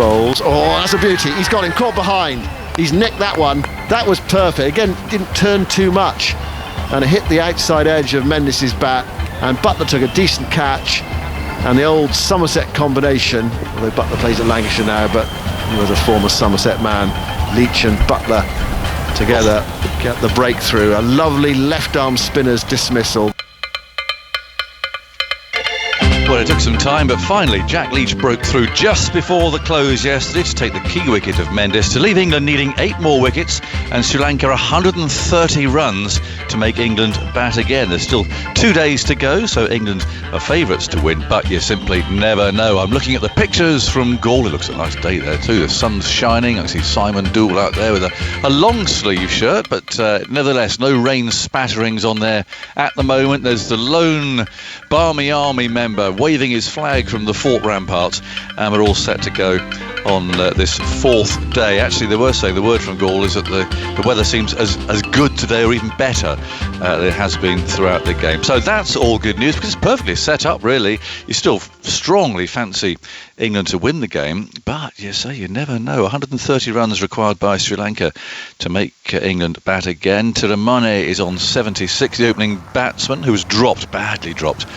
bowls. Oh, that's a beauty. He's got him caught behind. He's nicked that one. That was perfect. Again, didn't turn too much. And it hit the outside edge of Mendes' bat. And Butler took a decent catch. And the old Somerset combination, although Butler plays at Lancashire now, but he was a former Somerset man. Leach and Butler together get the breakthrough. A lovely left-arm spinner's dismissal. Well, it took some time, but finally Jack Leach broke through just before the close yesterday to take the key wicket of Mendes, to leave England needing 8 more wickets and Sri Lanka 130 runs to make England bat again. There's still 2 days to go, so England are favourites to win, but you simply never know. I'm looking at the pictures from Gaul. It looks a nice day there too. The sun's shining. I see Simon Doull out there with a long sleeve shirt, but nevertheless no rain spatterings on there at the moment. There's the lone Barmy Army member waving his flag from the fort ramparts, and we're all set to go on this 4th day. Actually, they were saying, the word from Gaul is that the weather seems as good today or even better than it has been throughout the game. So that's all good news, because it's perfectly set up, really. You still strongly fancy England to win the game, but you say you never know. 130 runs required by Sri Lanka to make England bat again. Tiramane is on 76, the opening batsman, who was badly dropped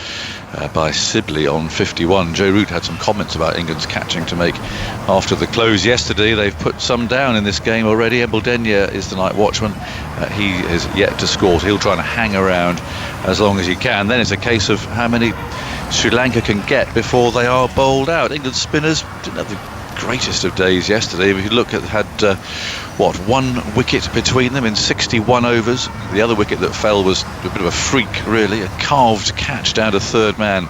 by Sibley on 51. Joe Root had some comments about England's catching to make after the close yesterday. They've put some down in this game already. Embledenia is the night watchman. He is yet to score, so he'll try and hang around as long as he can. Then it's a case of how many Sri Lanka can get before they are bowled out. England's spinners didn't have the greatest of days yesterday. If you look at, had 1 wicket between them in 61 overs. The other wicket that fell was a bit of a freak, really, a carved catch down to third man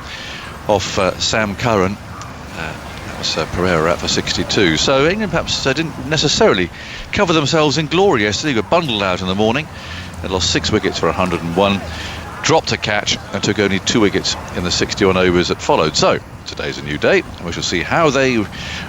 off Sam Curran. That was Pereira out for 62. So England perhaps didn't necessarily cover themselves in glory yesterday. They were bundled out in the morning. They lost 6 wickets for 101. Dropped a catch and took only 2 wickets in the 61 overs that followed. So today's a new day, and we shall see how they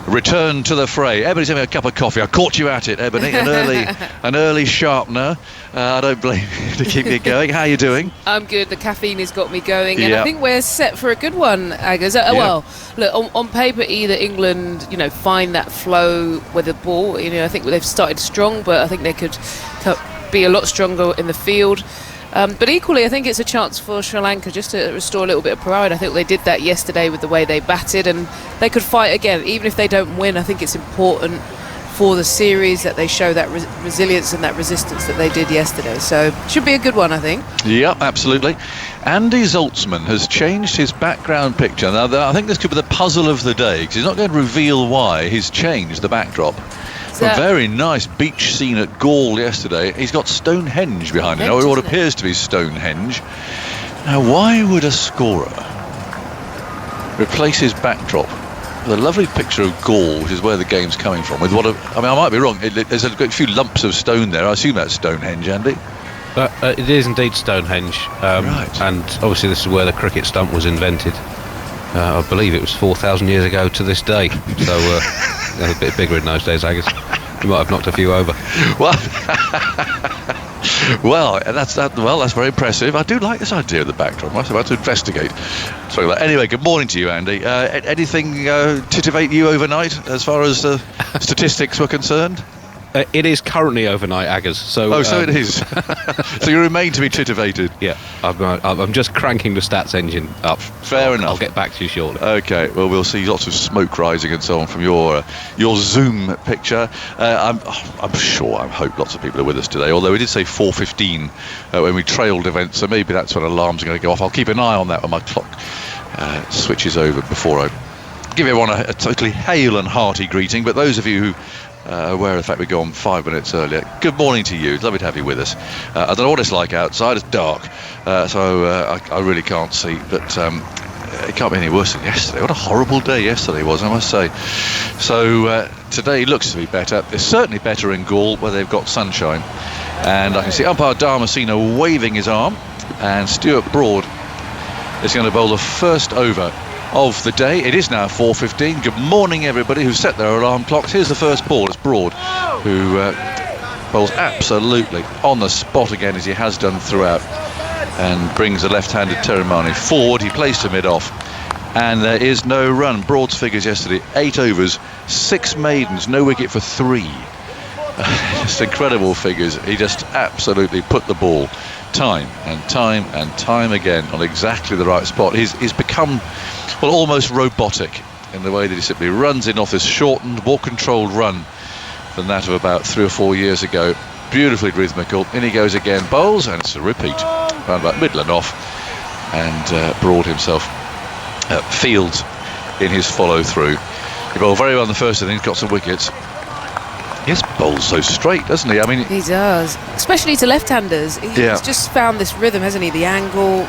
return to the fray. Ebony's having a cup of coffee. I caught you at it, Ebony. An early sharpener. I don't blame you to keep you going. How are you doing? I'm good. The caffeine has got me going, and I think we're set for a good one, Aggers. Well, look, on paper, either England, find that flow with the ball. I think they've started strong, but I think they could be a lot stronger in the field. But equally, I think it's a chance for Sri Lanka just to restore a little bit of pride. I think they did that yesterday with the way they batted, and they could fight again. Even if they don't win, I think it's important for the series that they show that resilience and that resistance that they did yesterday. So it should be a good one, I think. Yeah, absolutely. Andy Zaltzman has changed his background picture. Now, I think this could be the puzzle of the day, because he's not going to reveal why he's changed the backdrop. A very nice beach scene at Gaul yesterday. He's got Stonehenge behind him, or what appears to be Stonehenge. Now, why would a scorer replace his backdrop with a lovely picture of Gaul, which is where the game's coming from, with I might be wrong, there's a few lumps of stone there. I assume that's Stonehenge, Andy? It is indeed Stonehenge. Right. And obviously this is where the cricket stump was invented. I believe it was 4,000 years ago to this day. So a bit bigger in those days, I guess. You might have knocked a few over. Well, that's very impressive. I do like this idea of the backdrop. I'm about to investigate. Anyway, good morning to you, Andy. Anything titivate you overnight as far as statistics were concerned? It is currently overnight, Aggers. So it is. So you remain to be titivated. Yeah, I'm just cranking the stats engine up. Fair enough. I'll get back to you shortly. Okay. Well, we'll see lots of smoke rising and so on from your Zoom picture. I hope lots of people are with us today. Although we did say 4:15 when we trailed events, so maybe that's when alarms are going to go off. I'll keep an eye on that when my clock switches over before I give everyone a totally hail and hearty greeting. But those of you who aware of the fact we go on 5 minutes earlier, good morning to you. It's lovely to have you with us. I don't know what it's like outside. It's dark, so I really can't see, but it can't be any worse than yesterday. What a horrible day yesterday was, I must say. So today looks to be better. It's certainly better in Gaul, where they've got sunshine, and I can see umpire Dharmasena waving his arm, and Stuart Broad is going to bowl the first over of the day. It is now 4:15. Good morning, everybody who set their alarm clocks. Here's the first ball. It's Broad, who bowls absolutely on the spot again, as he has done throughout, and brings the left-handed Tiramane forward. He plays to mid-off, and there is no run. Broad's figures yesterday: 8 overs, 6 maidens, no wicket for 3. Just incredible figures. He just absolutely put the ball time and time and time again on exactly the right spot. He's become, well, almost robotic in the way that he simply runs in off this shortened, more controlled run than that of about 3 or 4 years ago. Beautifully rhythmical. In he goes again, bowls, and it's a repeat. Round about middle and off, and Broad himself fields in his follow through. He bowled very well in the first innings, got some wickets. He just bowls so straight, doesn't he? I mean, he does, especially to left-handers. He's just found this rhythm, hasn't he? The angle,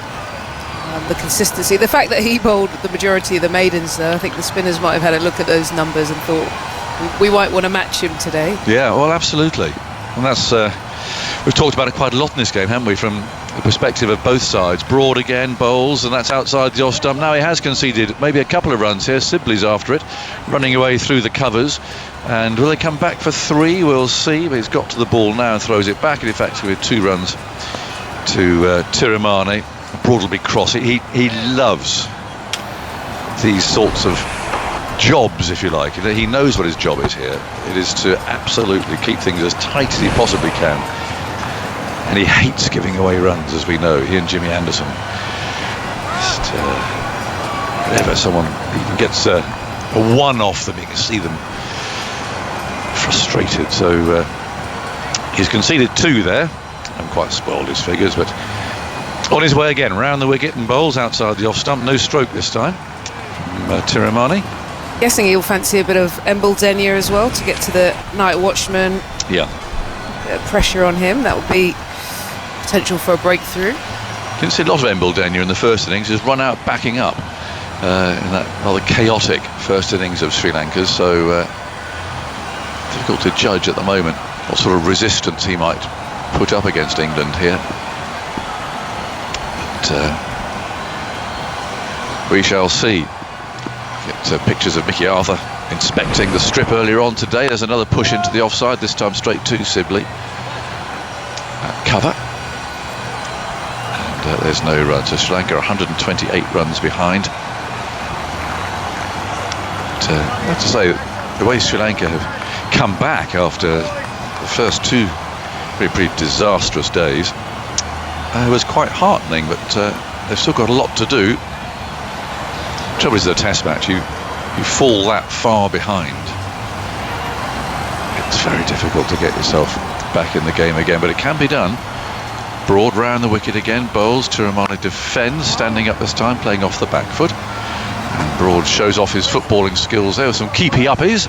the consistency. The fact that he bowled the majority of the maidens, though, I think the spinners might have had a look at those numbers and thought we might want to match him today. Yeah, well, absolutely. And that's we've talked about it quite a lot in this game, haven't we, from the perspective of both sides. Broad again bowls, and that's outside the off stump. Now he has conceded maybe a couple of runs here. Sibley's after it, running away through the covers, and will they come back for 3? We'll see. But he's got to the ball now and throws it back, and in fact with 2 runs to Tiramani. Broad will be cross. He loves these sorts of jobs, if you like. He knows what his job is here. It is to absolutely keep things as tight as he possibly can, and he hates giving away runs, as we know. He and Jimmy Anderson, just whenever someone even gets a one off them, you can see them frustrated. So he's conceded 2 there. I'm quite spoiled his figures, but on his way again, round the wicket and bowls outside the off stump. No stroke this time from Tiramani. Guessing he'll fancy a bit of Embledenia as well to get to the night watchman. Yeah. Bit of pressure on him. That would be potential for a breakthrough. Didn't see a lot of Embledenia in the first innings. He's run out backing up in that rather chaotic first innings of Sri Lanka's. So difficult to judge at the moment what sort of resistance he might put up against England here. But we shall see. Get pictures of Mickey Arthur inspecting the strip earlier on today. There's another push into the offside, this time straight to Sibley at cover, and there's no run. So Sri Lanka 128 runs behind. But, I have to say, the way Sri Lanka have come back after the first 2 pretty disastrous days was quite heartening, but they've still got a lot to do. The trouble is, the test match, you fall that far behind, it's very difficult to get yourself back in the game again, but it can be done. Broad round the wicket again, bowls. Tiramani defends, standing up this time, playing off the back foot, and Broad shows off his footballing skills there with some keepy uppies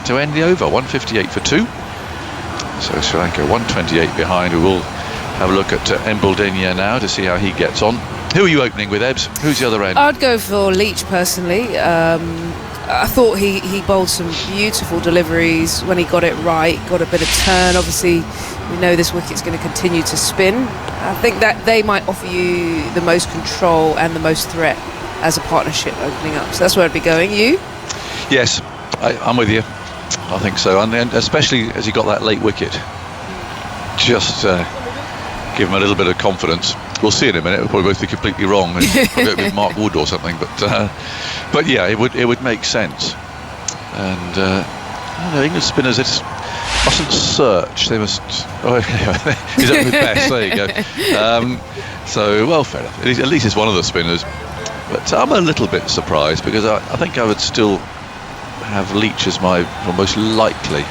to end the over. 158 for 2. So Sri Lanka 128 behind. We will have a look at Embledenia now to see how he gets on. Who are you opening with, Ebbs? Who's the other end? I'd go for Leach personally. I thought he bowled some beautiful deliveries when he got it right, got a bit of turn. Obviously, we know this wicket's going to continue to spin. I think that they might offer you the most control and the most threat as a partnership opening up. So that's where I'd be going. You? Yes, I'm with you. I think so, and especially as he got that late wicket. Just give him a little bit of confidence. We'll see in a minute. We'll probably both be completely wrong. Probably with Mark Wood or something, but yeah, it would make sense. And I don't know, English spinners mustn't search. They must. Oh, he's up with Bess. There you go. So well, fair enough. At least it's one of the spinners. But I'm a little bit surprised because I think I would still have Leach as my most likely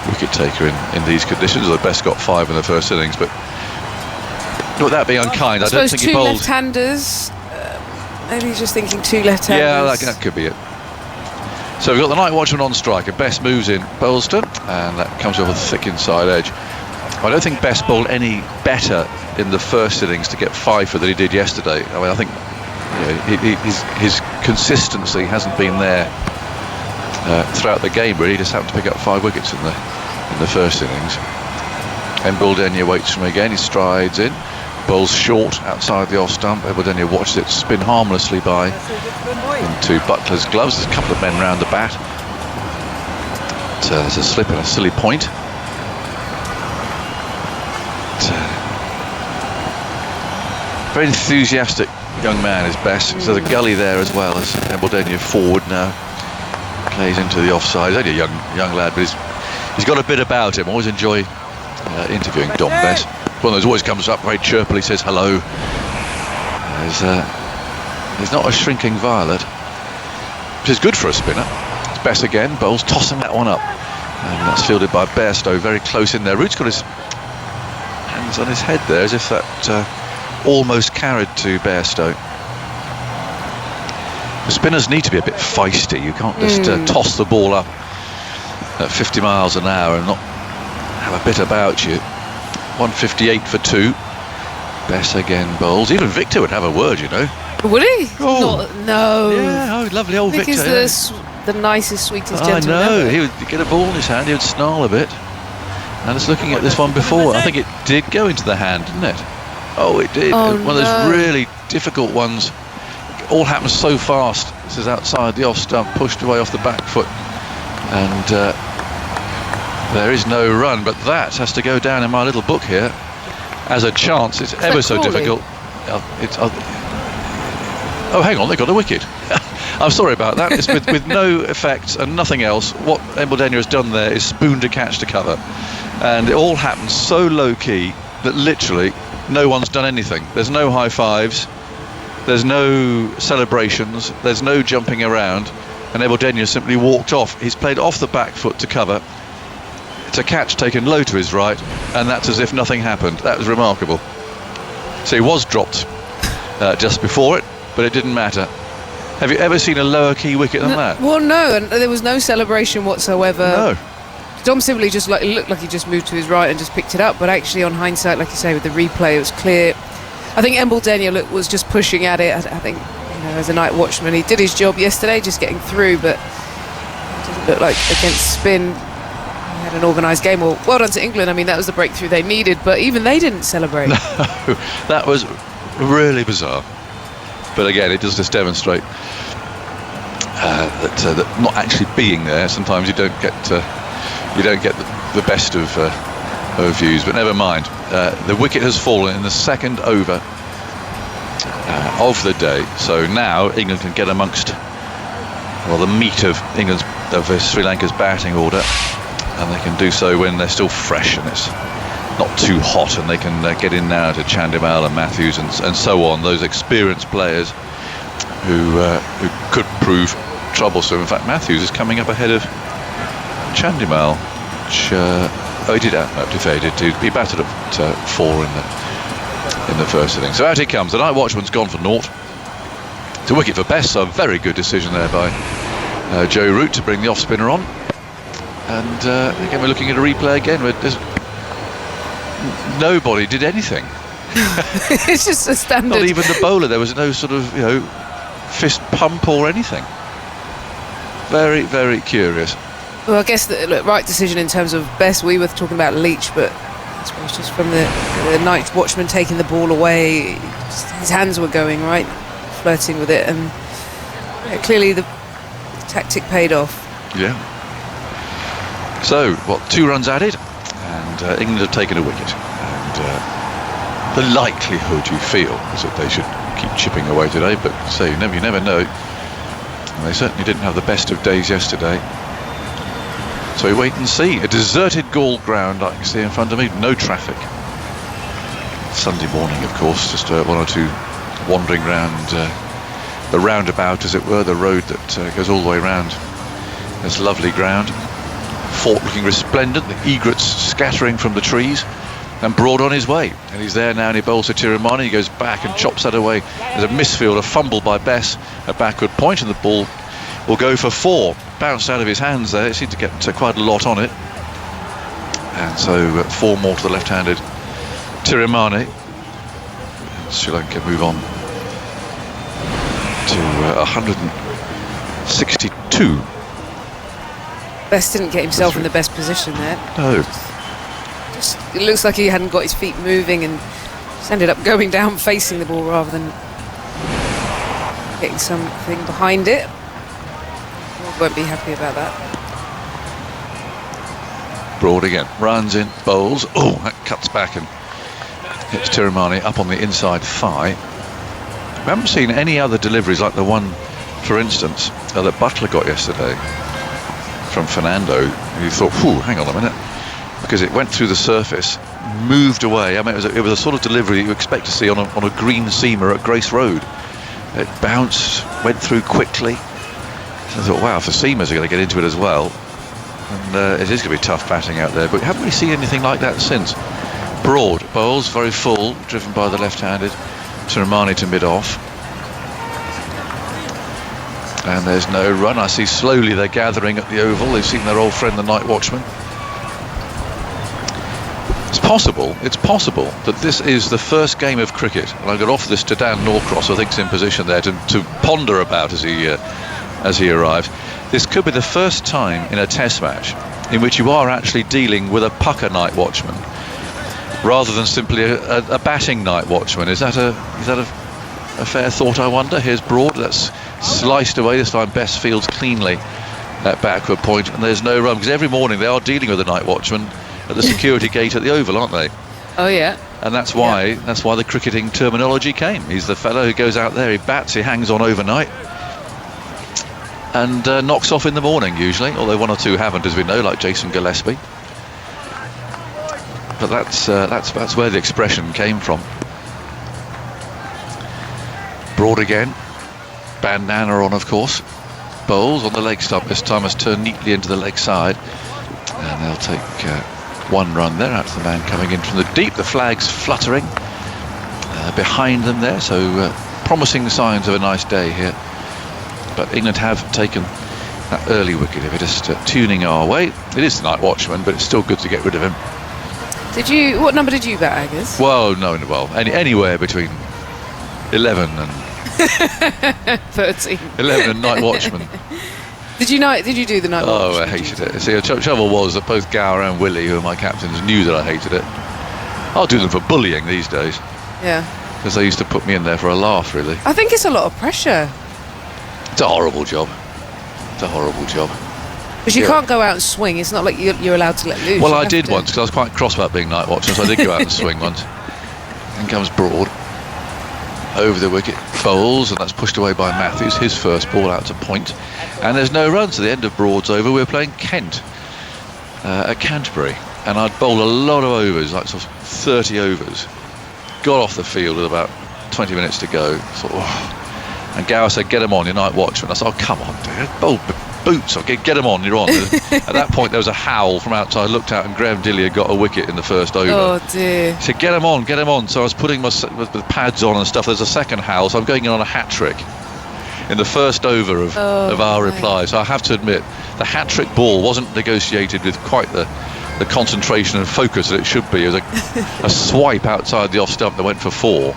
wicket taker in these conditions. The best got 5 in the first innings, but. Would that be unkind? I don't think he bowled. 2 left-handers. Maybe he's just thinking 2 left-handers. Yeah, that could be it. So we've got the night watchman on strike. Best moves in Bowlston, and that comes off a thick inside edge. I don't think Best bowled any better in the first innings to get 5 than he did yesterday. I mean, I think his consistency hasn't been there throughout the game. Really, he just happened to pick up 5 wickets in the first innings. Embledenia waits for him again. He strides in. Bowls short outside the off stump. Embledenia watches it spin harmlessly by into Buckler's gloves. There's a couple of men round the bat. There's a slip and a silly point. Very enthusiastic young man is Best. So there's a gully there as well as Embledenia forward now. plays into the offside. He's only a young lad, but he's got a bit about him. I always enjoy interviewing Dom Bess. One of those always comes up very chirpily, says hello. There's not a shrinking violet, which is good for a spinner. It's Bess again. Bowles tossing that one up, and that's fielded by Bairstow, very close in there. Root's got his hands on his head there, as if that almost carried to Bairstow. The spinners need to be a bit feisty. You can't just toss the ball up at 50 miles an hour and not have a bit about you. 158 for 2. Bess again bowls. Even Victor would have a word, you know. Would he? Oh. No. Yeah, lovely old Victor. He's the nicest, sweetest gentleman I know. ever. He would get a ball in his hand, he would snarl a bit. And I was looking at this one before. I think it did go into the hand, didn't it? Oh, it did. Oh, one of those really difficult ones. It all happens so fast. This is outside the off stump, pushed away off the back foot. And there is no run, but that has to go down in my little book here as a chance. It's ever so difficult. Oh, hang on, they got a wicket. I'm sorry about that. It's with no effect and nothing else. What Embledenia has done there is spooned a catch to cover, and it all happens so low key that literally no one's done anything. There's no high fives, there's no celebrations, there's no jumping around, and Embledenia simply walked off. He's played off the back foot to cover. It's a catch taken low to his right, and that's as if nothing happened. That was remarkable. So he was dropped just before it, but it didn't matter. Have you ever seen a lower key wicket than that? Well, no, and there was no celebration whatsoever. No. Dom simply just it looked like he just moved to his right and just picked it up, but actually on hindsight, like you say, with the replay, it was clear. I think Embledenia was just pushing at it. I think, as a night watchman, he did his job yesterday, just getting through, but it doesn't look like against spin he had an organised game. Well done to England. I mean, that was the breakthrough they needed, but even they didn't celebrate. No, that was really bizarre. But again, it does just demonstrate that not actually being there, sometimes you don't get the best of views. But never mind. The wicket has fallen in the second over of the day. So now England can get amongst the meat of Sri Lanka's batting order, and they can do so when they're still fresh and it's not too hot, and they can get in now to Chandimal and Matthews and so on, those experienced players who could prove troublesome. In fact, Matthews is coming up ahead of Chandimal, which he did he batted at 4 in the first inning. So out he comes. The night watchman's gone for naught. It's a wicket for Bess, so a very good decision there by Joe Root to bring the off spinner on. And again, we're looking at a replay again where nobody did anything. It's just a standard. Not even the bowler. There was no sort of fist pump or anything. Very, very curious. Well, I guess the right decision in terms of Bess. We were talking about Leach, but I suppose just from the night watchman taking the ball away, his hands were going right, flirting with it, and clearly the tactic paid off. Yeah. So, 2 runs added, and England have taken a wicket. And the likelihood you feel is that they should keep chipping away today, but you never know. And they certainly didn't have the best of days yesterday. So we wait and see. A deserted Gaul ground I can see in front of me, no traffic. Sunday morning, of course, just 1 or 2 wandering round the roundabout, as it were, the road that goes all the way round this lovely ground. Fort looking resplendent, the egrets scattering from the trees, and Broad on his way. And he's there now, and he bowls to Tiramani. He goes back and chops that away. There's a misfield, a fumble by Bess, a backward point, and the ball will go for 4. Bounced out of his hands there. It seemed to get quite a lot on it. And so 4 more to the left-handed Tiramani. Sri Lanka move on to 162. Bess didn't get himself in the best position there. No. It looks like he hadn't got his feet moving and just ended up going down facing the ball rather than getting something behind it. Won't be happy about that. Broad again, runs in, bowls. Oh, that cuts back and hits Tiramani up on the inside thigh. We haven't seen any other deliveries like the one, for instance, that Butler got yesterday. from Fernando. And you thought, whew, hang on a minute, because it went through the surface, moved away. I mean, it was a sort of delivery that you expect to see on a green seamer at Grace Road. It bounced, went through quickly. So I thought, wow, if the seamers are going to get into it as well, and it is going to be tough batting out there. But we haven't really seen anything like that since. Broad bowls, very full, driven by the left-handed Tiramani to mid-off. And there's no run. I see slowly they're gathering at the Oval. They've seen their old friend, the night watchman. It's possible that this is the first game of cricket, and I got off this to Dan Norcross, who I think's in position there to ponder about as he arrives. This could be the first time in a test match in which you are actually dealing with a pucker night watchman rather than simply a batting night watchman. Is that a fair thought, I wonder? Here's Broad, that's sliced away. This time Best fields cleanly at backward point, and there's no run, because every morning they are dealing with a night watchman at the security gate at the Oval, aren't they? Oh yeah. And that's why the cricketing terminology came. He's the fellow who goes out there, he bats, he hangs on overnight, and knocks off in the morning usually, although one or two haven't, as we know, like Jason Gillespie. But that's where the expression came from. Broad again, bandana on, of course. Bowls on the leg stump this time, has turned neatly into the leg side, and they'll take one run there out to the man coming in from the deep. The flag's fluttering behind them there, so promising signs of a nice day here. But England have taken that early wicket. If we're just tuning our way, it is the night watchman, but it's still good to get rid of him. What number did you bat, Agnes? Well, anywhere between 11 and 13. 11 and night watchman. Did you do the night watchman? Oh, I hated it. See, the trouble was that both Gower and Willie, who are my captains, knew that I hated it. I'll do them for bullying these days. Yeah. Because they used to put me in there for a laugh, really. I think it's a lot of pressure. It's a horrible job. Because you can't go out and swing. It's not like you're allowed to let loose. Well, I did once, because I was quite cross about being night watchman, so I did go out and swing once. In comes Broad. Over the wicket, bowls, and that's pushed away by Matthews. His first ball out to point. And there's no runs at the end of Broad's over. We're playing Kent at Canterbury. And I'd bowled a lot of overs, like sort of 30 overs. Got off the field with about 20 minutes to go. And Gower said, get him on, your night watchman. I said, oh, come on, dude. Bowl boots. Okay, get him on, you're on. At that point, there was a howl from outside. I looked out, and Graham Dilly had got a wicket in the first over. Oh, dear. He said, get him on. So I was putting with pads on and stuff. There's a second howl, so I'm going in on a hat-trick in the first over of our reply. So I have to admit, the hat-trick ball wasn't negotiated with quite the concentration and focus that it should be. It was a swipe outside the off-stump that went for 4.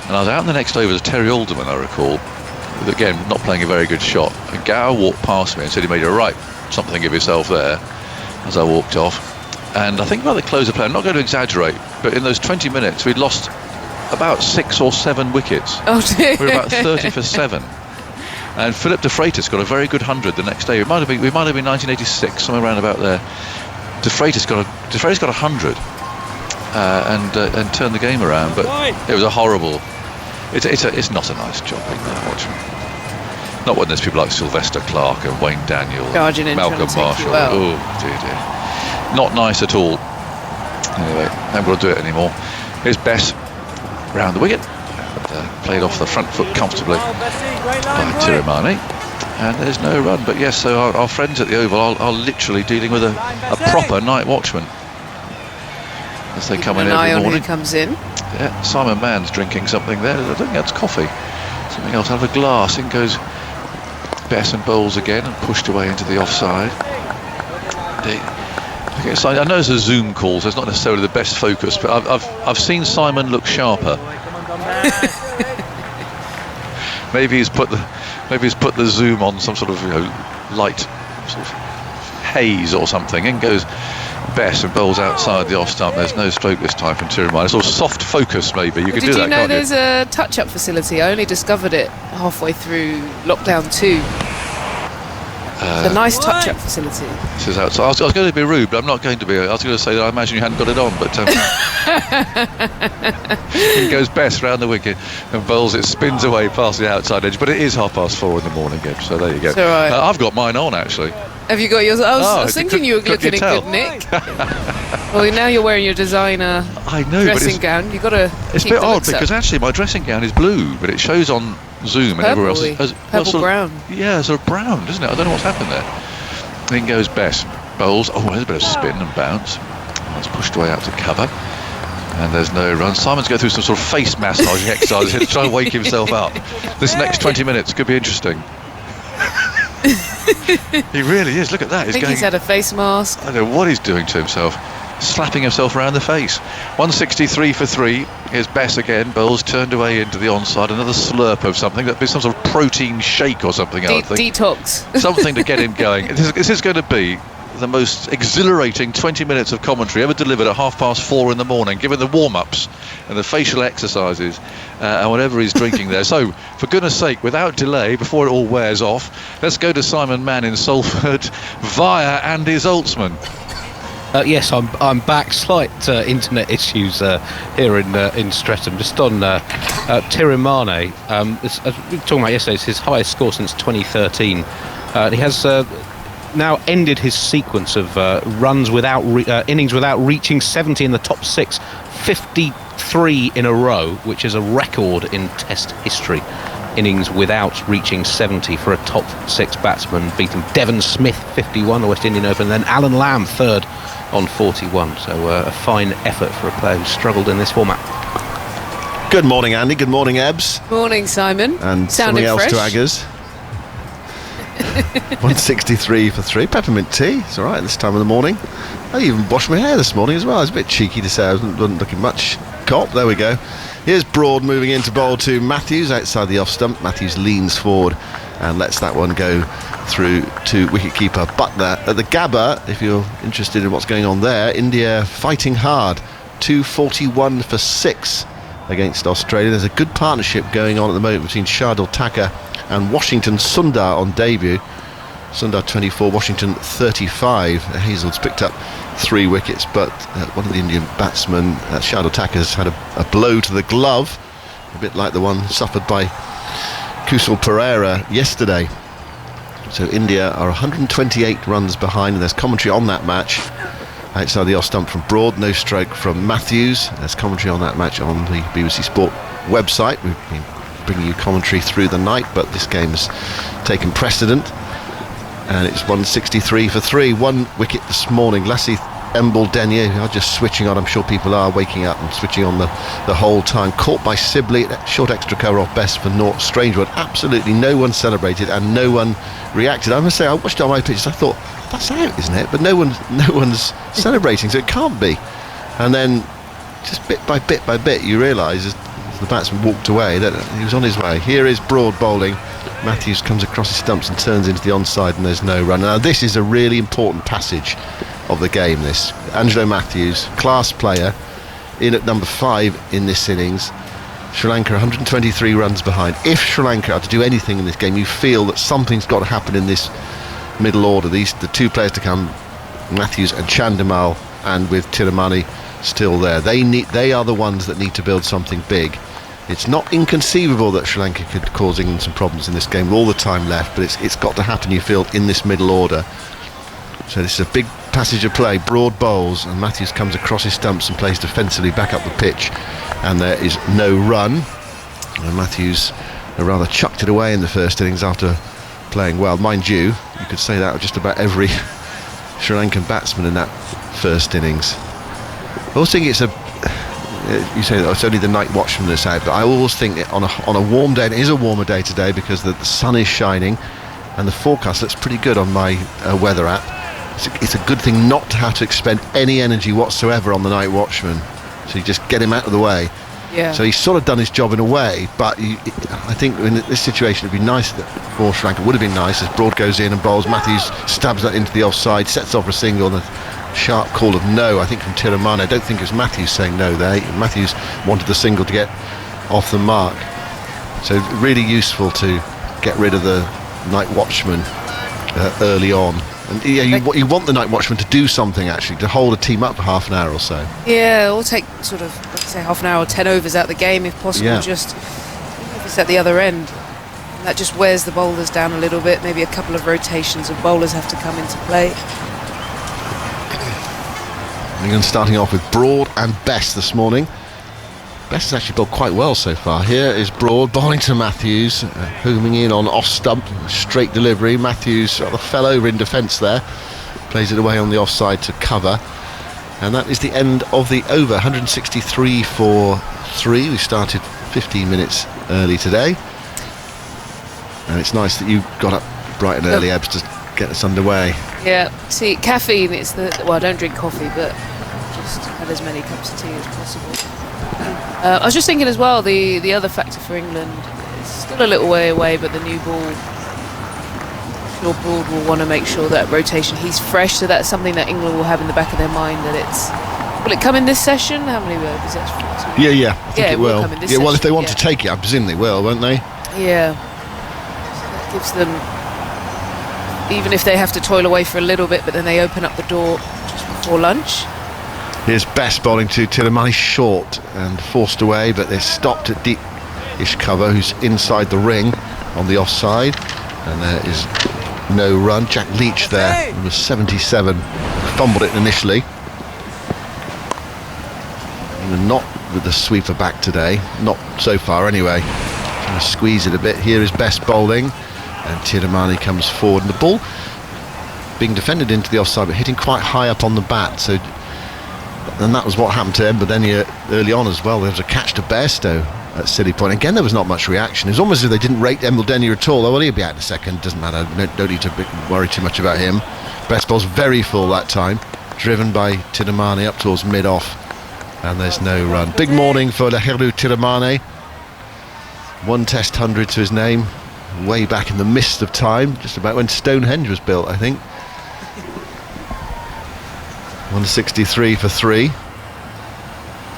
And I was out in the next over as Terry Alderman, I recall, again, not playing a very good shot. And Gower walked past me and said he made a right something of yourself there as I walked off. And I think by the close of play, I'm not going to exaggerate, but in those 20 minutes we'd lost about 6 or 7 wickets. Oh dear. We were about 30 for 7. And Philip de Freitas got a very good 100 the next day. We might have been 1986, somewhere around about there. De Freitas got 100 and turned the game around, but it was a horrible. It's not a nice job being night watchman. Not when there's people like Sylvester Clarke and Wayne Daniel, and Malcolm Marshall. Oh dear. Not nice at all. Anyway, haven't got to do it anymore. Here's Bess round the wicket, and, played off the front foot comfortably by Tiramani, and there's no run. But yes, so our friends at the Oval are literally dealing with a proper night watchman as they come in every morning. Who comes in. Yeah, Simon Mann's drinking something there. I think that's coffee. Something else out of a glass. In goes Bess and bowls again and pushed away into the offside. I know it's a Zoom call, so it's not necessarily the best focus, but I've seen Simon look sharper. Maybe he's put the Zoom on some sort of light sort of haze or something. In goes Bess and bowls outside the off stump. There's no stroke this time from Tiramani. It's all soft focus, maybe. You could do that, can't you? Did you know there's a touch-up facility? I only discovered it halfway through lockdown 2. A nice touch-up facility. This is outside. I was going to be rude, but I'm not going to be. I was going to say that I imagine you hadn't got it on, but in goes Bess round the wicket and bowls it, spins away past the outside edge. But it is 4:30 in the morning, Geb, so there you go. Right. I've got mine on, actually. Have you got yours? I was thinking you were looking in tell? good nick. Well, now you're wearing your designer dressing gown. You've got to. It's a bit odd because actually my dressing gown is blue, but it shows on Zoom and everywhere else as purple brown. Yeah, sort of brown, doesn't it? I don't know what's happened there. In goes Bess. Bowles. Oh, there's a bit of spin and bounce. That's pushed away out to cover. And there's no run. Simon's going through some sort of face massaging exercise here to try and wake himself up. This next 20 minutes could be interesting. He really is. Look at that. He's had a face mask. I don't know what he's doing to himself. Slapping himself around the face. 163 for 3. Here's Bess again. Bowles turned away into the onside. Another slurp of something. That'd be some sort of protein shake or something. I think. Detox. Something to get him going. This is going to be the most exhilarating 20 minutes of commentary ever delivered at 4:30 in the morning, given the warm-ups and the facial exercises and whatever he's drinking there. So, for goodness sake, without delay, before it all wears off, let's go to Simon Mann in Salford via Andy Zoltzman. Yes, I'm back. Slight internet issues here in Streatham. Just on Tirimane. As we were talking about yesterday, it's his highest score since 2013. He has now ended his sequence of runs without innings without reaching 70 in the top 6, 53 in a row, which is a record in Test history. Innings without reaching 70 for a top 6 batsman, beating Devon Smith 51, the West Indian Open, and then Alan Lamb third on 41. So a fine effort for a player who struggled in this format. Good morning, Andy. Good morning, Ebbs. Morning, Simon. And sounding something else fresh to Aggers. 163 for 3. Peppermint tea. It's all right this time of the morning. I even washed my hair this morning as well. I was a bit cheeky to say I wasn't looking much cop. There we go. Here's Broad moving into bowl to Matthews outside the off stump. Matthews leans forward and lets that one go through to wicketkeeper Butler. At the Gabba, if you're interested in what's going on there, India fighting hard. 241 for 6 against Australia. There's a good partnership going on at the moment between Shardul Thakur and Washington Sundar on debut. Sundar 24, Washington 35. Hazel's picked up 3 wickets, but one of the Indian batsmen, Shardul Thakur's had a blow to the glove, a bit like the one suffered by Kusal Perera yesterday. So India are 128 runs behind, and there's commentary on that match outside the off stump from Broad. No stroke from Matthews. There's commentary on that match on the BBC Sport website. We've been bringing you commentary through the night, but this game's taken precedent, and it's 163 for 3. 1 wicket this morning. Lasith Embol-Denye are just switching on. I'm sure people are waking up and switching on the whole time. Caught by Sibley, short extra cover off Best for naught. Strange one. Absolutely no one celebrated and no one reacted. I must say, I watched it on my pitches. I thought that's out, isn't it? But no one's celebrating, so it can't be. And then just bit by bit you realise as the batsman walked away that he was on his way. Here is Broad bowling. Matthews comes across his stumps and turns into the onside, and there's no run. Now this is a really important passage of the game, this. Angelo Matthews, class player, in at number 5 in this innings. Sri Lanka 123 runs behind. If Sri Lanka are to do anything in this game, you feel that something's got to happen in this middle order. The 2 players to come, Matthews and Chandimal, and with Tirimane still there. They are the ones that need to build something big. It's not inconceivable that Sri Lanka could cause England some problems in this game with all the time left, but it's got to happen, you feel, in this middle order. So this is a big passage of play. Broad bowls, and Matthews comes across his stumps and plays defensively back up the pitch, and there is no run. And Matthews rather chucked it away in the first innings after playing well. Mind you could say that of just about every Sri Lankan batsman in that first innings. I always think it's you say that it's only the night watchman that's out, but I always think that on a warm day, and it is a warmer day today because the sun is shining and the forecast looks pretty good on my weather app. It's a good thing not to have to expend any energy whatsoever on the night watchman, so you just get him out of the way. Yeah. So he's sort of done his job in a way, but I think in this situation it'd be nice for Sri Lanka. Would have been nice as Broad goes in and bowls. Matthews stabs that into the offside, sets off for a single, and a sharp call of no, I think, from Tirimane. I don't think it was Matthews saying no there. Matthews wanted the single to get off the mark. So really useful to get rid of the night watchman early on. And yeah, you want the night watchman to do something, actually, to hold a team up for half an hour or so. Yeah, or take sort of, let's say, half an hour or 10 overs out of the game if possible, just if it's at the other end. That just wears the bowlers down a little bit. Maybe a couple of rotations of bowlers have to come into play. England starting off with Broad and Best this morning. Best has actually bowled quite well so far. Here is Broad bowling to Matthews, homing in on off stump, straight delivery. Matthews rather fell over in defence there, plays it away on the offside to cover, and that is the end of the over. 163 for 3. We started 15 minutes early today, and it's nice that you got up bright and early, Ebbs, to get us underway. Yeah, see, caffeine, it's well, I don't drink coffee, but just had as many cups of tea as possible. I was just thinking as well, the other factor for England is still a little way away, but the new ball, sure Broad will want to make sure that rotation, he's fresh, so that's something that England will have in the back of their mind, that it's, will it come in this session? How many overs? That's 14. Yeah, I think it will. Come in this well, if they session, want to take it, I presume they will, won't they? Yeah. So that gives them, even if they have to toil away for a little bit, but then they open up the door just before lunch. Here's Best bowling to Tiramani, short and forced away, but they're stopped at deep-ish cover, who's inside the ring on the offside, and there is no run. Jack Leach there, number 77, fumbled it initially. And not with the sweeper back today, not so far anyway. Trying to squeeze it a bit. Here is Best bowling, and Tiramani comes forward, and the ball being defended into the offside, but hitting quite high up on the bat, so. And that was what happened to Embledenia early on as well. There was a catch to Bairstow at Silly Point. Again, there was not much reaction. It was almost as if they didn't rate Embledenia at all. Oh, well, he'll be out in a second. Doesn't matter. Don't need to worry too much about him. Best ball's very full that time. Driven by Tiramani up towards mid-off. And there's no run. Big morning for Lahiru Tiramani. 1 Test 100 to his name. Way back in the mist of time. Just about when Stonehenge was built, I think. 163 for 3.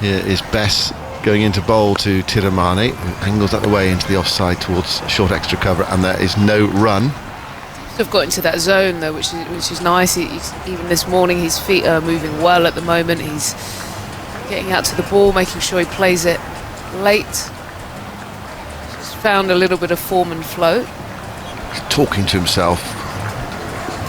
Here is Bess going into bowl to Tiramani, who angles that away into the offside towards short extra cover, and there is no run. Have got into that zone though, which is nice. Even this morning, his feet are moving well at the moment. He's getting out to the ball, making sure he plays it late. Just found a little bit of form and flow. He's talking to himself.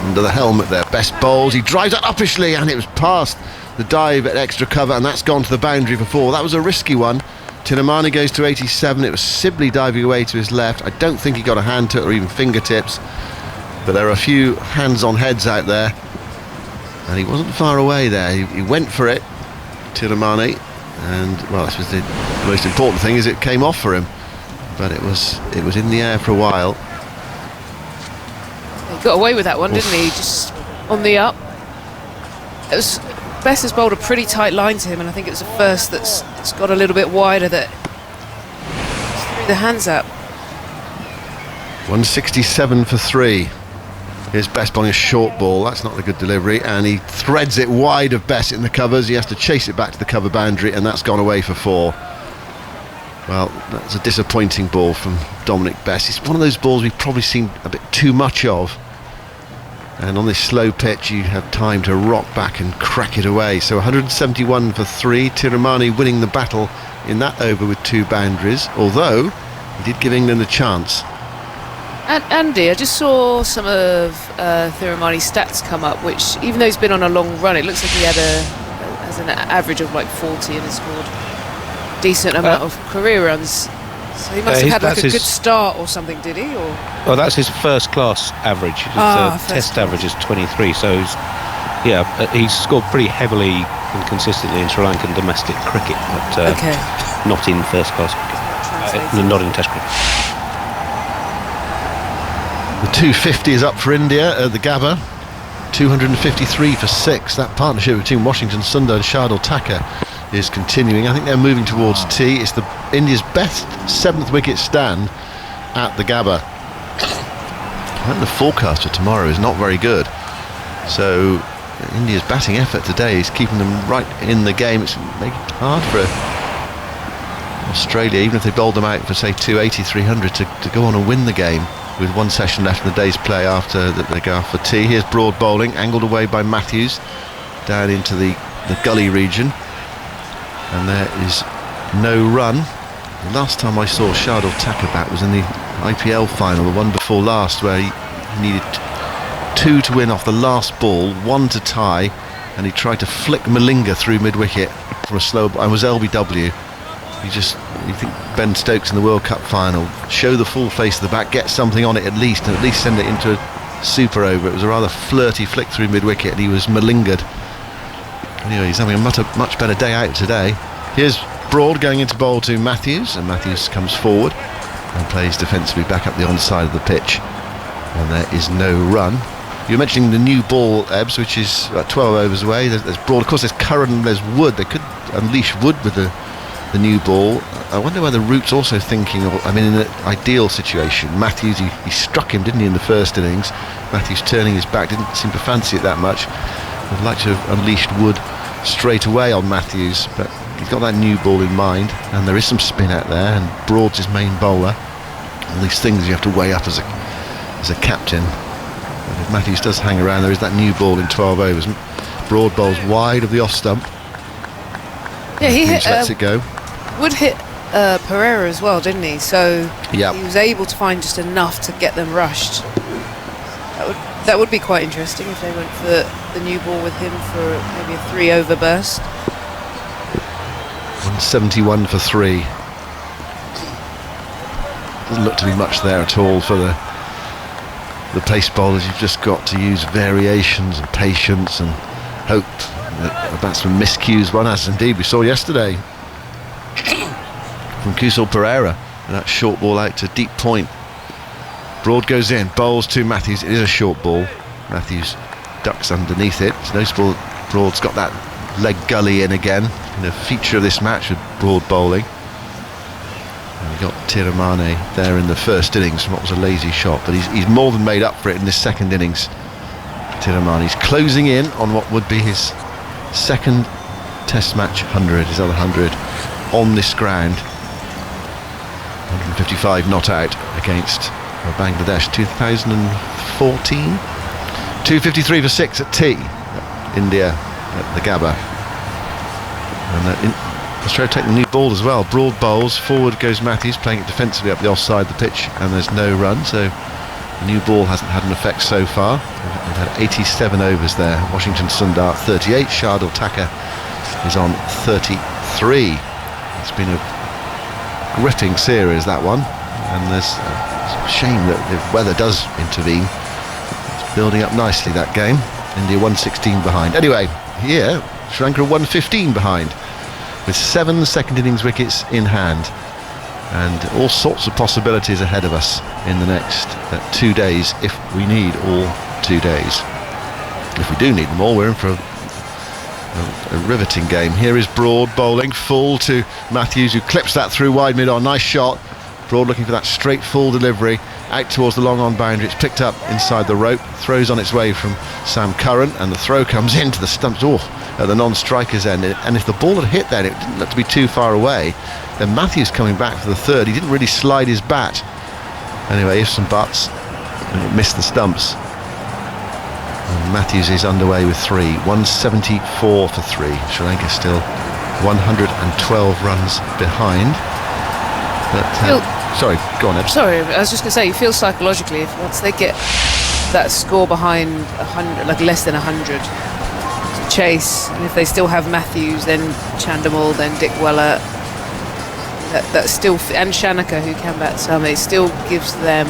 Under the helmet there, Best bowls, he drives that uppishly, and it was past the dive at extra cover, and that's gone to the boundary for 4. That was a risky one. Tiramani goes to 87. It was Sibley diving away to his left. I don't think he got a hand to it or even fingertips, but there are a few hands on heads out there, and he wasn't far away there. He went for it, Tiramani, and well, this was the most important thing, is it came off for him, but it was in the air for a while. He got away with that one, didn't he? Just on the up. It was Bess has bowled a pretty tight line to him, and I think it's the first that's got a little bit wider that threw the hands up. 167 for 3. Here's Bess bowling a short ball. That's not a good delivery, and he threads it wide of Bess in the covers. He has to chase it back to the cover boundary, and that's gone away for 4. Well, that's a disappointing ball from Dominic Bess. It's one of those balls we've probably seen a bit too much of, and on this slow pitch you have time to rock back and crack it away. So 171 for 3. Tiramani winning the battle in that over with 2 boundaries, although he did give England a chance. And Andy, I just saw some of Tiramani's stats come up, which even though he's been on a long run, it looks like he had has an average of like 40 and has scored a decent amount of career runs. So he must have had like a good start or something, did he? Or? Well, that's his first class average. His test average is 23, so he's scored pretty heavily and consistently in Sri Lankan domestic cricket, but not in first class cricket, not in test cricket. The 250 is up for India at the Gabba. 253 for 6. That partnership between Washington Sundar and Shardul Thakur is continuing. I think they're moving towards tea. It's India's best 7th wicket stand at the Gabba. I think the forecast for tomorrow is not very good, so India's batting effort today is keeping them right in the game. It's making it hard for Australia, even if they bowled them out for say 280, 300, to go on and win the game with 1 session left in the day's play after that they go off for tea. Here's Broad bowling, angled away by Matthews down into the gully region, and there is no run. The last time I saw Shardul Thakur bat was in the IPL final, the one before last, where he needed 2 to win off the last ball, 1 to tie, and he tried to flick Malinga through mid-wicket from a slow ball, and was LBW. You think Ben Stokes in the World Cup final, show the full face of the bat, get something on it at least, and at least send it into a super over. It was a rather flirty flick through mid-wicket, and he was malingered. Anyway, he's having a much better day out today. Here's Broad going into bowl to Matthews, and Matthews comes forward and plays defensively back up the onside of the pitch, and there is no run. You're mentioning the new ball, Ebbs, which is 12 overs away. There's Broad, of course there's Curran and there's Wood. They could unleash Wood with the new ball. I wonder whether Root's also thinking, in an ideal situation, Matthews, he struck him, didn't he, in the first innings. Matthews turning his back, didn't seem to fancy it that much. I'd like to have unleashed Wood straight away on Matthews, but he's got that new ball in mind, and there is some spin out there, and Broad's his main bowler. All these things you have to weigh up as a captain. But if Matthews does hang around, there is that new ball in 12 overs. Broad bowls wide of the off stump. Yeah, he lets it go. Would hit Pereira as well, didn't he? So yep. He was able to find just enough to get them rushed. That would be quite interesting if they went for the new ball with him for maybe a 3-over burst. 171 for 3. Doesn't look to be much there at all for the pace bowlers. You've just got to use variations and patience and hope that a batsman miscues one, as indeed we saw yesterday from Kusal Pereira. And that short ball out to deep point. Broad goes in, bowls to Matthews. It is a short ball. Matthews ducks underneath it. It's noticeable Broad's got that leg gully in again. A feature of this match with Broad bowling. And we got Tiramane there in the first innings from what was a lazy shot, but he's more than made up for it in this second innings. Tiramane's closing in on what would be his second Test match 100, his other 100 on this ground. 155 not out against Bangladesh 2014. 253 for 6 at T, India at the Gabba. And Australia take the new ball as well. Broad bowls, forward goes Matthews, playing it defensively up the offside of the pitch, and there's no run, so the new ball hasn't had an effect so far. We've had 87 overs there. Washington Sundar 38, Shardul Thakur is on 33. It's been a gritting series, that one, and it's a shame that the weather does intervene. It's building up nicely, that game. India 116 behind. Anyway, here Sri Lanka 115 behind, with 7 second innings wickets in hand, and all sorts of possibilities ahead of us in the next 2 days, if we need all 2 days. If we do need them all, we're in for a riveting game. Here is Broad bowling full to Matthews, who clips that through wide mid-on. Nice shot. Broad looking for that straight full delivery out towards the long on boundary. It's picked up inside the rope, throws on its way from Sam Curran, and the throw comes into the stumps at the non-striker's end. And if the ball had hit there, it didn't look to be too far away. Then Matthews coming back for the third. He didn't really slide his bat. Anyway, ifs and buts, and it missed the stumps. And Matthews is underway with 3, 174 for 3. Sri Lanka still 112 runs behind. But sorry, go on, Ed. Sorry, I was just going to say, you feel psychologically, if once they get that score behind 100, like less than 100, to chase, and if they still have Matthews, then Chandimal, then Dick Weller, that still, and Shanaka, who can bat some, it still gives them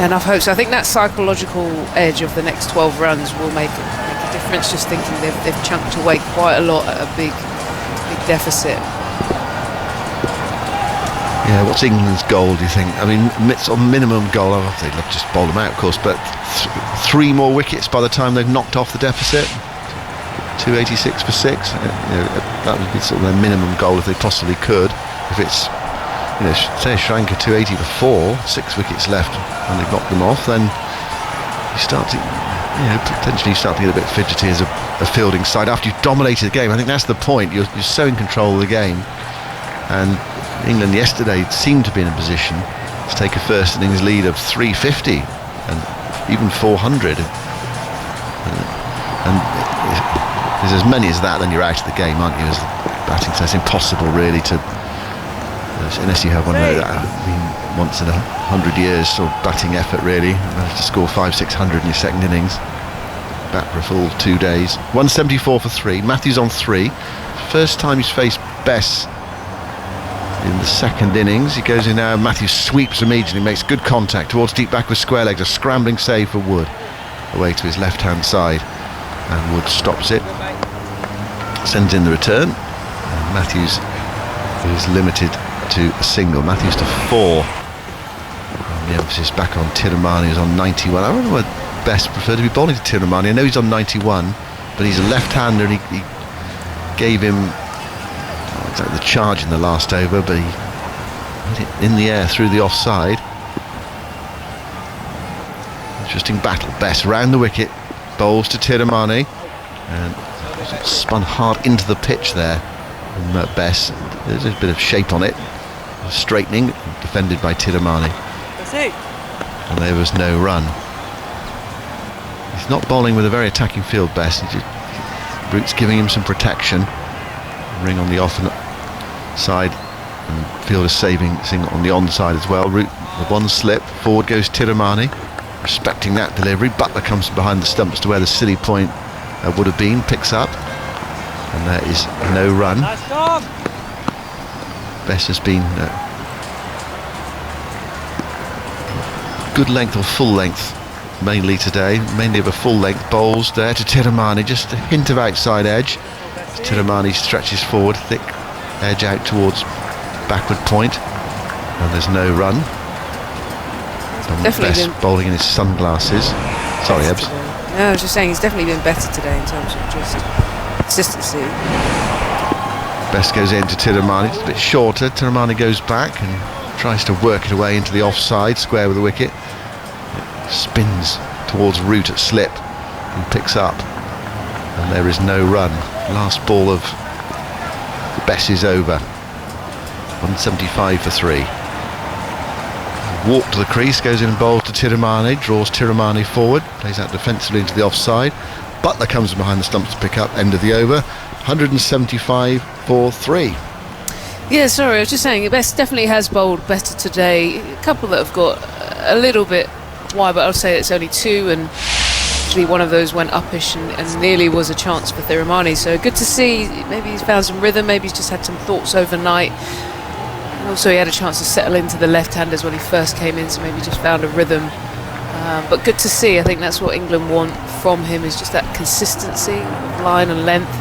enough hope. So I think that psychological edge of the next 12 runs will make a difference. Just thinking they've chunked away quite a lot at a big deficit. Yeah, what's England's goal, do you think? I mean, it's a minimum goal. They'd love to just bowl them out, of course, but 3 more wickets by the time they've knocked off the deficit. 286 for 6. That would be sort of their minimum goal if they possibly could. If it's, say Sri Lanka 280 for 4, 6 wickets left, and they've knocked them off, then you start to, potentially you start to get a bit fidgety as a fielding side after you've dominated the game. I think that's the point. You're so in control of the game, and England yesterday seemed to be in a position to take a first innings lead of 350 and even 400, and there's as many as that, then you're out of the game, aren't you, as the batting. So it's impossible really to unless you have one of that, once in 100 years sort of batting effort really, managed to score 500-600 in your second innings. Bat for a full 2 days. 174 for 3. Matthews on 3. First time he's faced Bess in the second innings. He goes in now. Matthews sweeps immediately, makes good contact towards deep back with square legs. A scrambling save for Wood away to his left hand side, and Wood stops it, sends in the return, and Matthews is limited to a single. Matthews to 4. And the emphasis back on Tiramani, who's on 91. I don't know what Best preferred to be bowling to Tiramani. I know he's on 91, but he's a left-hander, and he gave him exactly the charge in the last over, but he hit it in the air through the offside. Interesting battle. Best round the wicket, bowls to Tiramani, and spun hard into the pitch there from Bess. There's a bit of shape on it, straightening, defended by Tiramani, and there was no run. He's not bowling with a very attacking field, Bess. Root's giving him some protection. Ring on the off side, and fielder saving on the on side as well. Root with one slip, forward goes Tiramani, respecting that delivery. Butler comes behind the stumps to where the silly point would have been, picks up, and there is no run. Best has been good length or full length mainly today, mainly of a full length. Bowls there to Tiramani, just a hint of outside edge. Tiramani stretches forward, thick edge out towards backward point, and there's no run. Best bowling in his sunglasses. Sorry, Ebbs. No, I was just saying he's definitely been better today in terms of just consistency. Best goes into Tiramani, it's a bit shorter. Tiramani goes back and tries to work it away into the offside square with the wicket. It spins towards Root at slip and picks up, and there is no run. Last ball of Bess is over. 175 for 3. Walk to the crease, goes in and bowls to Tiramani, draws Tiramani forward, plays out defensively into the offside. Butler comes from behind the stumps to pick up, end of the over. 175 for 3. Yeah, sorry, I was just saying, Best definitely has bowled better today. A couple that have got a little bit wide, but I'll say it's only 2, and actually one of those went uppish and nearly was a chance for Tiramani. So good to see. Maybe he's found some rhythm, maybe he's just had some thoughts overnight. And also he had a chance to settle into the left-handers when he first came in, so maybe just found a rhythm. But good to see. I think that's what England want from him, is just that consistency of line and length.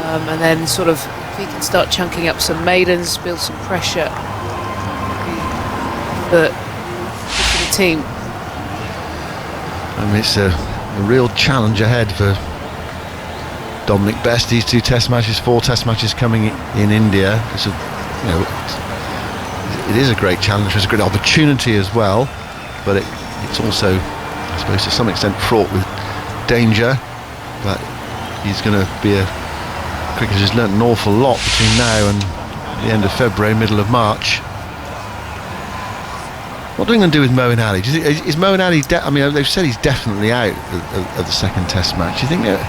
And then sort of, if he can start chunking up some maidens, build some pressure for the team. I mean, it's a real challenge ahead for Dominic Best. These 2 test matches, 4 test matches coming in India. It's it is a great challenge. It's a great opportunity as well, but it's also, I suppose, to some extent fraught with danger. But he's going to be a cricketer who's learnt an awful lot between now and the end of February, middle of March. What are we going to do with Moeen Ali? Do you think, is Moeen Ali? I mean, they've said he's definitely out of the second Test match. Do you think that?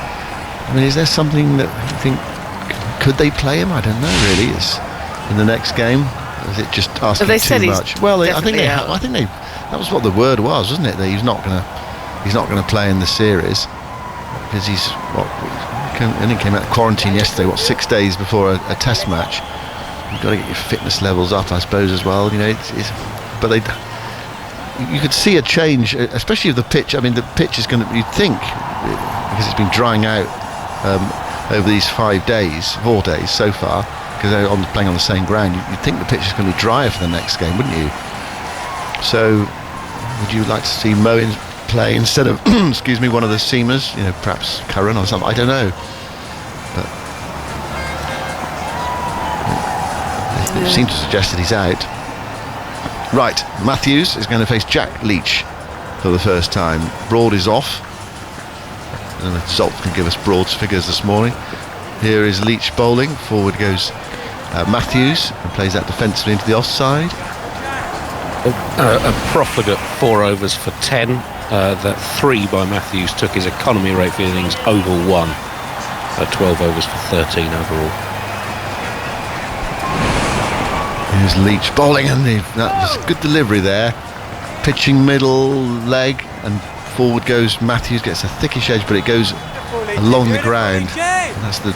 I mean, is there something that you think could they play him? I don't know. Really, is in the next game? Or is it just asking too much? Well, I think they. That was what the word was, wasn't it? That he's not going to play in the series because he's only came out of quarantine yesterday. 6 days before a Test match? You've got to get your fitness levels up, I suppose, as well. You know, but you could see a change, especially of the pitch. I mean, the pitch is going to, you'd think, because it's been drying out over these 4 days so far, because they're playing on the same ground, you'd think the pitch is going to be drier for the next game, wouldn't you? So, would you like to see Moeen play instead of, excuse me, one of the seamers, perhaps Curran or something? I don't know. But they seem to suggest that he's out. Right, Matthews is going to face Jack Leach for the first time. Broad is off, and the result can give us Broad's figures this morning. Here is Leach bowling. Forward goes Matthews, and plays that defensively into the offside. A profligate 4 overs for 10. That 3 by Matthews took his economy rate for the innings over 1 at 12 overs for 13 overall. Here's Leach bowling, and that was good delivery there. Pitching middle leg, and forward goes Matthews, gets a thickish edge, but it goes along the ground. And that's the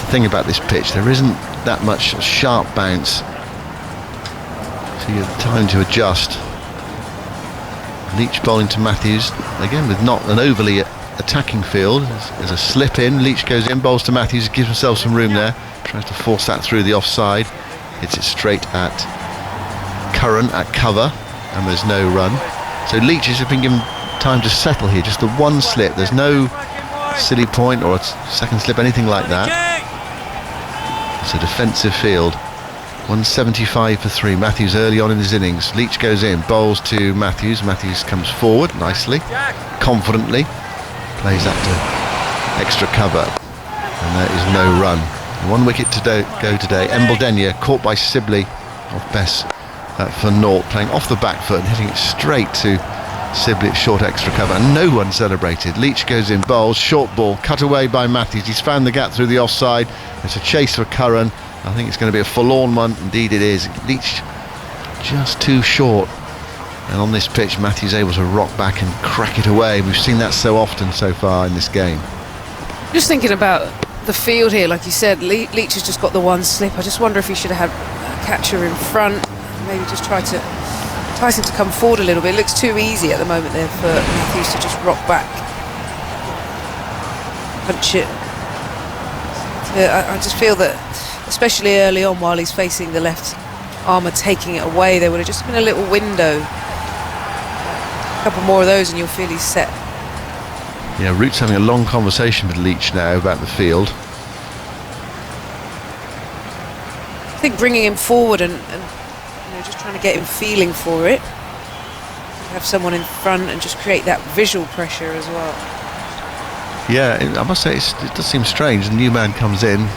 thing about this pitch. There isn't that much sharp bounce, so you have time to adjust. Leach bowling to Matthews, again with not an overly attacking field. There's a slip in, Leach goes in, bowls to Matthews, gives himself some room there, tries to force that through the offside, hits it straight at Curran at cover, and there's no run. So Leach has been given time to settle here, just the one slip, there's no silly point or a second slip, anything like that. It's a defensive field. 175 for 3. Matthews early on in his innings. Leach goes in, bowls to Matthews. Matthews comes forward nicely, confidently, plays that to extra cover, and there is no run. 1 wicket to go today. Embledenia caught by Sibley off Bess for naught, playing off the back foot and hitting it straight to Sibley at short extra cover, and no one celebrated. Leach goes in, bowls, short ball, cut away by Matthews. He's found the gap through the offside. It's a chase for Curran. I think it's going to be a forlorn one. Indeed it is. Leach just too short, and on this pitch Matthews able to rock back and crack it away. We've seen that so often so far in this game. Just thinking about the field here, like you said, Leach has just got the one slip. I just wonder if he should have had a catcher in front, maybe just entice him to come forward a little bit. It looks too easy at the moment there for Matthews to just rock back, punch it. I just feel that, especially early on while he's facing the left armour taking it away, there would have just been a little window. A couple more of those and you'll feel he's set. Yeah, Root's having a long conversation with Leach now about the field. I think bringing him forward and just trying to get him feeling for it. Have someone in front and just create that visual pressure as well. Yeah, I must say it does seem strange. The new man comes in.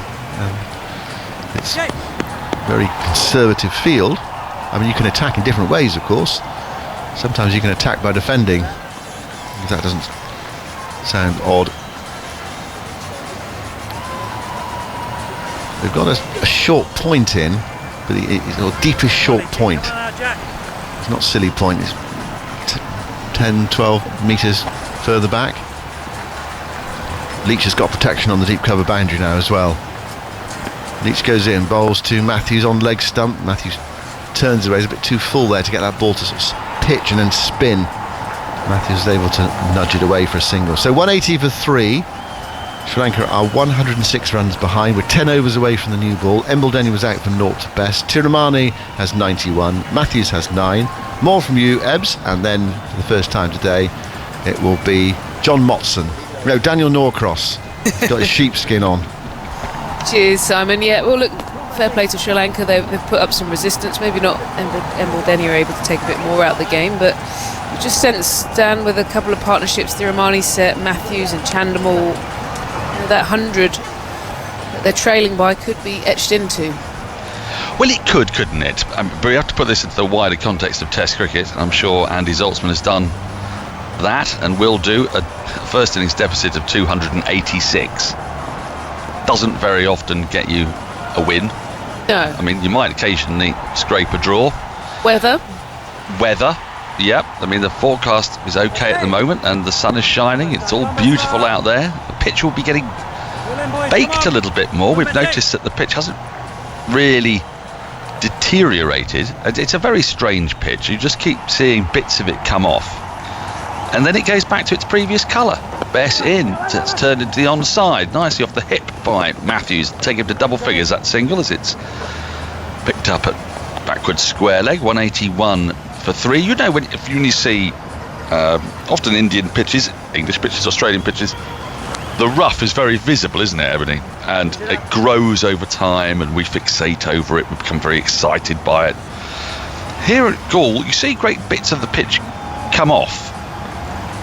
It's a very conservative field. I mean, you can attack in different ways, of course. Sometimes you can attack by defending. That doesn't sound odd. They've got a short point in, but it's the deepest short point. It's not silly point. It's 10, 12 metres further back. Leach has got protection on the deep cover boundary now as well. Leach goes in, bowls to Matthews on leg stump. Matthews turns away, he's a bit too full there to get that ball to sort of pitch and then spin. Matthews is able to nudge it away for a single. So 180 for 3. Sri Lanka are 106 runs behind. We're 10 overs away from the new ball. Embledenia was out for naught to best. Tiramani has 91. Matthews has 9. More from you, Ebbs, and then for the first time today it will be John Motson. No, Daniel Norcross. Got his sheepskin on. Cheers, Simon. Yeah, well, look, fair play to Sri Lanka. They've put up some resistance. Maybe not Embledenia are able to take a bit more out of the game, but you just sense Dan with a couple of partnerships, Thiramani set, Matthews and Chandamal, that 100 that they're trailing by could be etched into. Well, it could, couldn't it? But we have to put this into the wider context of Test cricket. I'm sure Andy Zaltzman has done that and will do. A first innings deficit of 286 doesn't very often get you a win. No. I mean, you might occasionally scrape a draw. Weather, yep. I mean, the forecast is okay at the moment and the sun is shining. It's all beautiful out there. The pitch will be getting baked a little bit more. We've noticed that the pitch hasn't really deteriorated. It's a very strange pitch. You just keep seeing bits of it come off and then it goes back to its previous colour. Bess in, it's turned into the onside, nicely off the hip by Matthews, take him to double figures. That single as it's picked up at backwards square leg. 181 for 3. You know, if you see often Indian pitches, English pitches, Australian pitches, the rough is very visible, isn't it, everything? And it grows over time and we fixate over it, we become very excited by it. Here at Gaul, you see great bits of the pitch come off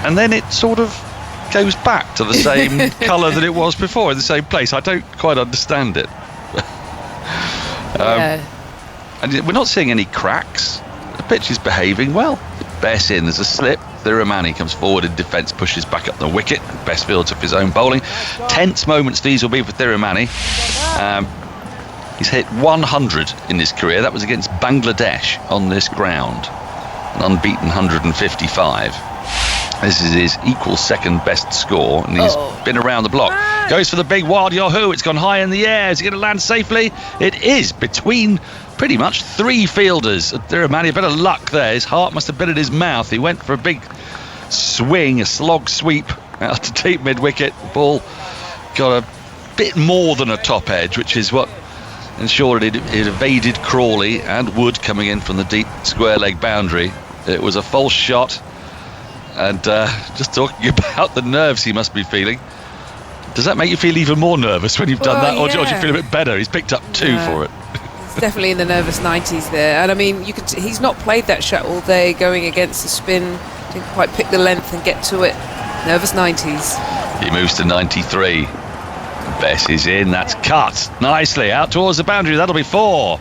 and then it sort of goes back to the same colour that it was before in the same place. I don't quite understand it. And we're not seeing any cracks. The pitch is behaving well. Bess in, there's a slip. Thiramani comes forward in defence, pushes back up the wicket. Bess fields up his own bowling. Tense moments these will be for Thiramani. He's hit 100 in his career. That was against Bangladesh on this ground. An unbeaten 155. This is his equal second best score, and he's been around the block. Goes for the big wild Yahoo. It's gone high in the air. Is he going to land safely? It is, between pretty much 3 fielders. Dhiramani, a bit of luck there. His heart must have been in his mouth. He went for a big swing, a slog sweep out to deep mid-wicket. Ball got a bit more than a top edge, which is what ensured it evaded Crawley and Wood coming in from the deep square leg boundary. It was a false shot. And just talking about the nerves he must be feeling, does that make you feel even more nervous when you've done that, or do you feel a bit better? He's picked up 2 for it. It's definitely in the nervous 90s there, and I mean, he's not played that shot all day, going against the spin, didn't quite pick the length and get to it. Nervous 90s. He moves to 93. Bess is in. That's cut nicely out towards the boundary. That'll be 4.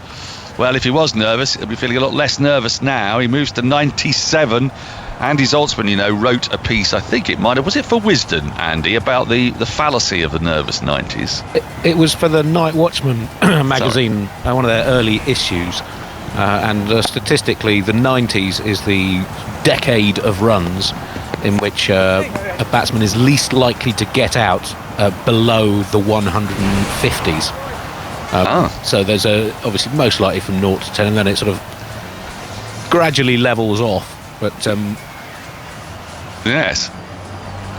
Well, if he was nervous, he'll be feeling a lot less nervous now. He moves to 97. Andy Zaltzman, wrote a piece, I think it might have, was it for Wisden, Andy, about the fallacy of the nervous 90s? It was for the Night Watchman magazine, one of their early issues. And statistically, the 90s is the decade of runs in which a batsman is least likely to get out below the 150s. So there's obviously most likely from 0 to 10, and then it sort of gradually levels off. But yes,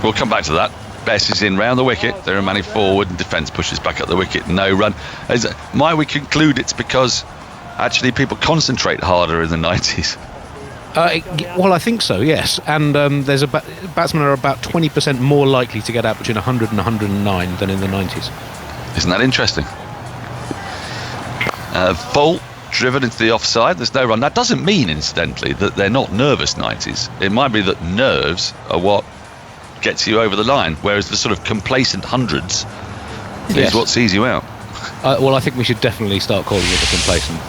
we'll come back to that. Bess is in round the wicket. Dhiramani forward, and defence pushes back up the wicket. No run. Might we conclude it's because actually people concentrate harder in the 90s? Well, I think so, yes. And there's batsmen are about 20% more likely to get out between 100 and 109 than in the 90s. Isn't that interesting? Full driven into the offside. There's no run. That doesn't mean, incidentally, that they're not nervous 90s. It might be that nerves are what gets you over the line, whereas the sort of complacent hundreds is what sees you out. Well, I think we should definitely start calling it the complacent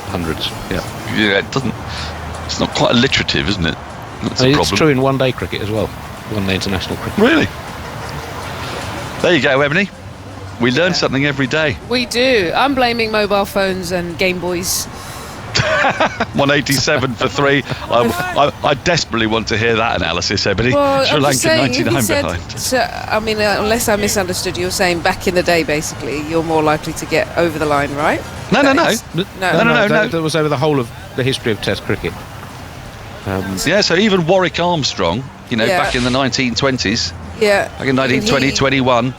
hundreds. Yeah, it doesn't. It's not quite alliterative, isn't it? That's a problem. It's true in one-day cricket as well. One-day international cricket. Really? There you go, Ebony. We learn something every day. We do. I'm blaming mobile phones and Game Boys. 187 for 3. I desperately want to hear that analysis, Ebony. Well, Sri Lanka 99 behind. So, I mean, unless I misunderstood, you're saying back in the day, basically, you're more likely to get over the line, right? No. That was over the whole of the history of Test cricket. So even Warwick Armstrong, back in the 1920s, back in 1920, 21,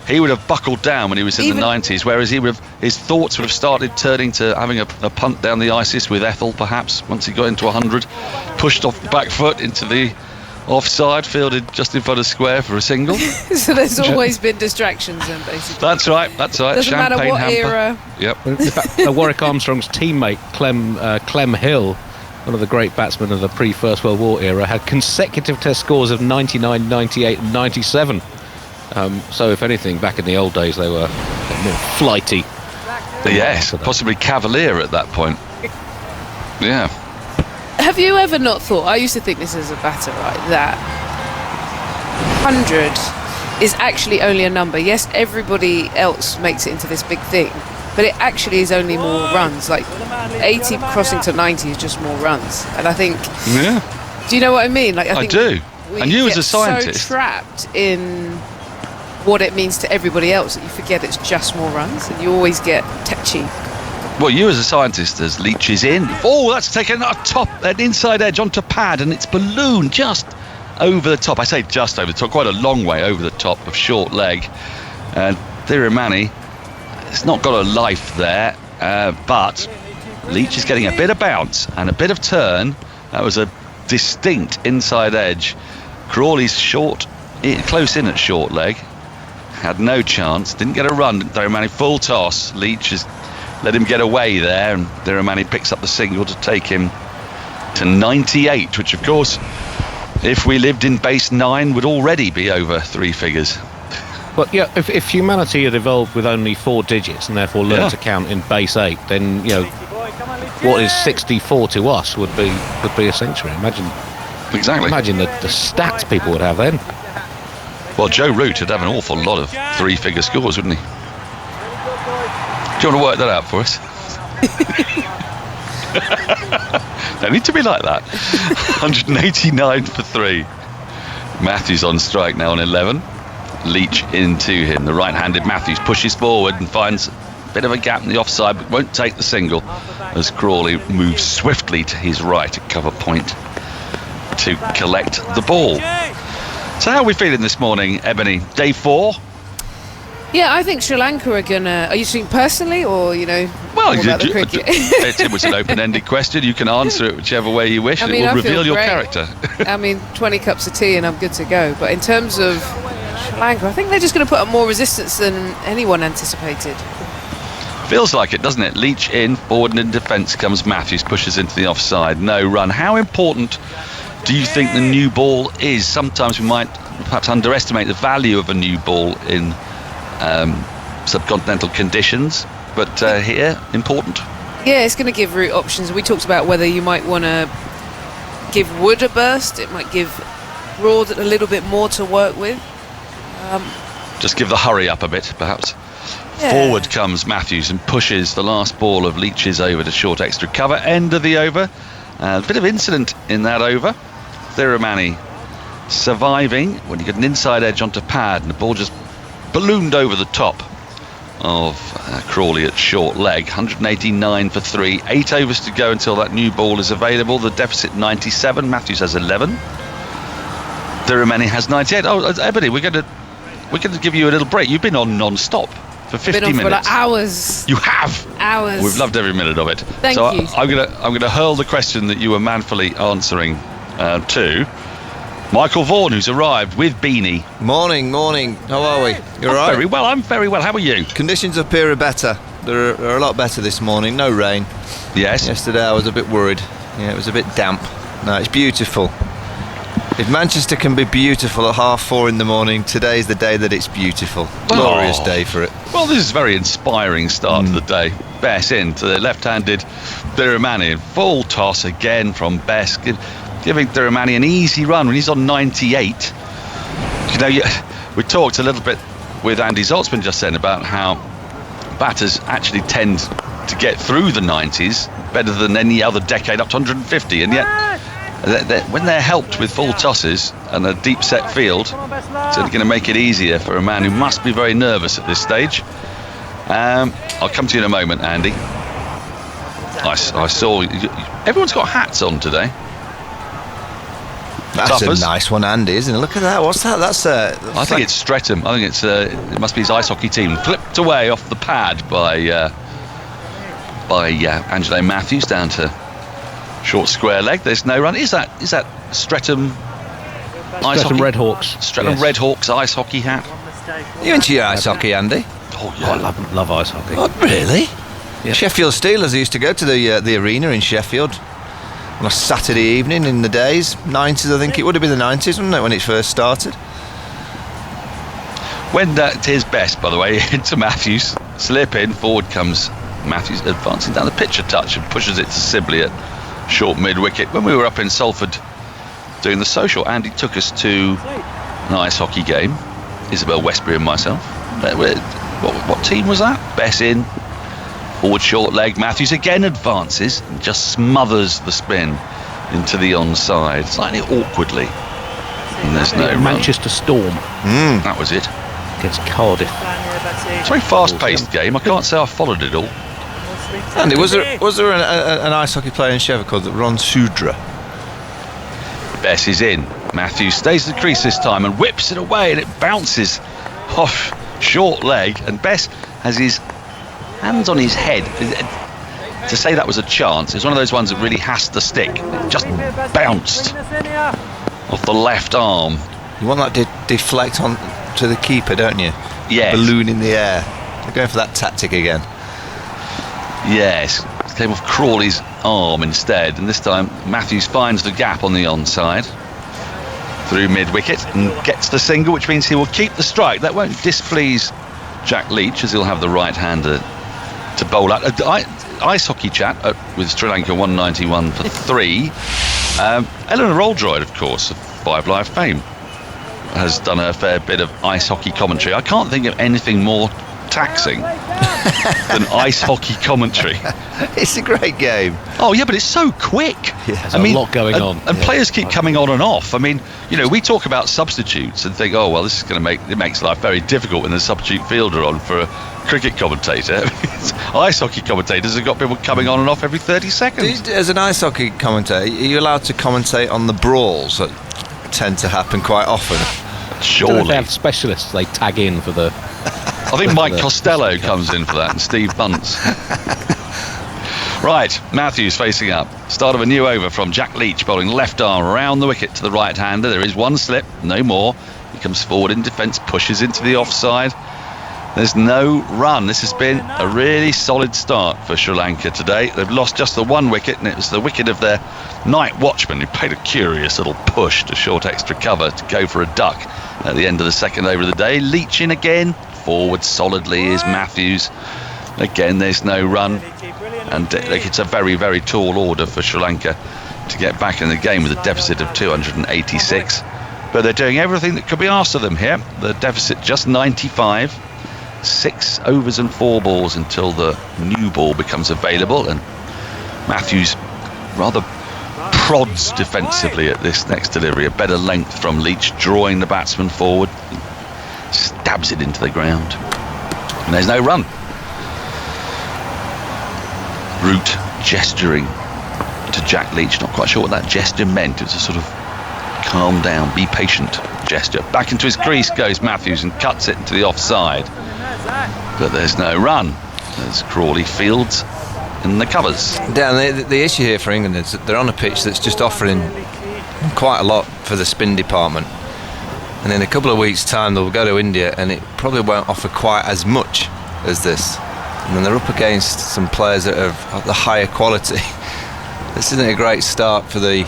he would have buckled down when he was in the 90s, whereas his thoughts would have started turning to having a punt down the ISIS with Ethel, perhaps, once he got into 100, pushed off the back foot into the offside, fielded just in front of square for a single. So there's always been distractions then, basically. That's right. Doesn't Champagne matter what hamper. era. Yep. Warwick Armstrong's teammate, Clem Hill, one of the great batsmen of the pre-First World War era, had consecutive Test scores of 99, 98 and 97. So if anything, back in the old days, they were more flighty. Yes, possibly cavalier at that point. Yeah. Have you ever not thought, I used to think this as a batter, right, that 100 is actually only a number. Yes, everybody else makes it into this big thing, but it actually is only more runs. Like 80 crossing to 90 is just more runs. And I think, do you know what I mean? Like I do. And you as a scientist, so trapped in what it means to everybody else that you forget it's just more runs, and you always get tetchy. Well, you as a scientist, as Leach is in. Oh, that's taken an inside edge onto pad, and it's ballooned just over the top. I say just over the top, quite a long way over the top of short leg. And Dhiramani, it's not got a life there, but Leach is getting a bit of bounce and a bit of turn. That was a distinct inside edge. Crawley's close in at short leg. Had no chance, didn't get a run. Dhiramani full toss. Leach has let him get away there, and Dhiramani picks up the single to take him to 98, which of course, if we lived in base 9, would already be over 3 figures. But yeah, if humanity had evolved with only 4 digits and therefore learned to count in base 8, then what is 64 to us would be a century. Imagine the stats people would have then. Well, Joe Root would have an awful lot of 3-figure scores, wouldn't he? Do you want to work that out for us? Don't need to be like that. 189 for 3. Matthews on strike now on 11. Leach into him. The right-handed Matthews pushes forward and finds a bit of a gap in the offside, but won't take the single as Crawley moves swiftly to his right at cover point to collect the ball. So how are we feeling this morning, Ebony? Day 4? Yeah, I think Sri Lanka are gonna. Are you speaking personally, or well, about the cricket? It was an open-ended question. You can answer it whichever way you wish. I And mean, it will I reveal feel your great. character. 20 cups of tea and I'm good to go. But in terms of Sri Lanka, I think they're just going to put up more resistance than anyone anticipated. Feels like it, doesn't it? Leach in, forward and in defence comes Matthews, pushes into the offside. No run. How important do you think the new ball is? Sometimes we might perhaps underestimate the value of a new ball in subcontinental conditions, but here, important. Yeah, it's going to give route options. We talked about whether you might want to give Wood a burst. It might give Broad a little bit more to work with. Just give the hurry up a bit, perhaps. Yeah. Forward comes Matthews and pushes the last ball of Leach's over to short extra cover. End of the over. A bit of incident in that over. Thirumanni surviving when he got an inside edge onto pad and the ball just ballooned over the top of Crawley at short leg. 189 for 3. 8 overs to go until that new ball is available. The deficit 97. Matthews has 11. Thirumanni has 98. Oh, Ebony, we're going to give you a little break. You've been on non-stop for 50 Been on minutes. for like hours. You have. Hours. We've loved every minute of it. Thank so you. I'm gonna hurl the question that you were manfully answering to Michael Vaughan, who's arrived with Beanie. Morning. How are we? You're I'm right. very well. How are you? Conditions up here are better. They're a lot better this morning. No rain. Yes. Yesterday I was a bit worried. Yeah, it was a bit damp. No, it's beautiful. If Manchester can be beautiful at 4:30 in the morning, today's the day that it's beautiful. Glorious day for it. Well, this is a very inspiring start to the day. Bess in to the left-handed Thirumanni. Full toss again from Bess, giving Thirumanni an easy run when he's on 98. We talked a little bit with Andy Zoltzman just then about how batters actually tend to get through the 90s better than any other decade up to 150, and yet when they're helped with full tosses and a deep set field, it's going to make it easier for a man who must be very nervous at this stage. I'll come to you in a moment, Andy. I saw everyone's got hats on today. That's Tuffers. a nice one, Andy, isn't it? Look at that. What's that? That's I think it's Streatham. I think it must be his ice hockey team. Flipped away off the pad by Angelo Matthews down to short square leg. There's no run. Is that Streatham? Ice Streatham hockey? Redhawks. Streatham Yes. Redhawks ice hockey hat. You into your ice hockey, Andy? Oh I love ice hockey. Oh, really? Yeah. Sheffield Steelers used to go to the arena in Sheffield on a Saturday evening in the days. 90s, I think it would have been the 90s, wouldn't it, when it first started? When it is best, by the way, into Matthews. Slip in, forward comes Matthews, advancing down the pitch a touch and pushes it to Sibley at short mid-wicket. When we were up in Salford doing the social, Andy took us to an ice hockey game. Isabel Westbury and myself. What team was that? Bess in, forward short leg. Matthews again advances and just smothers the spin into the onside, slightly awkwardly. And there's no run. Manchester Storm That was it. against Cardiff. It's a very fast-paced game. I can't say I followed it all. Andy, was there an ice hockey player in Sheffield called Ron Sudra? Bess is in. Matthews stays at the crease this time and whips it away, and it bounces off short leg, and Bess has his hands on his head. To say that was a chance, it's one of those ones that really has to stick. It just bounced off the left arm. You want that to deflect on to the keeper, don't you? Yes. Balloon in the air. They're going for that tactic again. Yes, it came off Crawley's arm instead, and this time Matthews finds the gap on the onside through mid-wicket and gets the single, which means he will keep the strike. That won't displease Jack Leach, as he'll have the right-hander to bowl at. Ice hockey chat with Sri Lanka 191 for 3. Eleanor Oldroyd, of course, of Five Live fame, has done a fair bit of ice hockey commentary. I can't think of anything more taxing than ice hockey commentary. It's a great game. Oh yeah, but it's so quick. There's a lot going on. And players keep coming on and off. I mean, we talk about substitutes and think, oh well, this is going to makes life very difficult when there's a substitute fielder on for a cricket commentator. Ice hockey commentators have got people coming on and off every 30 seconds. As an ice hockey commentator, are you allowed to commentate on the brawls that tend to happen quite often? Surely. They have specialists they tag in for the... I think Mike Costello comes in for that, and Steve Bunce. Right, Matthews facing up. Start of a new over from Jack Leach, bowling left arm around the wicket to the right-hander. There is one slip, no more. He comes forward in defence, pushes into the offside. There's no run. This has been a really solid start for Sri Lanka today. They've lost just the one wicket, and it was the wicket of their night watchman who paid a curious little push to short extra cover to go for a duck at the end of the second over of the day. Leach in again. Forward solidly is Matthews. Again, there's no run. And it's a very, very tall order for Sri Lanka to get back in the game with a deficit of 286. But they're doing everything that could be asked of them here. The deficit just 95. 6 overs and 4 balls until the new ball becomes available, and Matthews rather prods defensively at this next delivery. A better length from Leach, drawing the batsman forward, stabs it into the ground, and there's no run. Root gesturing to Jack Leach, not quite sure what that gesture meant. It was a sort of calm down, be patient gesture. Back into his crease goes Matthews and cuts it into the offside. But there's no run. There's Crawley Fields in the covers. Dan, the issue here for England is that they're on a pitch that's just offering quite a lot for the spin department. And in a couple of weeks' time, they'll go to India and it probably won't offer quite as much as this. And then they're up against some players that are of the higher quality. This isn't a great start for the...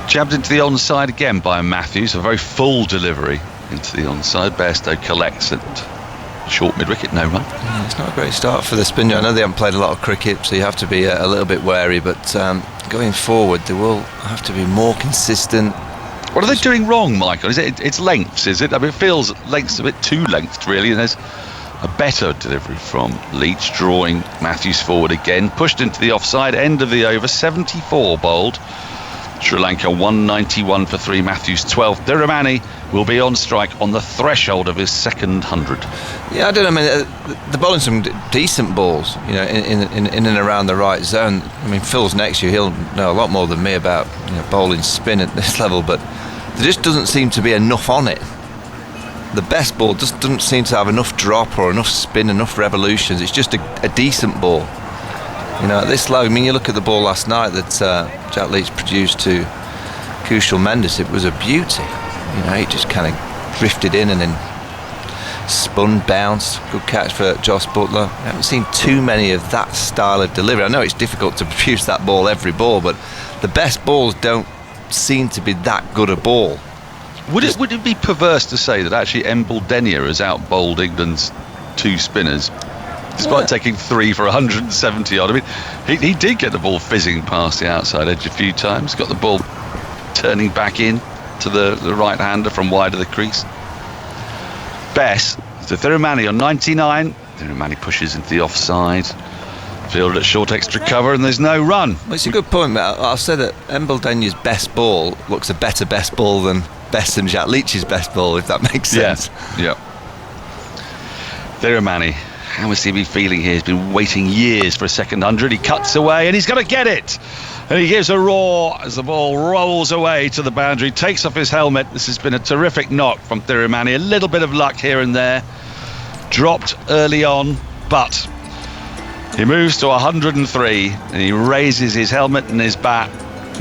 Jabbed into the onside again by Matthews. A very full delivery into the onside. Bairstow collects it. Short mid-wicket, no run. Yeah, it's not a great start for the spin. I know they haven't played a lot of cricket, so you have to be a little bit wary, but going forward they will have to be more consistent. What are they doing wrong, Michael? Is it's lengths, is it? I mean, it feels lengths a bit too lengthed, really, and there's a better delivery from Leach, drawing Matthews forward again, pushed into the offside, end of the over, 74 bowled. Sri Lanka 191 for 3, Matthews 12. Dhiramani will be on strike on the threshold of his second 100. Yeah, I don't know. I mean, they're bowling some decent balls, in and around the right zone. I mean, Phil's next to you. He'll know a lot more than me about bowling spin at this level, but there just doesn't seem to be enough on it. The best ball just doesn't seem to have enough drop or enough spin, enough revolutions. It's just a decent ball. At this low, I mean, you look at the ball last night that Jack Leach produced to Kushal Mendis, it was a beauty. He just kind of drifted in and then spun, bounced. Good catch for Joss Buttler. I haven't seen too many of that style of delivery. I know it's difficult to produce that ball every ball, but the best balls don't seem to be that good a ball. Would it be perverse to say that actually Embledenia has out-bowled England's 2 spinners? Despite taking 3 for 170 odd. I mean, he did get the ball fizzing past the outside edge a few times. Got the ball turning back in to the right-hander from wide of the crease. Bess to Dhiramani on 99. Dhiramani pushes into the offside. Fielded at short extra cover, and there's no run. Well, it's a good point, mate. I'll say that Embledenia's best ball looks a better best ball than Bess and Jack Leach's best ball, if that makes sense. Yeah. Dhiramani. How must he be feeling here? He's been waiting years for a second 100. He cuts away and he's got to get it. And he gives a roar as the ball rolls away to the boundary, takes off his helmet. This has been a terrific knock from Dhiramani. A little bit of luck here and there. Dropped early on, but he moves to 103 and he raises his helmet and his bat.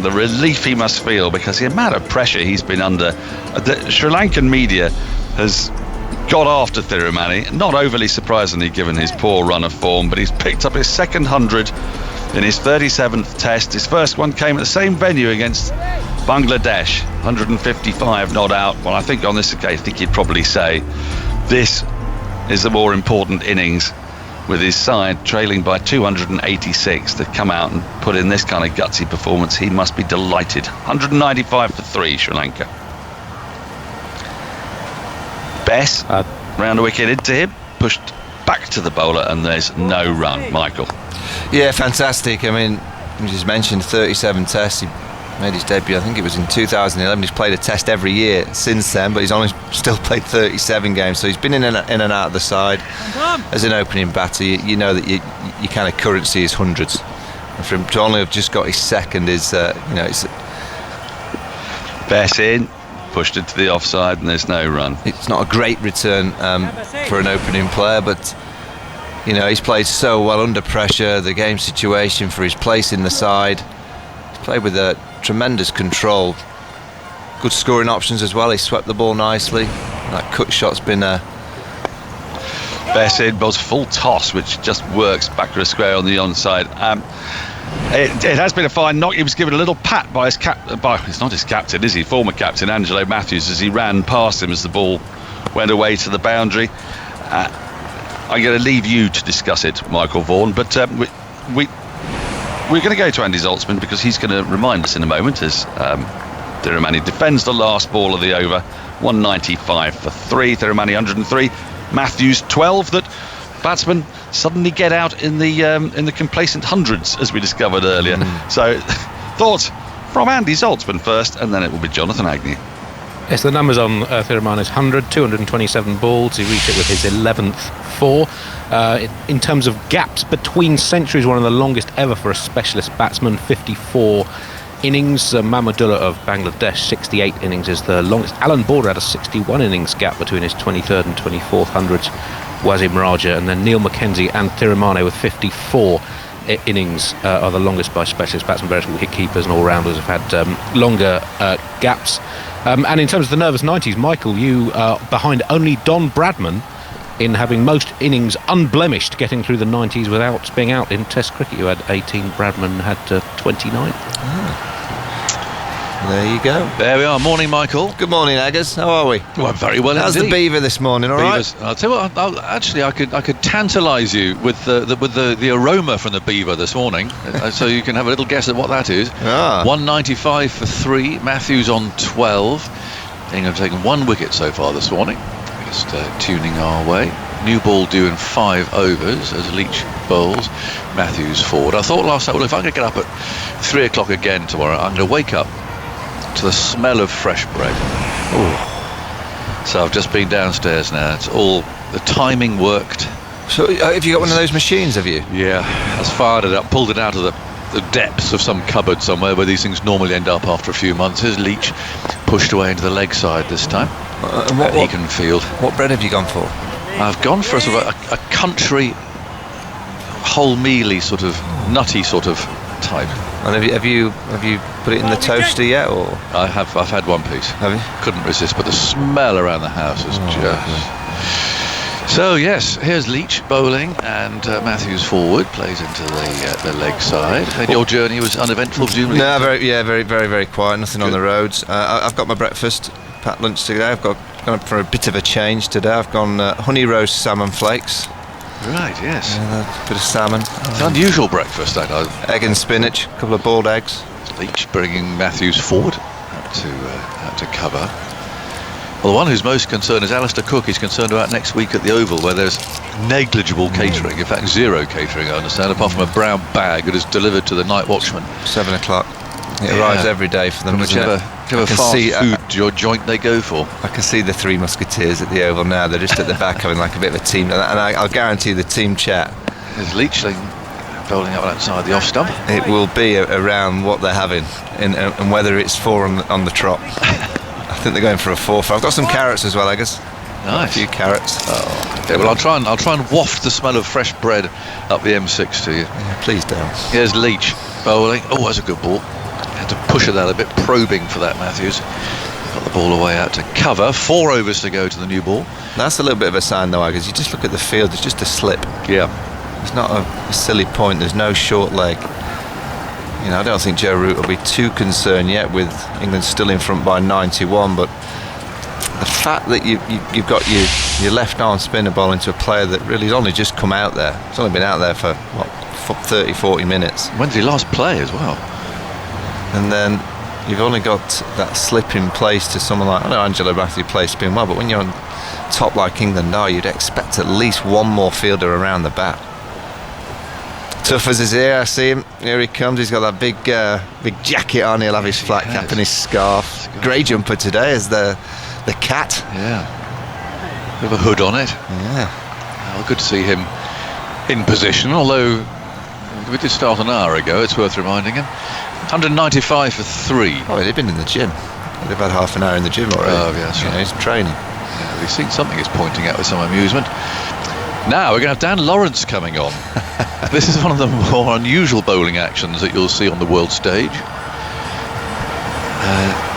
The relief he must feel, because the amount of pressure he's been under. The Sri Lankan media has got after Dhiramani, not overly surprisingly given his poor run of form, but he's picked up his second 100 in his 37th test. His first one came at the same venue against Bangladesh, 155 not out. Well, I think on this occasion, I think he'd probably say this is the more important innings, with his side trailing by 286 to come out and put in this kind of gutsy performance. He must be delighted. 195 for 3, Sri Lanka. Bess round a wicket into him, pushed back to the bowler, and there's no run. Michael. Yeah, fantastic. I mean, you just mentioned 37 tests. He made his debut, I think it was in 2011. He's played a test every year since then, but he's only still played 37 games, so he's been in and out of the side. As an opening batter, you know that your kind of currency is hundreds, and for him to only have just got his second is it's Bess in, pushed into the offside, and there's no run. It's not a great return for an opening player, but he's played so well under pressure, the game situation, for his place in the side. He's played with a tremendous control, good scoring options as well. He swept the ball nicely. That cut shot's been Bess in, bowls full toss, which just works back to a square on the onside. It has been a fine knock. He was given a little pat by his it's not his captain, is he? Former captain Angelo Matthews, as he ran past him as the ball went away to the boundary. I'm going to leave you to discuss it, Michael Vaughan, but we're going to go to Andy Zaltzman, because he's going to remind us in a moment as Thirumanni defends the last ball of the over. 195 for 3, Thirumanni 103, Matthews 12. That batsmen suddenly get out in the complacent hundreds, as we discovered earlier. So thoughts from Andy Zaltzman first, and then it will be Jonathan Agnew. Yes, the numbers on Thirumanni's 227 balls. He reached it with his 11th 4. In terms of gaps between centuries, one of the longest ever for a specialist batsman, 54 innings. Mahmudullah of Bangladesh, 68 innings is the longest. Alan Border had a 61 innings gap between his 23rd and 24th hundreds. Wasim Raja, and then Neil McKenzie and Thirumanni with 54 innings are the longest by specialist batsmen. Various wicket-keepers and all-rounders have had longer gaps. And in terms of the nervous 90s, Michael, you are behind only Don Bradman in having most innings unblemished, getting through the 90s without being out in Test cricket. You had 18, Bradman had 29. There you go. There we are. Morning, Michael. Good morning, Aggers. How are we? Well, very well. How's indeed. the beaver this morning? All right. I'll tell you what. I could tantalise you with the aroma from the beaver this morning, so you can have a little guess at what that is. 195 for 3. Matthews on 12. England have taken 1 wicket so far this morning. Just tuning our way. New ball due in 5 overs as Leach bowls. Matthews forward. I thought last night, well, if I'm going to get up at 3 o'clock again tomorrow, I'm going to wake up to the smell of fresh bread. Ooh. So I've just been downstairs now. It's all, the timing worked. So have you got one of those machines, have you? Yeah, I fired it up, pulled it out of the depths of some cupboard somewhere where these things normally end up after a few months. Here's Leach pushed away into the leg side this time. What Eganfield. What bread have you gone for? I've gone for a sort of a country wholemealy sort of nutty sort of type. And have you put it in the toaster yet, or? I've had one piece. Have you? Couldn't resist, but the smell around the house is just. So yes, here's Leach bowling, and Matthews forward, plays into the leg side. And your journey was uneventful, presumably? No, very quiet. Nothing Good. On the roads. I've got my breakfast, packed lunch today. I've gone for a bit of a change today. I've gone honey roast salmon flakes. Right, yes. A bit of salmon. It's an unusual breakfast, I know. Egg and spinach, a couple of boiled eggs. Leach bringing Matthews forward out to cover. Well, the one who's most concerned is Alistair Cook. He's concerned about next week at the Oval, where there's negligible catering. In fact, 0 catering, I understand, apart from a brown bag that is delivered to the night watchman. 7 o'clock. It arrives every day for them, whichever fast food joint they go for. I can see the 3 Musketeers at the Oval now. They're just at the back having like a bit of a team, and I'll guarantee the team chat. There's Leach bowling up outside the off stump. It will be around what they're having and whether it's 4 on the trot. I think they're going for a 4. I've got some carrots as well, I guess. Nice. A few carrots. Okay, well, I'll try and waft the smell of fresh bread up the M6 to you. Yeah, please don't. Here's Leach bowling. Oh, that's a good ball. Had to push it out a bit, probing for that, Matthews. Got the ball away out to cover. 4 overs to go to the new ball. That's a little bit of a sign, though, because you just look at the field. It's just a slip. Yeah. It's not a silly point. There's no short leg. You know, I don't think Joe Root will be too concerned yet with England still in front by 91, but the fact that you've got your left arm spinner bowling to a player that really has only just come out there. He's only been out there for 30, 40 minutes. When did he last play as well? And then you've only got that slip in place to someone like, I know Angelo Matthews plays spin well, but when you're on top like England are, you'd expect at least one more fielder around the bat. Tough as is here, I see him. Here he comes. He's got that big jacket on. He'll have his flat cap and his scarf. Grey jumper today as the cat. Yeah. With a hood on it. Yeah. Well, good to see him in position, although we did start an hour ago, it's worth reminding him. 195 for 3. Oh, they've been in the gym. They've had half an hour in the gym already. Oh, yeah, that's right. He's training. Yeah, we've seen something he's pointing at with some amusement. Now we're going to have Dan Lawrence coming on. This is one of the more unusual bowling actions that you'll see on the world stage.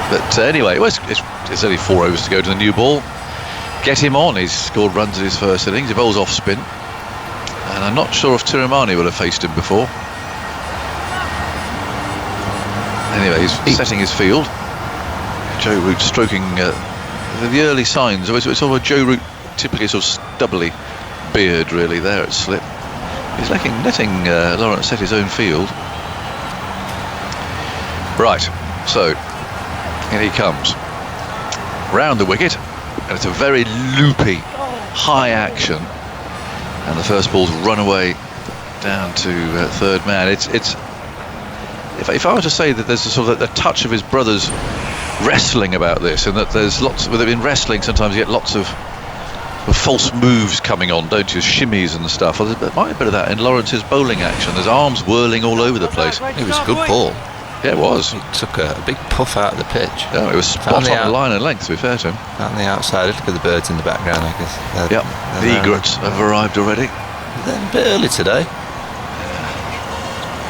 But anyway, it's only 4 overs to go to the new ball. Get him on. He's scored runs in his first innings. He bowls off spin. And I'm not sure if Tiramani will have faced him before. Anyway, he's setting his field. Joe Root stroking the early signs. It's sort of a Joe Root, typically sort of stubbly beard really there at slip. He's letting Lawrence set his own field. Right, so in he comes. Round the wicket, and it's a very loopy, high action. And the first ball's run away down to third man. It's if I were to say that there's a sort of the touch of his brother's wrestling about this, and that there's lots with it in wrestling, sometimes you get lots of false moves coming on, don't you? Shimmies and stuff. Well, there might be a bit of that in Lawrence's bowling action. There's arms whirling all over the place. It was a good ball. Yeah, it was. He took a big puff out of the pitch. Yeah, it was spot on the line and length, to be fair to him. Out on the outside, look at the birds in the background, I guess. Yep, the egrets have arrived already. They're a bit early today.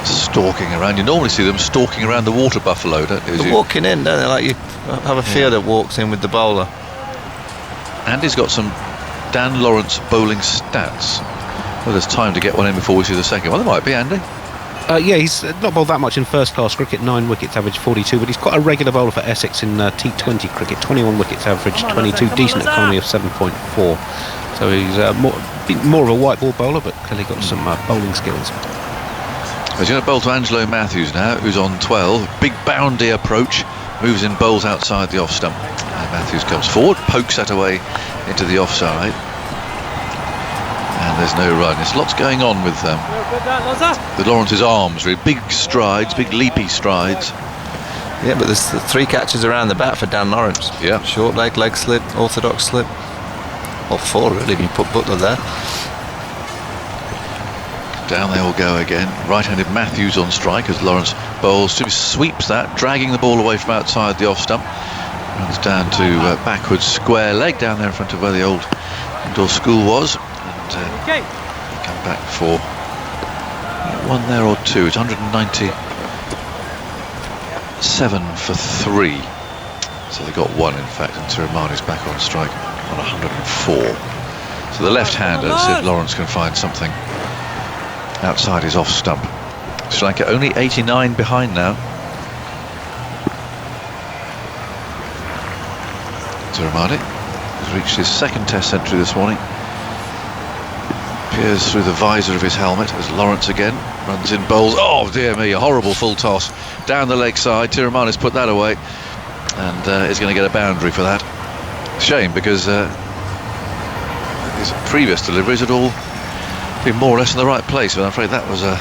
Stalking around. You normally see them stalking around the water buffalo, don't you? They're walking in, don't they? Like you have a fielder that walks in with the bowler. Andy's got some Dan Lawrence bowling stats. Well, there's time to get one in before we see the second one. There might be, Andy. Yeah, he's not bowled that much in first-class cricket, 9 wickets, average 42, but he's quite a regular bowler for Essex in T20 cricket, 21 wickets, average 22, decent economy of 7.4. So he's more of a white ball bowler, but clearly got some bowling skills. He's going to bowl to Angelo Matthews now, who's on 12. Big boundy approach, moves in, bowls outside the off stump. And Matthews comes forward, pokes that away into the offside. And there's no run. There's lots going on with Lawrence's arms, really. Big strides, big leapy strides. Yeah, but there's 3 catches around the bat for Dan Lawrence. Yeah. Short leg slip, orthodox slip. Or 4 really, if you put Butler there. Down they all go again. Right-handed Matthews on strike as Lawrence bowls, sweeps that, dragging the ball away from outside the off stump. Runs down to backwards square leg down there in front of where the old indoor school was. And come back for 1 there or 2. It's 197 for 3. So they got 1 in fact, and Tiramani's back on strike on 104. So the left-hander, let's see if Lawrence can find something outside his off stump. Sri Lanka only 89 behind now. Tiramani has reached his 2nd Test century this morning. Peers through the visor of his helmet as Lawrence again runs in, bowls. Oh dear me, a horrible full toss down the leg side. Tiramani's put that away and is going to get a boundary for that. Shame, because his previous deliveries had all been more or less in the right place, but I'm afraid that was a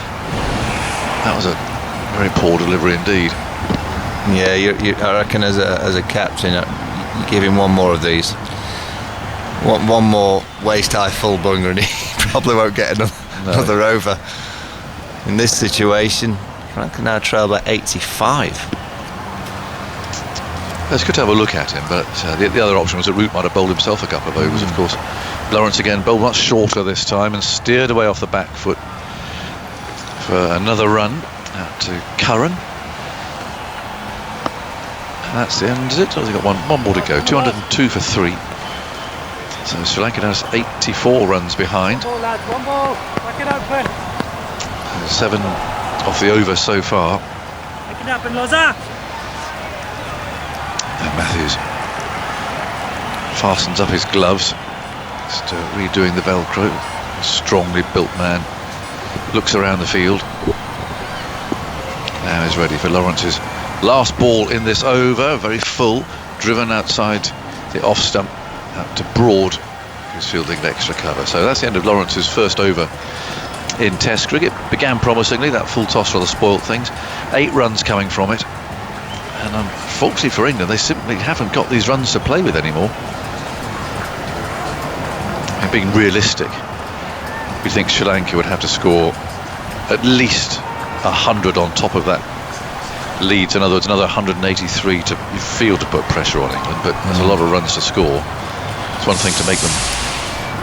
very poor delivery indeed. Yeah, I reckon as a captain, you give him 1 more of these. One more waist-high full bunger and he probably won't get another over. In this situation, Frank can now trail by 85. It's good to have a look at him, but the other option was that Root might have bowled himself a couple of overs, of course. Lawrence again bowled much shorter this time and steered away off the back foot for another run out to Curran. And that's the end, is it? Oh, they've got one more to go. 202 for 3. So Sri Lanka has 84 runs behind. 7 off the over so far. And Matthews fastens up his gloves, just redoing the Velcro. Strongly built man. Looks around the field. Now he's ready for Lawrence's last ball in this over. Very full, driven outside the off stump out to Broad who's fielding extra cover. So that's the end of Lawrence's first over in Test cricket. Began promisingly, that full toss rather spoilt things. 8 runs coming from it, and unfortunately for England, they simply haven't got these runs to play with anymore. And being realistic, we think Sri Lanka would have to score at least 100 on top of that lead. In other words, another 183 to field to put pressure on England, but there's a lot of runs to score. It's one thing to make them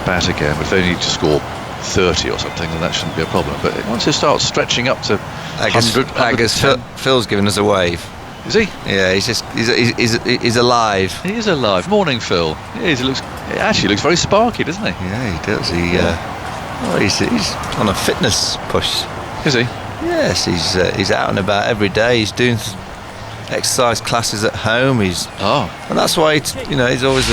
bat again, but if they need to score 30 or something, then that shouldn't be a problem. But once it starts stretching up to 100, Phil's giving us a wave. Is he? Yeah, he's alive. He is alive. Morning, Phil. He actually looks very sparky, doesn't he? Yeah, he does. He's on a fitness push. Is he? Yes, he's out and about every day. He's doing exercise classes at home. And that's why he's always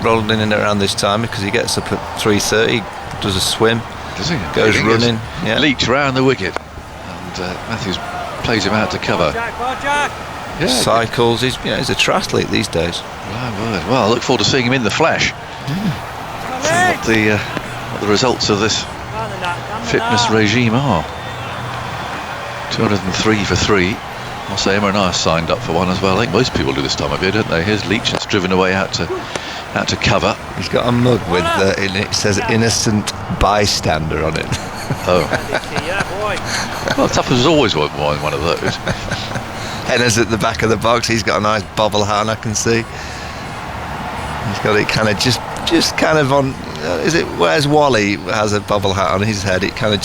rolling in and around this time, because he gets up at 3:30, does a swim, does he? Goes running. Yeah. Leach round the wicket, and Matthews plays him out to cover. Yeah, cycles. He's a triathlete these days. Well, I look forward to seeing him in the flesh. See what the results of this fitness regime are. 203 for 3. I'll say Emma and I signed up for one as well. I think most people do this time of year, don't they? Here's Leach, that's driven away out to cover. He's got a mug with it says innocent bystander on it. Oh. Well, Tupper's always won one of those. Henna's at the back of the box. He's got a nice bobble hat, I can see. He's got it kind of just kind of on. Is it? Where's Wally has a bobble hat on his head? It kind of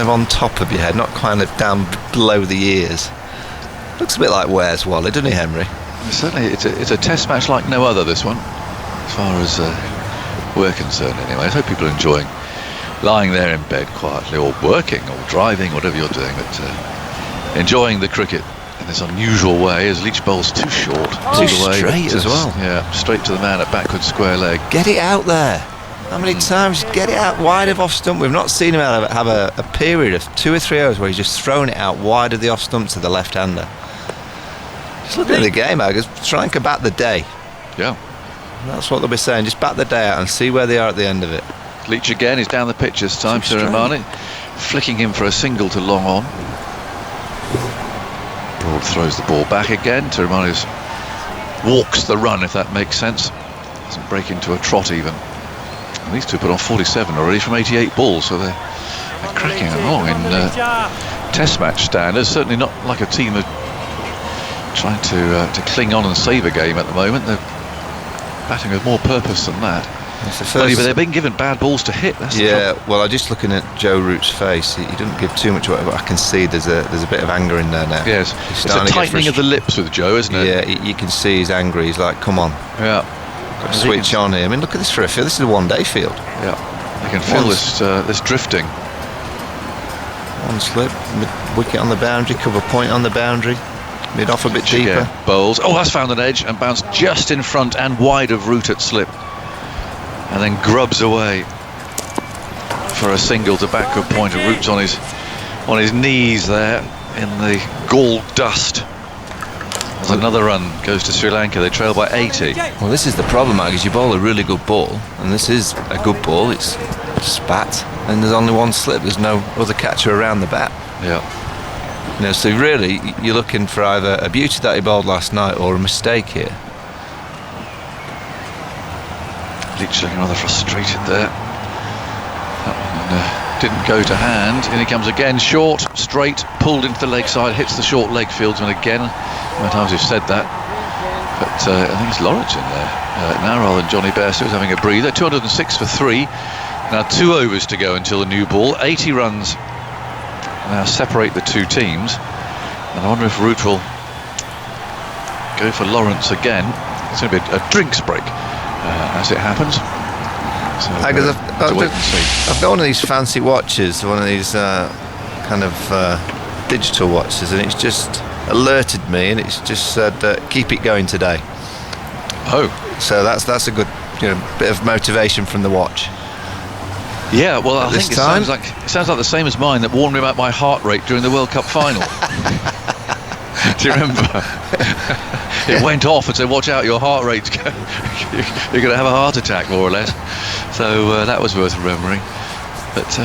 on top of your head, not kind of down below the ears. Looks a bit like Where's Wally, doesn't he, Henry? Certainly, it's a test match like no other, this one, as far as we're concerned anyway. I hope people are enjoying lying there in bed quietly, or working or driving, whatever you're doing, but enjoying the cricket in this unusual way, as Leach bowls too short. Too straight as well. Yeah, straight to the man at backward square leg. Get it out there. How many times? Get it out wide of off stump. We've not seen him have a period of 2 or 3 hours where he's just thrown it out wide of the off stump to the left-hander. Just look at the game, Agus. Sri Lanka bat the day. Yeah. And that's what they'll be saying. Just bat the day out and see where they are at the end of it. Leach again is down the pitch this time. Tiramani flicking him for a single to long on. Broad throws the ball back again. Tiramani walks the run, if that makes sense. Doesn't break into a trot even. And these two put on 47 already from 88 balls, so they're cracking along in test match standards. Certainly not like a team that trying to cling on and save a game at the moment. They're batting with more purpose than that. But they're being given bad balls to hit. That's well, I'm just looking at Joe Root's face. He doesn't give too much away, but I can see there's a bit of anger in there now. Yes, it's a tightening of the lips with Joe, isn't it? Yeah, you can see he's angry. He's like, come on. Yeah. Got to switch on here. I mean, look at this for a field. This is a one-day field. Yeah, you can feel this drifting. One slip, wicket on the boundary, cover point on the boundary. Mid off a bit deeper. Bowls. Oh, that's found an edge and bounced just in front and wide of Root at slip. And then grubs away for a single to backward point. Root's on his knees there in the gall dust. As another run goes to Sri Lanka. They trail by 80. Well, this is the problem, Mag, is you bowl a really good ball, and this is a good ball. It's spat, and there's only one slip. There's no other catcher around the bat. Yeah. So really, you're looking for either a beauty that he bowled last night or a mistake here. Leach looking rather frustrated there. That one didn't go to hand. In he comes again, short, straight, pulled into the leg side, hits the short leg fieldsman again. How many times we've said that? But I think it's Lawrence in there now rather than Johnny Bairstow, who's having a breather. 206 for 3. Now 2 overs to go until the new ball. 80 runs now separate the two teams. And I wonder if Root will go for Lawrence again. It's going to be a drinks break as it happens. So, I've got one of these fancy watches, one of these kind of digital watches, and it's just alerted me, and it's just said keep it going today. Oh, so that's a good bit of motivation from the watch. Yeah, well, I think it sounds like the same as mine that warned me about my heart rate during the World Cup final. Do you remember? it went off and said, "Watch out, your heart rate's you're going to have a heart attack, more or less." So that was worth remembering. But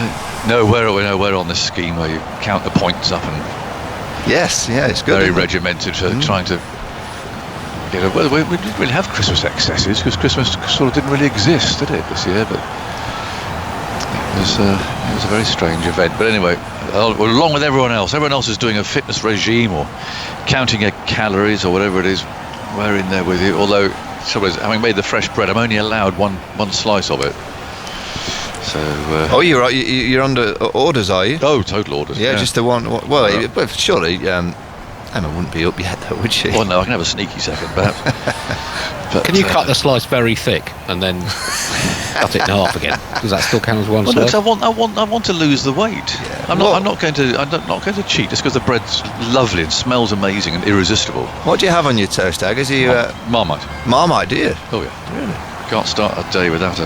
we're on this scheme where you count the points up and yes, yeah, it's good. Very regimented for trying to get a. Well, we didn't really have Christmas excesses because Christmas sort of didn't really exist, did it, this year? But it was a very strange event. But anyway, along with everyone else is doing a fitness regime or counting their calories or whatever it is. We're in there with you. Although, having made the fresh bread, I'm only allowed one slice of it. So. You're under orders, are you? Oh, total orders. Yeah, just the one. Well, surely Emma wouldn't be up yet, though, would she? Well, no, I can have a sneaky second, perhaps. But, can you cut the slice very thick and then cut it in half again? Does that still count as one slice? Look, I want to lose the weight. Yeah. I'm not going to cheat just because the bread's lovely and smells amazing and irresistible. What do you have on your toast, Ag? Is you Marmite? Marmite, do you? Oh yeah. Really? Can't start a day without a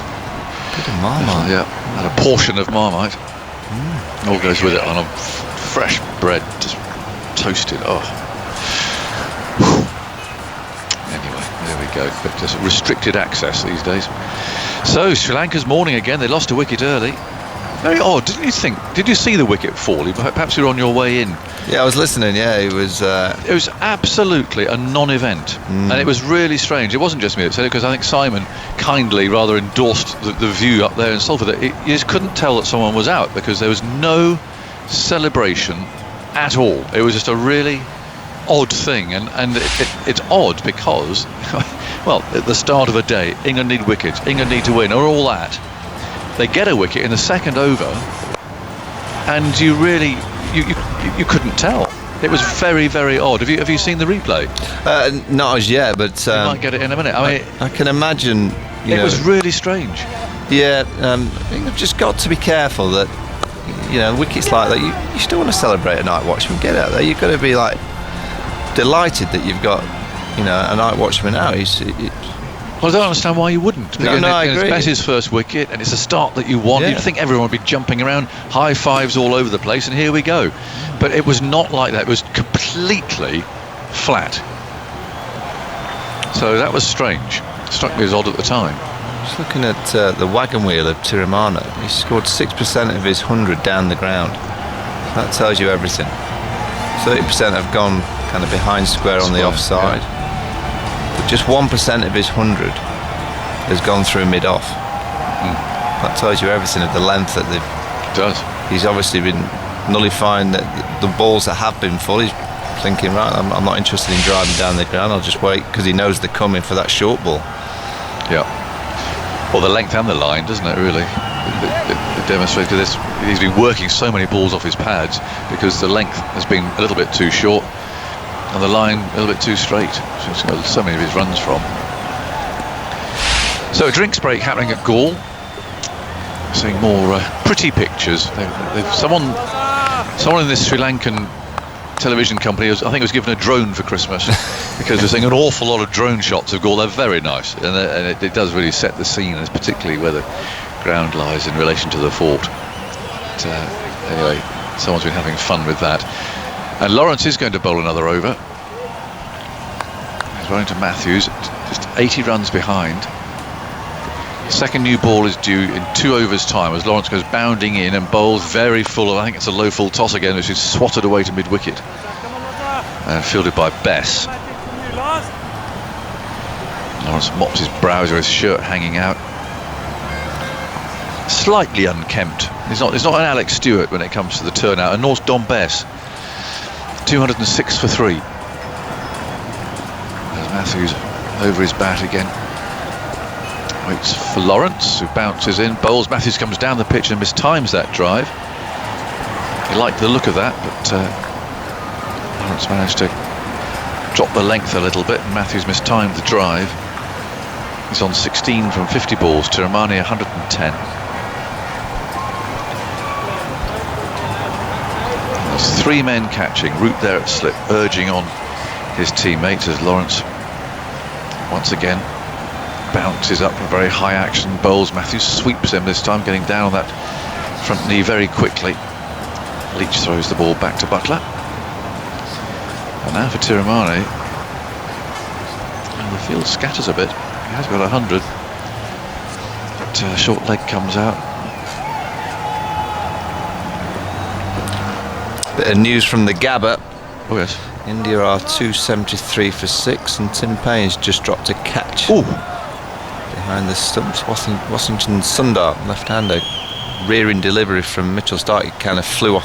bit of Marmite. Yeah, and a portion of Marmite. All goes with it on a fresh bread, just toasted. Oh. Anyway, there we go. But just restricted access these days. So Sri Lanka's morning again. They lost a wicket early. Very odd, didn't you think? Did you see the wicket fall? Perhaps you were on your way in. Yeah, I was listening. Yeah, it was. It was absolutely a non-event, and it was really strange. It wasn't just me that said it, because I think Simon kindly rather endorsed the view up there in Salford. That you just couldn't tell that someone was out because there was no celebration at all. It was just a really odd thing, and it's odd because, well, at the start of a day, England need wickets, England need to win, or all that. They get a wicket in the second over, and you really you couldn't tell. It was very, very odd. Have you seen the replay? Not as yet, but you might get it in a minute. I mean, I can imagine. It was really strange. Yeah, I think they've just got to be careful that wickets like that. You still want to celebrate a night watchman. Get out there. You've got to be like delighted that you've got a night watchman out. Well, I don't understand why you wouldn't. No, I agree. It's Bess's first wicket, and it's a start that you want. You'd think everyone would be jumping around, high fives all over the place, and here we go. But it was not like that. It was completely flat. So that was strange. It struck me as odd at the time. Just looking at the wagon wheel of Tiramana, he scored 6% of his 100 down the ground. That tells you everything. 30% have gone kind of behind square on the offside. Yeah. But just 1% of his 100 has gone through mid-off. That tells you everything of the length that they've. It does. He's obviously been nullifying the balls that have been full. He's thinking, right, I'm not interested in driving down the ground. I'll just wait because he knows they're coming for that short ball. Yeah. Well, the length and the line, doesn't it, really? It demonstrated this. He's been working so many balls off his pads because the length has been a little bit too short and the line a little bit too straight. So he's got so many of his runs from. So a drinks break happening at Gaul. Seeing more pretty pictures. Someone in this Sri Lankan television company, I think, was given a drone for Christmas because we're seeing an awful lot of drone shots of Gaul. They're very nice, and it does really set the scene, particularly where the ground lies in relation to the fort. But, anyway, someone's been having fun with that. And Lawrence is going to bowl another over. He's running to Matthews, just 80 runs behind. Second new ball is due in 2 overs time as Lawrence goes bounding in and bowls very full. I think it's a low full toss again, which is swatted away to mid-wicket and fielded by Bess. Lawrence mops his brows with his shirt hanging out. Slightly unkempt. He's not an Alex Stewart when it comes to the turnout, and nor's Don Bess. 206 for 3. There's Matthews over his bat again. Waits for Lawrence, who bounces in, bowls. Matthews comes down the pitch and mistimes that drive. He liked the look of that, but Lawrence managed to drop the length a little bit, and Matthews mistimed the drive. He's on 16 from 50 balls, Tiramani 110. There's 3 men catching, Root there at slip, urging on his teammates as Lawrence once again bounces up a very high action, bowls. Matthews sweeps him this time, getting down on that front knee very quickly. Leach throws the ball back to Butler. And now for Tiramani. field scatters a bit. He has got 100. But short leg comes out. Bit of news from the Gabba. Oh yes. India are 273 for 6, and Tim Payne's just dropped a catch. Ooh. Behind the stumps. Washington Sundar, left-hander, rearing delivery from Mitchell Stark. He kind of flew off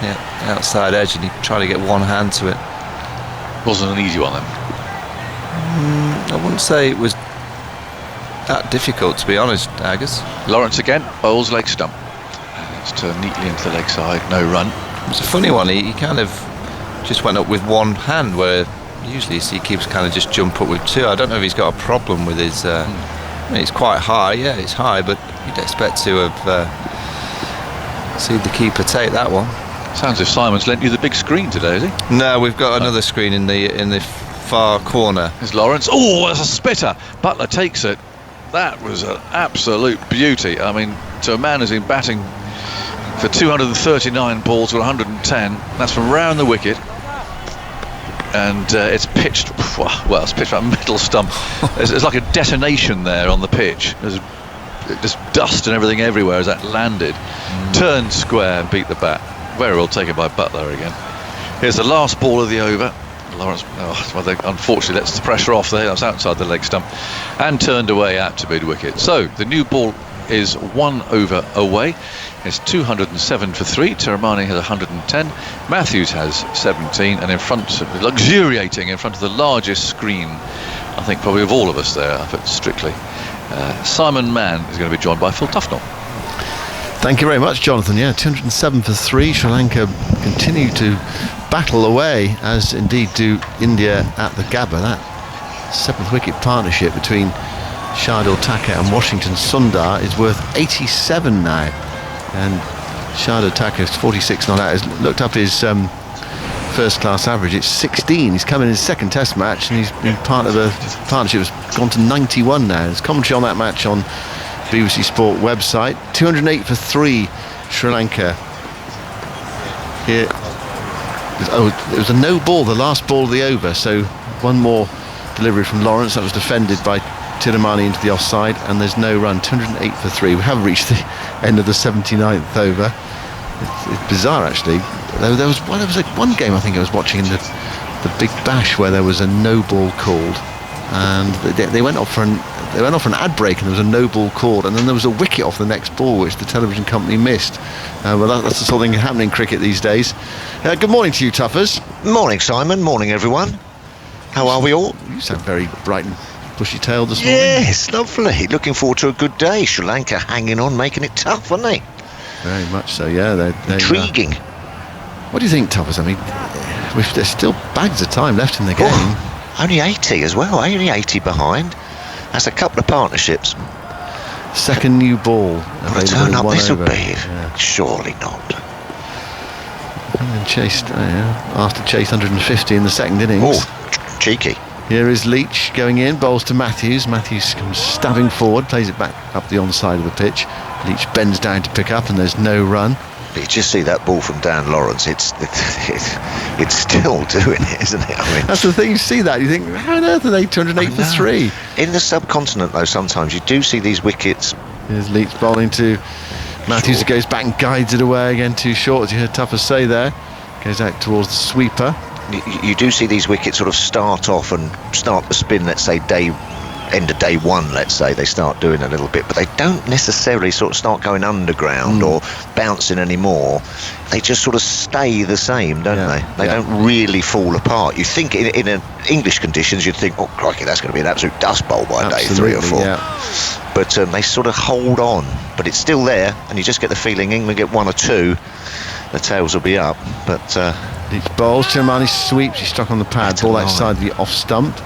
the outside edge, and he tried to get one hand to it. Wasn't an easy one then. I wouldn't say it was that difficult, to be honest, Agus. Lawrence again, bowls leg stump. It's turned neatly into the leg side, no run. It was a funny one. He kind of just went up with one hand, where usually you see keepers kind of just jump up with two. I don't know if he's got a problem with his. I mean, it's quite high. Yeah, it's high, but you'd expect to have seen the keeper take that one. Sounds as if Simon's lent you the big screen today, is he? No, we've got another screen in the far corner. There's Lawrence. Oh, there's a spitter. Butler takes it. That was an absolute beauty. I mean, to a man who's been batting for 239 balls with 110. That's from round the wicket. And it's pitched, well, it's pitched around middle stump. There's like a detonation there on the pitch. There's just dust and everything everywhere as that landed. Turned square and beat the bat. Very well taken by Butler again. Here's the last ball of the over. Lawrence, unfortunately, lets the pressure off there. That's outside the leg stump. And turned away out to mid-wicket. So the new ball is 1 over away. It's 207 for 3. Tiramani has 110. Matthews has 17, and in front, luxuriating in front of the largest screen, I think probably of all of us there up at Strictly, Simon Mann is going to be joined by Phil Tufnell. Thank you very much, Jonathan. Yeah, 207 for 3. Sri Lanka continue to battle away, as indeed do India at the Gabba. That 7th wicket partnership between Shardul Thakur and Washington Sundar is worth 87 now. And Shardul Thakur's 46 not out. Has looked up his first class average. It's 16. He's come in his second test match, and he's been part of a partnership that's gone to 91 now. There's commentary on that match on BBC Sport website. 208 for 3, Sri Lanka. Here, it was a no ball, the last ball of the over, so one more delivery from Lawrence. That was defended by Tiramani into the offside, and there's no run. 208 for 3. We have reached the end of the 79th over. It's bizarre, actually. There was one game I think I was watching in the Big Bash where there was a no ball called, and they went off for an ad break, and there was a no ball called, and then there was a wicket off the next ball which the television company missed. Well, that's the sort of thing happening in cricket these days. Good morning to you, Tuffers. Morning, Simon. Morning, everyone. How are we all? You sound very bright and bushy-tailed this morning. Yes, lovely. Looking forward to a good day. Sri Lanka hanging on, making it tough, aren't they? Very much so, yeah. They're intriguing. What do you think, Tuffers? I mean, there's still bags of time left in the game. Oh, only 80 as well. Only 80 behind. That's a couple of partnerships. Second new ball. What a turn up this will be. Yeah. Surely not. And then chased, after chased 150 in the second innings. Oh, cheeky. Here is Leach going in, bowls to Matthews. Matthews comes stabbing forward, plays it back up the onside of the pitch. Leach bends down to pick up, and there's no run. But you just see that ball from Dan Lawrence. It's still doing it, isn't it? I mean, that's the thing. You see that, you think, how on earth are they 208 for 3? In the subcontinent, though, sometimes you do see these wickets. Here's Leach bowling to Matthews, who goes back and guides it away again, too short, as you heard Tuffer say there. Goes out towards the sweeper. You do see these wickets sort of start off and start the spin, let's say end of day one, let's say, they start doing a little bit, but they don't necessarily sort of start going underground or bouncing anymore. They just sort of stay the same, don't they? They don't really fall apart. You think in English conditions, you'd think, oh crikey, that's going to be an absolute dust bowl by day 3 or 4. Yeah. But they sort of hold on, but it's still there, and you just get the feeling England get 1 or 2, the tails will be up. But Leach bowls, Tiramani sweeps, he's stuck on the pad, ball outside the off stump.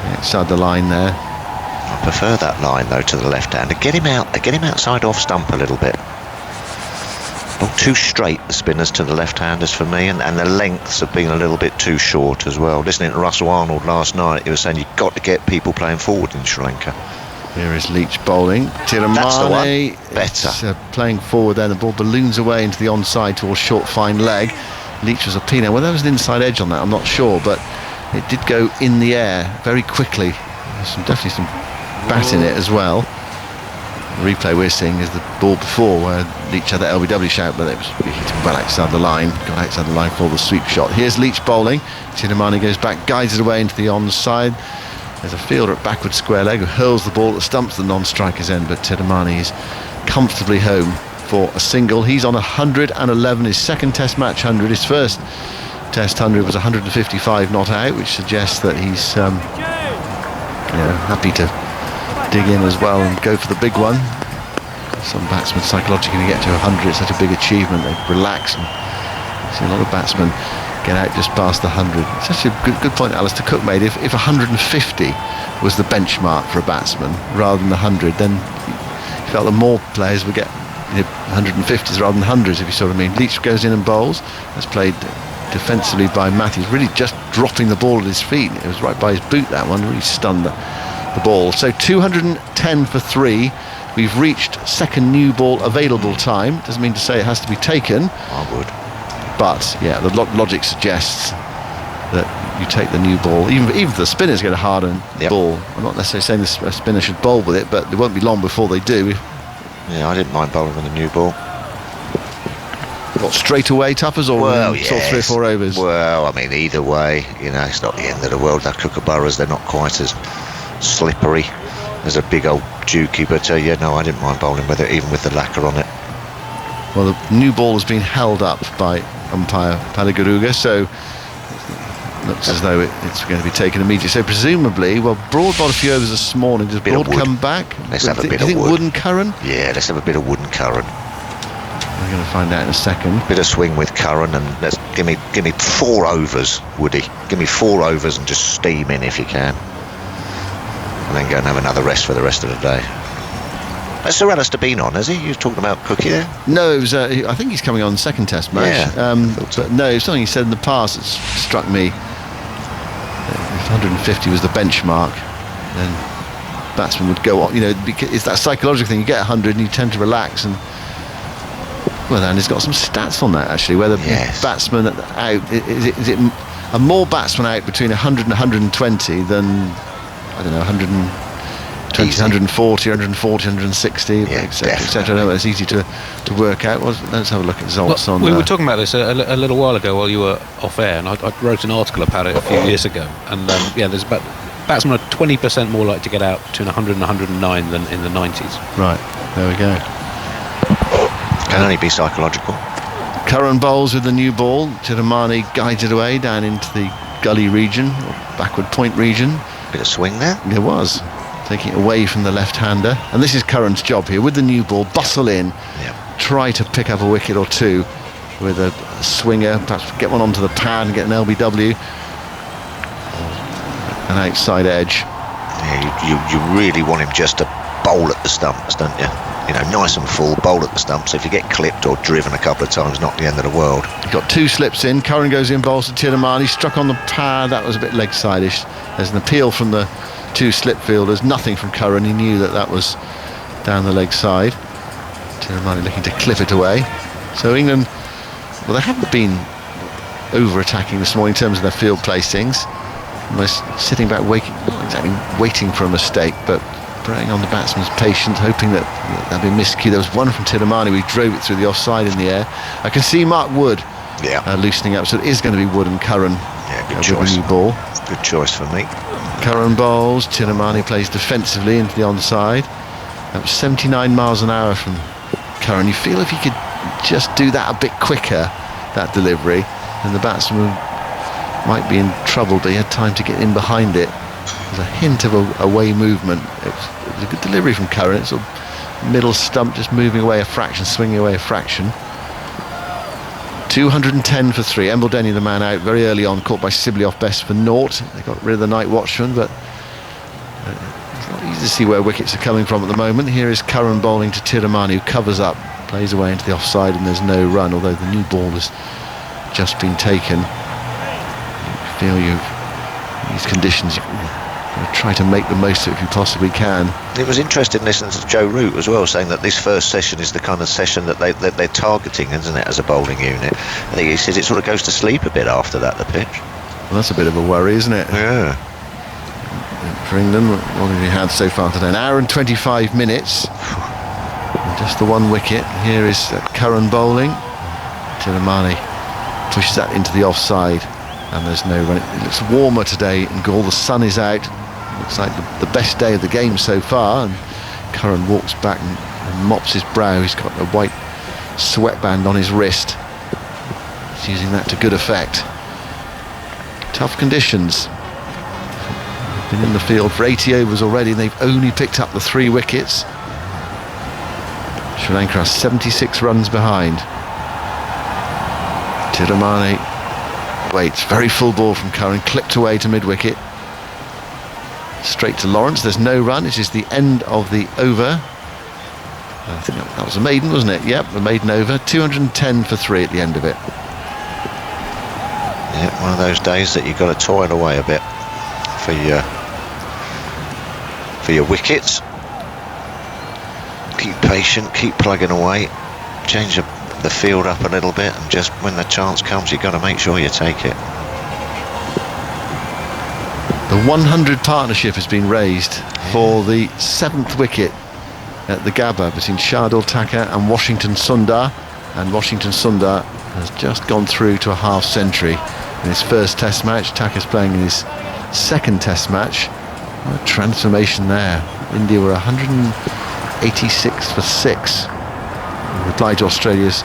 Outside the line there. I prefer that line though to the left-hander. Get him outside off stump a little bit. Not too straight, the spinners to the left-handers for me, and the lengths have been a little bit too short as well. Listening to Russell Arnold last night, he was saying you've got to get people playing forward in Sri Lanka. Here is Leach bowling. Tiramani better. Playing forward there. The ball balloons away into the onside towards short fine leg. Leach was a peanut. Well, there was an inside edge on that, I'm not sure, but it did go in the air very quickly. There's definitely some bat in it as well. The replay we're seeing is the ball before where Leach had the LBW shout, but it was hit well outside the line, got outside the line for the sweep shot. Here's Leach bowling. Tinamani goes back, guides it away into the onside. There's a fielder at backward square leg who hurls the ball that stumps the non-striker's end, but Tinamani is comfortably home for a single. He's on 111, his second Test match 100. His first Test 100 was 155 not out, which suggests that he's happy to dig in as well and go for the big one. Some batsmen psychologically get to 100, it's such a big achievement, they relax, and you see a lot of batsmen get out just past the 100. Such a good point Alistair Cook made. If 150 was the benchmark for a batsman rather than the 100, then you felt that more players would get 150s rather than 100s, if you sort of mean. Leach goes in and bowls. That's played defensively by Matthews, really just dropping the ball at his feet. It was right by his boot, that one, really stunned the ball. So 210 for 3. We've reached second new ball available time. Doesn't mean to say it has to be taken. I would. But yeah, the logic suggests that you take the new ball. Even if the spinners get a harder ball. I'm not necessarily saying the spinner should bowl with it, but it won't be long before they do. Yeah, I didn't mind bowling with a new ball. What, straight away, Tuppers, or sort of 3 or 4 overs? Well, I mean, either way, it's not the end of the world. The kookaburras, they're not quite as slippery as a big old dookie, but I didn't mind bowling with it, even with the lacquer on it. Well, the new ball has been held up by umpire Palaguruga, so it looks as though it's going to be taken immediately. So presumably, Broad bowled a few overs this morning. Does Broad come back? Let's have a bit of wood. Do you think Wood and Curran? Yeah, let's have a bit of Wood and Curran. We're going to find out in a second. Bit of swing with Curran, and let's give me 4 overs, Woody. Give me 4 overs and just steam in if you can, and then go and have another rest for the rest of the day. Has Sir Alistair been on, has he? You were talking about Cookie there? No, it was, I think he's coming on the second Test match. Yeah, but no, it's something he said in the past that struck me. If 150 was the benchmark, then batsmen would go on. Because it's that psychological thing. You get 100 and you tend to relax, and and he's got some stats on that actually. Whether batsmen out is it a more batsmen out between 100 and 120 than 120, 140, 160, etc. No, it's easy to work out. Let's have a look at results on. We were talking about this a little while ago while you were off air, and I wrote an article about it a few years ago. And there's about batsmen are 20% more likely to get out between 100 and 109 than in the 90s. Right, there we go. Can only be psychological. Curran bowls with the new ball. Tiramani guides it away down into the gully region, or backward point region. Bit of swing there. There was. Taking it away from the left-hander. And this is Curran's job here. With the new ball, bustle in. Try to pick up a wicket or two with a swinger. Perhaps get one onto the pad and get an LBW. An outside edge. Yeah, you really want him just to bowl at the stumps, don't you? Nice and full, bowl at the stumps. If you get clipped or driven a couple of times, not the end of the world. You've got 2 slips in. Curran goes in, bowls to Tiramani. Struck on the pad. That was a bit leg-side-ish. There's an appeal from the 2 slip fielders. Nothing from Curran. He knew that was down the leg side. Tiramani looking to clip it away. So England, they haven't been over-attacking this morning in terms of their field placings. Almost sitting back, waiting for a mistake, but preying on the batsman's patience, hoping that that'd be a miscue. There was one from Tiramani. We drove it through the offside in the air. I can see Mark Wood loosening up, so it is going to be Wood and Curran. Good choice. With a new ball. Good choice for me. Curran bowls. Tiramani plays defensively into the onside. That was 79 miles an hour from Curran. You feel if he could just do that a bit quicker, that delivery, then the batsman might be in trouble, but he had time to get in behind it. There's a hint of a away movement. It was a good delivery from Curran. It's sort of middle stump, just moving away a fraction, swinging away a fraction. 210 for 3. Embledeni, the man out very early on, caught by Sibley off best for naught. They got rid of the night watchman, but it's not easy to see where wickets are coming from at the moment. Here is Curran bowling to Tiramani, who covers up, plays away into the offside, and there's no run, although the new ball has just been taken. You feel these conditions, you try to make the most of it if you possibly can. It was interesting listening to Joe Root as well, saying that this first session is the kind of session that they're targeting, isn't it, as a bowling unit. I think he says it sort of goes to sleep a bit after that, the pitch. Well, that's a bit of a worry, isn't it? Yeah. For England, what have you had so far today? An hour and 25 minutes. And just the one wicket. Here is Curran bowling. Tiramani pushes that into the offside, and there's no run. It looks warmer today in Gaul. The sun is out. Looks like the best day of the game so far. And Curran walks back and mops his brow. He's got a white sweatband on his wrist. He's using that to good effect. Tough conditions. Been in the field for 80 overs already, and they've only picked up the 3 wickets. Sri Lanka are 76 runs behind. Tiramani waits. Very full ball from Curran, clipped away to mid-wicket. Straight to Lawrence. There's no run. It is the end of the over. I think that was a maiden, wasn't it? Yep, a maiden over. 210 for 3 at the end of it. Yeah, one of those days that you've got to toil away a bit for your wickets. Keep patient, keep plugging away, change the field up a little bit, and just when the chance comes, you've got to make sure you take it. The 100 partnership has been raised for the 7th wicket at the Gabba between Shardul Thakur and Washington Sundar, and Washington Sundar has just gone through to a half century in his first test match. Thakur's playing in his second test match. What a transformation there. India were 186 for 6 in reply to Australia's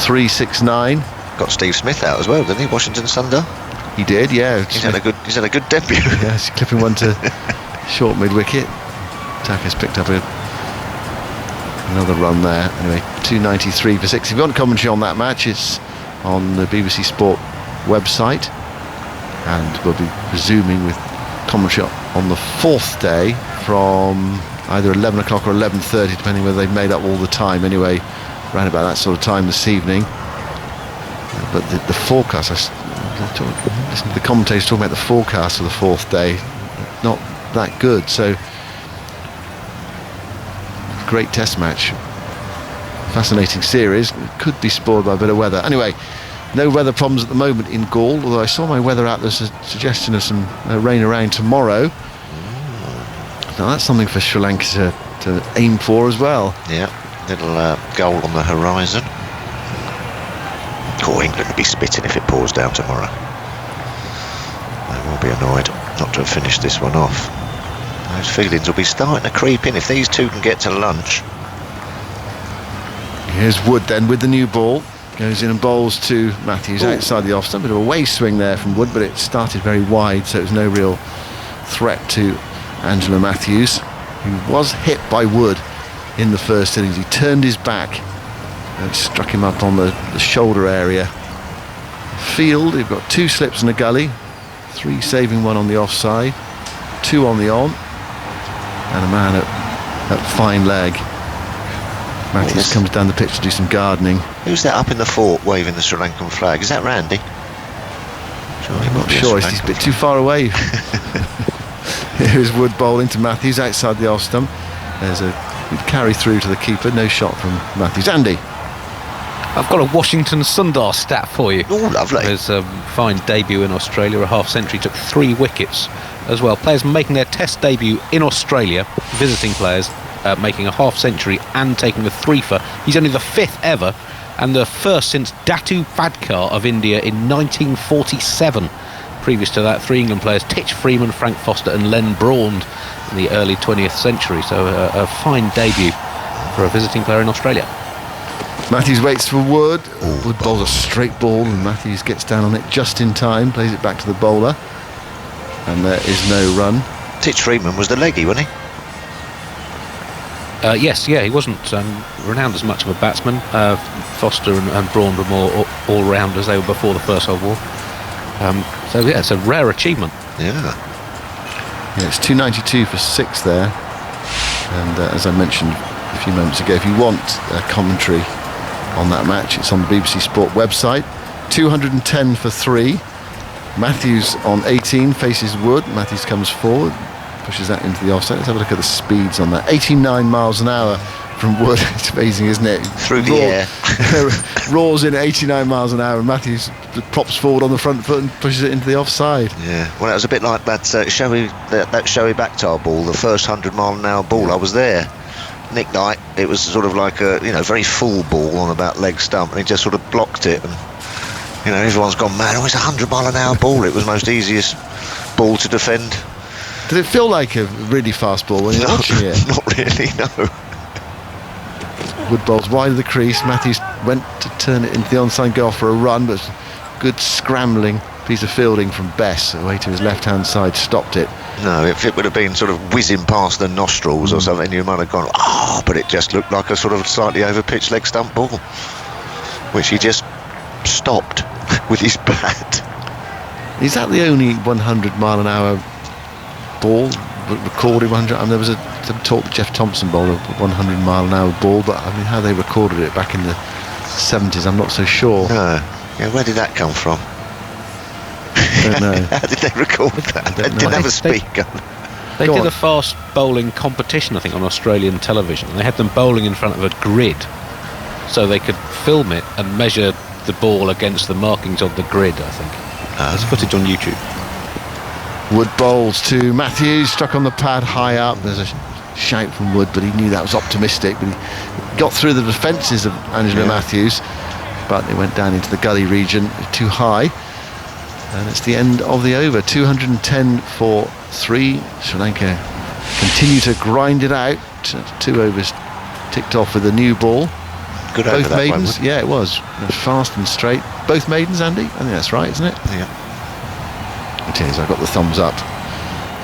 369. Got Steve Smith out as well, didn't he? Washington Sundar. He did, yeah. He's had a good debut. Yes, clipping one to short mid-wicket. Thakur's picked up another run there. Anyway, 293 for 6. If you want commentary on that match, it's on the BBC Sport website, and we'll be resuming with commentary on the 4th day from either 11 o'clock or 11:30, depending whether they've made up all the time. Anyway, around about that sort of time this evening. But the forecast, listen to the commentators talking about the forecast for the 4th day, not that good. So, great test match, fascinating series. It could be spoiled by a bit of weather. Anyway, no weather problems at the moment in Gaul, although I saw my weather out, there's a suggestion of some rain around tomorrow. Now that's something for Sri Lanka to aim for as well. Yeah, little goal on the horizon. England will be spitting if it pours down tomorrow. They will be annoyed not to have finished this one off. Those feelings will be starting to creep in if these two can get to lunch. Here's Wood then with the new ball. Goes in and bowls to Matthews outside the off stump. Bit of a way swing there from Wood, but it started very wide, so it was no real threat to Angela Matthews, who was hit by Wood in the first innings. He turned his back and struck him up on the shoulder area. Field, you've got 2 slips and a gully, 3 saving, 1 on the offside, 2 on the on, and a man at fine leg. Matthews comes down the pitch to do some gardening. Who's that up in the fort waving the Sri Lankan flag? Is that Randy? I'm not sure, he's a bit too far away. Here's Wood bowling to Matthews outside the off stump. There's a carry through to the keeper, no shot from Matthews. Andy? I've got a Washington Sundar stat for you. Oh, lovely. His fine debut in Australia, a half century, took 3 wickets as well. Players making their test debut in Australia, visiting players, making a half century and taking a 3-fer. He's only the 5th ever, and the first since Datu Phadkar of India in 1947. Previous to that, 3 England players, Titch Freeman, Frank Foster and Len Braund in the early 20th century. So a fine debut for a visiting player in Australia. Matthews waits for Wood. Wood bowls a straight ball, and Matthews gets down on it just in time, plays it back to the bowler, and there is no run. Titch Freeman was the leggy, wasn't he? Yes, he wasn't renowned as much of a batsman. Foster and Braun were more all-rounders. They were before the First World War. So yeah, it's a rare achievement. Yeah, it's 292 for 6 there, and as I mentioned a few moments ago, if you want commentary on that match, it's on the BBC Sport website. 210 for 3. Matthews on 18 faces Wood. Matthews comes forward, pushes that into the offside. Let's have a look at the speeds on that. 89 miles an hour from Wood. It's amazing, isn't it? Through the air. Roars in at 89 miles an hour, and Matthews props forward on the front foot and pushes it into the offside. Yeah, well, it was a bit like that showy Bakhtar ball, the first 100-mile-an-hour ball. I was there. Nick Knight, it was sort of like a very full ball on about leg stump, and he just sort of blocked it, and everyone's gone mad. Oh, it's a 100-mile-an-hour ball. It was the most easiest ball to defend. Did it feel like a really fast ball when you're watching it? Not really, no. Wood bowls wide of the crease. Matthews went to turn it into the onside, go off for a run, but good scrambling piece of fielding from Bess away to his left-hand side, stopped it. No, if it would have been sort of whizzing past the nostrils or something, you might have gone, but it just looked like a sort of slightly over-pitched leg stump ball, which he just stopped with his bat. Is that the only 100-mile-an-hour ball recorded? 100? I mean, there was some talk that Jeff Thompson bowled a 100-mile-an-hour ball, but I mean, how they recorded it back in the 70s, I'm not so sure. No. Yeah, where did that come from? I don't know. How did they record that? They didn't have a speaker. They did a fast bowling competition, I think, on Australian television. They had them bowling in front of a grid, so they could film it and measure the ball against the markings on the grid, I think. There's footage on YouTube. Wood bowls to Matthews, struck on the pad high up. There's a shout from Wood, but he knew that was optimistic. But he got through the defences of Angela Matthews, but it went down into the gully region too high. And it's the end of the over. 210 for 3. Sri Lanka continue to grind it out. 2 overs ticked off with a new ball. Good Both over that maidens, one, yeah, it was fast and straight. Both maidens, Andy? I think that's right, isn't it? Yeah. It is. I got the thumbs up.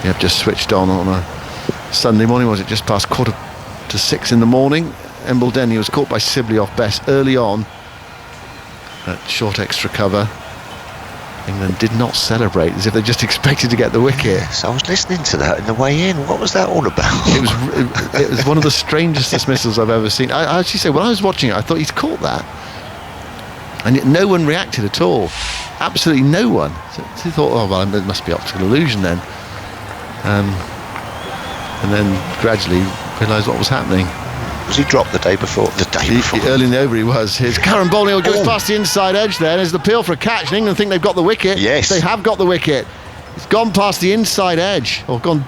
You have just switched on a Sunday morning. Was it just past 5:45 in the morning? Emble Denny was caught by Sibley off Bess early on at short extra cover. England did not celebrate, as if they just expected to get the wicket. So I was listening to that in the way in. What was that all about? It was one of the strangest dismissals I've ever seen. I actually say, when I was watching it, I thought he's caught that, and yet no one reacted at all. Absolutely no one. So he thought, oh well, it must be optical illusion then. And then gradually realised what was happening. Was he dropped the day before? Early in the over he was. Here's Karen bowling, who goes past the inside edge there. There's the appeal for a catch, and England think they've got the wicket. Yes. They have got the wicket. It's gone past the inside edge, or gone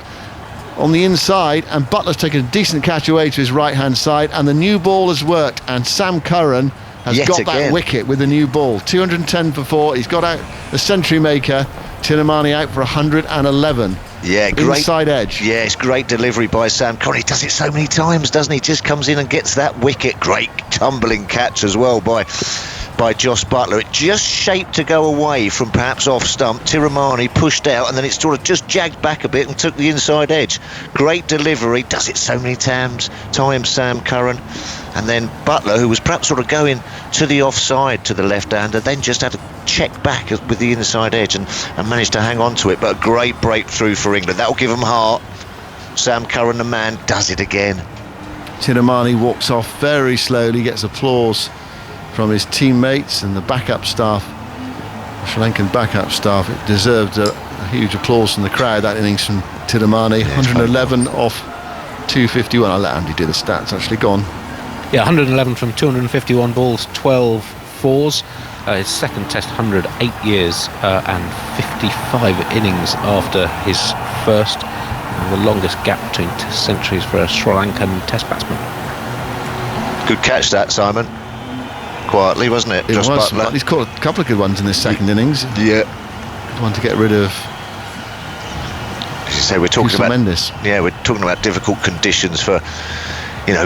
on the inside, and Butler's taken a decent catch away to his right-hand side, and the new ball has worked, and Sam Curran has got that wicket with the new ball. 210 for 4. He's got out the century maker. Tinamani out for 111. Yeah, great. Inside edge. Yeah, it's great delivery by Sam Curran. He does it so many times, doesn't he? Just comes in and gets that wicket. Great tumbling catch as well by Jos Buttler. It just shaped to go away from perhaps off stump. Tiramani pushed out, and then it sort of just jagged back a bit and took the inside edge. Great delivery. Does it so many times, Sam Curran. And then Buttler, who was perhaps sort of going to the offside to the left-hander, then just had to check back with the inside edge and managed to hang on to it. But a great breakthrough for England. That'll give them heart. Sam Curran, the man, does it again. Tinamani walks off very slowly, gets applause from his teammates and the backup staff, the Sri Lankan backup staff. It deserved a huge applause from the crowd, that innings from Tinamani. 111 off 251. I'll let Andy do the stats, actually. Go on. Yeah, 111 from 251 balls, 12 fours. His second test 100, 8 years and 55 innings after his first. The longest gap between test centuries for a Sri Lankan test batsman. Good catch that, Simon. Quietly, wasn't it? It was. Butler. He's caught a couple of good ones in this second innings. Yeah. Good one to get rid of. As you say, we're talking about Mendes. Yeah, we're talking about difficult conditions for,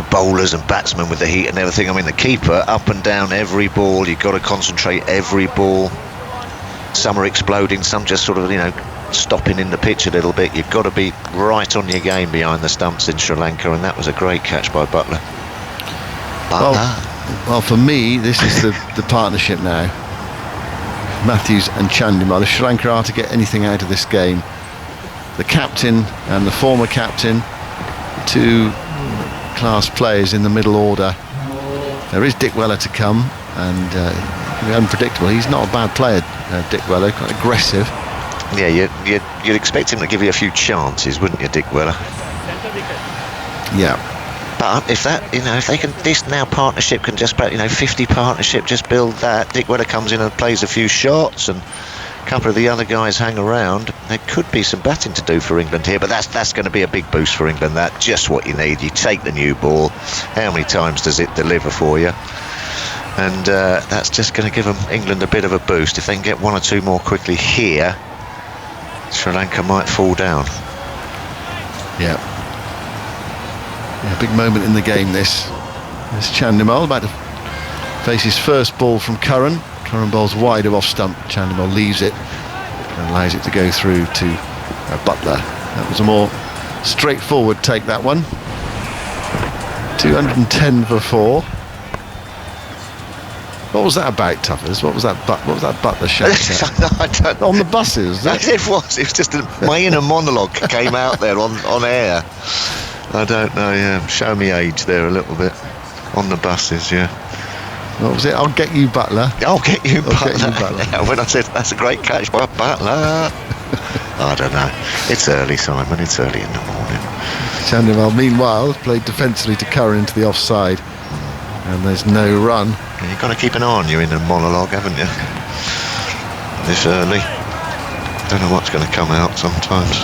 bowlers and batsmen with the heat and everything. I mean, the keeper, up and down every ball. You've got to concentrate every ball. Some are exploding, some just sort of, stopping in the pitch a little bit. You've got to be right on your game behind the stumps in Sri Lanka, and that was a great catch by Buttler. Well, for me, this is the partnership now. Matthews and Chandimal. If Sri Lanka are to get anything out of this game, the captain and the former captain, two class players in the middle order. There is Dick Weller to come, and he'll be unpredictable. He's not a bad player, Dick Weller, quite aggressive. Yeah, you'd expect him to give you a few chances, wouldn't you, Dick Weller? Yeah. But if that, if they can, this now partnership can just, 50 partnership, just build that. Dick Weller comes in and plays a few shots, and a couple of the other guys hang around. There could be some batting to do for England here, but that's going to be a big boost for England. That's just what you need. You take the new ball. How many times does it deliver for you? And that's just going to give England a bit of a boost. If they can get one or two more quickly here, Sri Lanka might fall down. Yeah, big moment in the game this. There's Chandimal about to face his first ball from Curran. Curran bowls wide of off stump. Chandimal leaves it and allows it to go through to Butler. That was a more straightforward take, that one. 210 for 4. What was that about, Tuffers? What was that Butler shout? I don't know. On the buses? It was just my inner monologue came out there on air. I don't know, yeah. Show me age there a little bit. On the buses, yeah. What was it? I'll get you, Butler. I'll get you, Butler. Yeah, when I said that's a great catch by Butler. I don't know. It's early, Simon. It's early in the morning. Chandimal, meanwhile, played defensively to Curran into the offside. And there's no run. Yeah, you've got to keep an eye on your inner monologue, haven't you? This early. Don't know what's going to come out sometimes.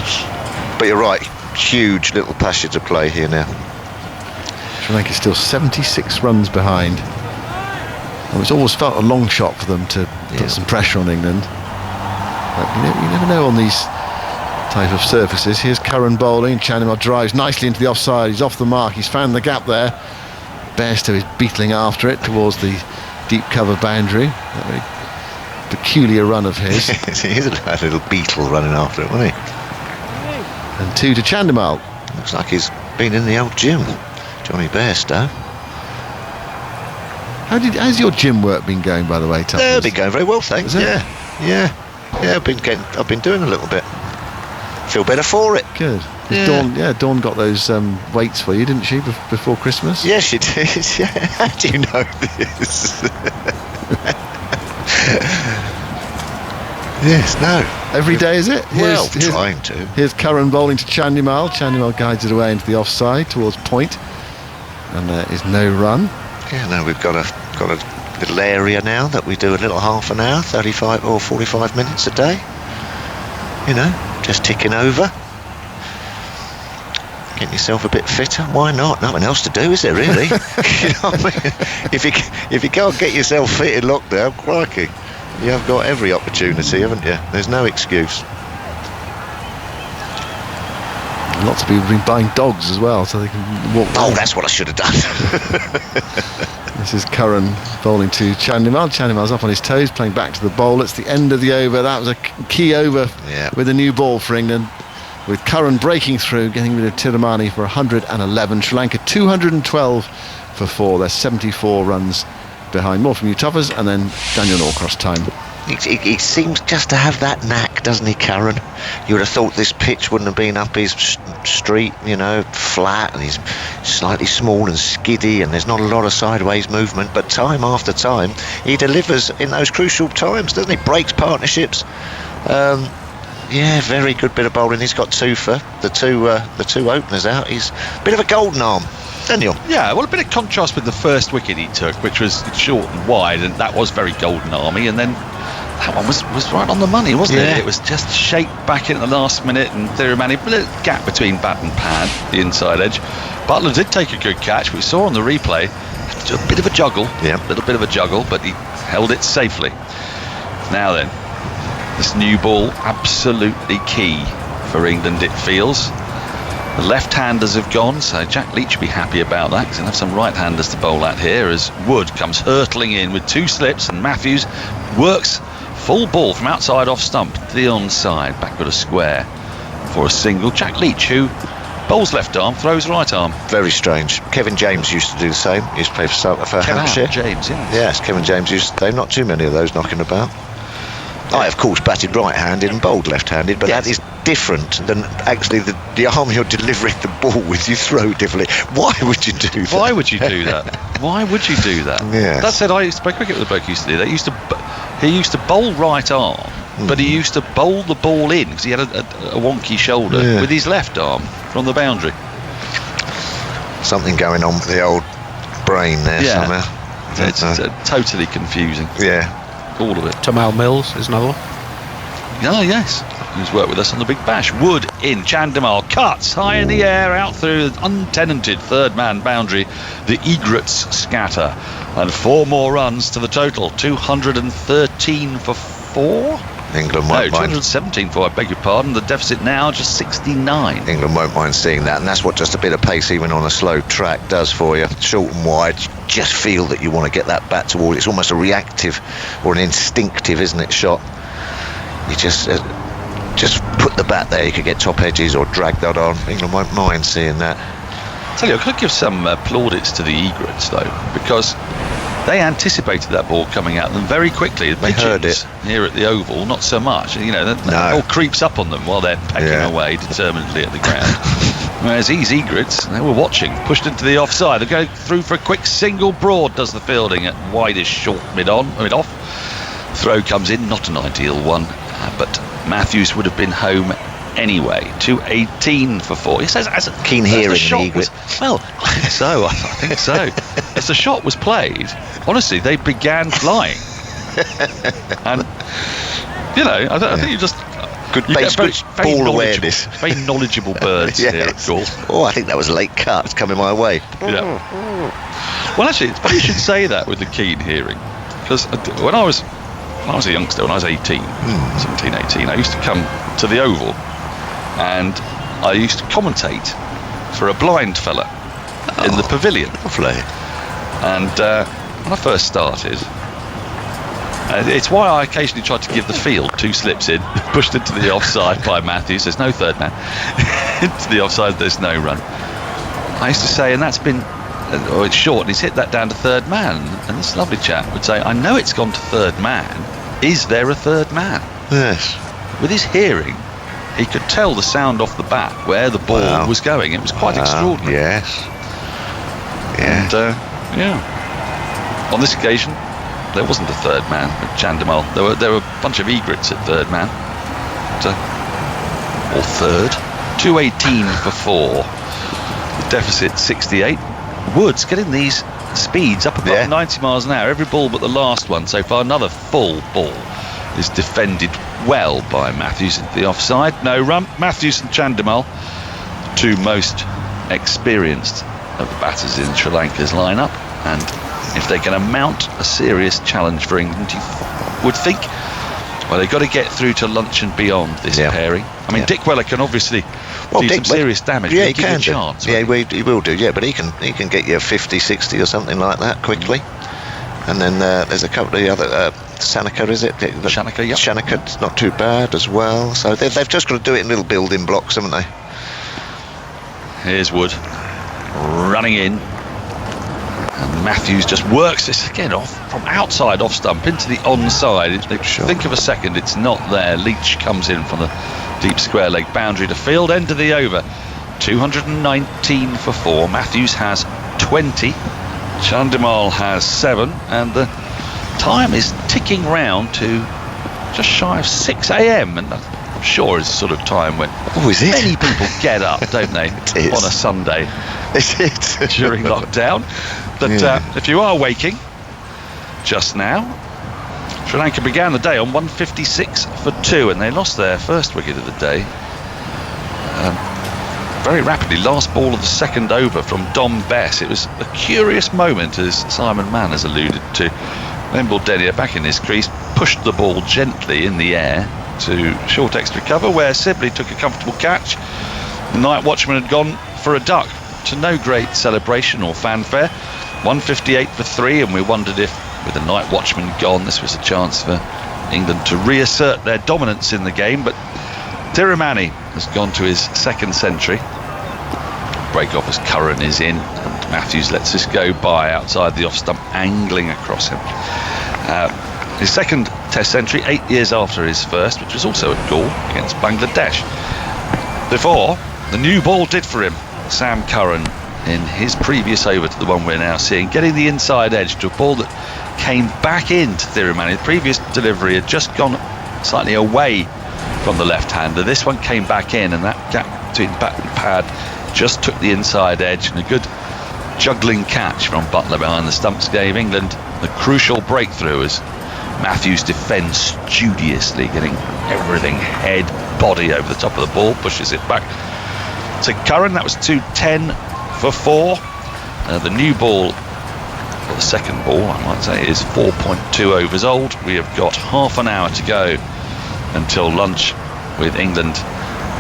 But you're right. Huge little passage of play here now. Sri Lanka still 76 runs behind. And it's always felt a long shot for them to put some pressure on England. But you never know on these type of surfaces. Here's Curran bowling. Chandimal drives nicely into the offside. He's off the mark. He's found the gap there. Bairstow is beetling after it towards the deep cover boundary. That very peculiar run of his. He is a little beetle running after it, wasn't he? And 2 to Chandimal. Looks like he's been in the old gym, Johnny Bairstow. How's your gym work been going, by the way, Tuffers? It's been going very well, thanks. Yeah. I've been doing a little bit. Feel better for it. Good. Dawn got those weights for you, didn't she, before Christmas? Yes, she did. Yeah. How do you know this? Yes, no. Every day, is it? Trying to. Here's Curran bowling to Chandimal. Chandimal guides it away into the offside towards point. And there is no run. Yeah, no, we've got a little area now that we do a little half an hour, 35 or 45 minutes a day. Just ticking over. Getting yourself a bit fitter. Why not? Nothing else to do, is there, really? You know what I mean? If you can't get yourself fit in lockdown, crikey, you have got every opportunity, haven't you? There's no excuse. Lots of people have been buying dogs as well, so they can walk. Oh, that's what I should have done. This is Curran bowling to Chandimal. Chandimal's up on his toes, playing back to the bowl. It's the end of the over. That was a key over with a new ball for England, with Curran breaking through, getting rid of Tiramani for 111. Sri Lanka 212 for 4. They're 74 runs behind. More from you, Tuffers, and then Daniel Norcross time. He seems just to have that knack, doesn't he, Curran? You would have thought this pitch wouldn't have been up his street, flat, and he's slightly small and skiddy, and there's not a lot of sideways movement, but time after time he delivers in those crucial times, doesn't he? Breaks partnerships. Very good bit of bowling. He's got 2 for the two openers out. He's a bit of a golden arm. Daniel. Yeah, well, a bit of contrast with the first wicket he took, which was short and wide, and that was very golden army, and then that one was right on the money, wasn't it? It was just shaped back in the last minute, and Tiramani, a little gap between bat and pad, the inside edge. Butler did take a good catch. We saw on the replay a bit of a juggle, but he held it safely. Now then, this new ball, absolutely key for England, it feels. The left-handers have gone, so Jack Leach will be happy about that, because he'll have some right-handers to bowl at here as Wood comes hurtling in with 2 slips, and Matthews works full ball from outside off stump to the onside, backward a square for a single. Jack Leach, who bowls left arm, throws right arm. Very strange. Kevin James used to do the same. He used to play for Hampshire. James, yes. Yes, Kevin James used to. Not too many of those knocking about. I, of course, batted right-handed and bowled left-handed, but that is different than actually the arm you're delivering the ball with. You throw differently. Why would you do that? Why would you do that? Yes. That said, I used to play cricket with the bloke who used to do that. He used to bowl right arm, but he used to bowl the ball in because he had a wonky shoulder with his left arm from the boundary. something going on with the old brain there somehow. It's totally confusing. Yeah. All of it. Tamal Mills is another one. Oh, yes. Who's worked with us on the Big Bash. Wood in. Chandimal cuts high in the air out through the untenanted third man boundary. The egrets scatter. And 4 more runs to the total. 213 for 4. England won't mind. 217 for, I beg your pardon. The deficit now just 69. England won't mind seeing that, and that's what just a bit of pace, even on a slow track, does for you. Short and wide, you just feel that you want to get that bat toward. It's almost a reactive or an instinctive, isn't it, shot? You just put the bat there. You could get top edges or drag that on. England won't mind seeing that. I tell you, I could give some plaudits to the egrets though, because they anticipated that ball coming at them very quickly. They heard it here at the Oval, not so much. You know, that ball creeps up on them while they're pecking away determinedly at the ground. Whereas these egrets, they were watching, pushed into the offside. They go through for a quick single broad. Does the fielding at widest short mid off. Throw comes in, not an ideal one, but Matthews would have been home anyway. 218 for 4. He says, as keen hearing the egret. I think so. As the shot was played, honestly, they began flying. And you know, I think you just good ball awareness. Very knowledgeable birds here at golf. Oh, I think that was a late cut. It's coming my way. Yeah. Well, actually, it's funny you should say that with the keen hearing, because when I was a youngster, when I was 17, 18, I used to come to the Oval and I used to commentate for a blind fella in the pavilion. Lovely. And when I first started, it's why I occasionally tried to give the field 2 slips in, pushed into the offside by Matthews. There's no third man. Into the offside, there's no run. I used to say, and that's been, it's short, and he's hit that down to third man. And this lovely chap would say, I know it's gone to third man. Is there a third man? Yes. With his hearing, he could tell the sound off the bat where the ball was going. It was quite extraordinary. Yes. Yeah. And on this occasion, there wasn't a third man at Chandimal. There were a bunch of egrets at third man, or third. 218 for 4. The deficit 68. Woods getting these speeds up above 90 miles an hour. Every ball but the last one so far. Another full ball is defended well by Matthews into the offside. No run. Matthews and Chandimal, the 2 most experienced of the batters in Sri Lanka's lineup, and if they're going to mount a serious challenge for England, you would think, well, they've got to get through to lunch and beyond this pairing. I mean, Dick Weller can obviously do some serious damage. Yeah, he can. A chance, he will do. Yeah, but he can get you 50, 60 or something like that quickly. And then there's a couple of the other Sanaka, is it? Shanaka, yeah. Shanaka's not too bad as well. So they've just got to do it in little building blocks, haven't they? Here's Wood running in. And Matthews just works this again off from outside off stump into the onside. Think of a second, it's not there. Leach comes in from the deep square leg boundary to field end of the over. 219 for 4. Matthews has 20. Chandimal has 7, and the time is ticking round to just shy of 6 a.m. and I'm sure it's the sort of time when many people get up, don't they, on a Sunday. Is it? During lockdown. But if you are waking just now, Sri Lanka began the day on 156 for 2, and they lost their first wicket of the day very rapidly. Last ball of the second over from Dom Bess. It was a curious moment, as Simon Mann has alluded to. Wembley Denyer back in his crease, pushed the ball gently in the air to short extra cover, where Sibley took a comfortable catch. The night watchman had gone for a duck, to no great celebration or fanfare. 158 for 3, and we wondered if, with the night watchman gone, this was a chance for England to reassert their dominance in the game. But Tirumani has gone to his 2nd century. Break off as Curran is in, and Matthews lets this go by outside the off stump, angling across him. His 2nd Test century, 8 years after his first, which was also at Gaul against Bangladesh. Before, the new ball did for him. Sam Curran in his previous over to the one we're now seeing, getting the inside edge to a ball that came back into Tirumani. The previous delivery had just gone slightly away from the left-hander. This one came back in, and that gap between bat and pad just took the inside edge, and a good juggling catch from Butler behind the stumps gave England the crucial breakthrough as Matthews defends studiously, getting everything head, body over the top of the ball, pushes it back to Curran. That was 2-10 for 4. The new ball, or the second ball I might say, is 4.2 overs old. We have got half an hour to go until lunch, with England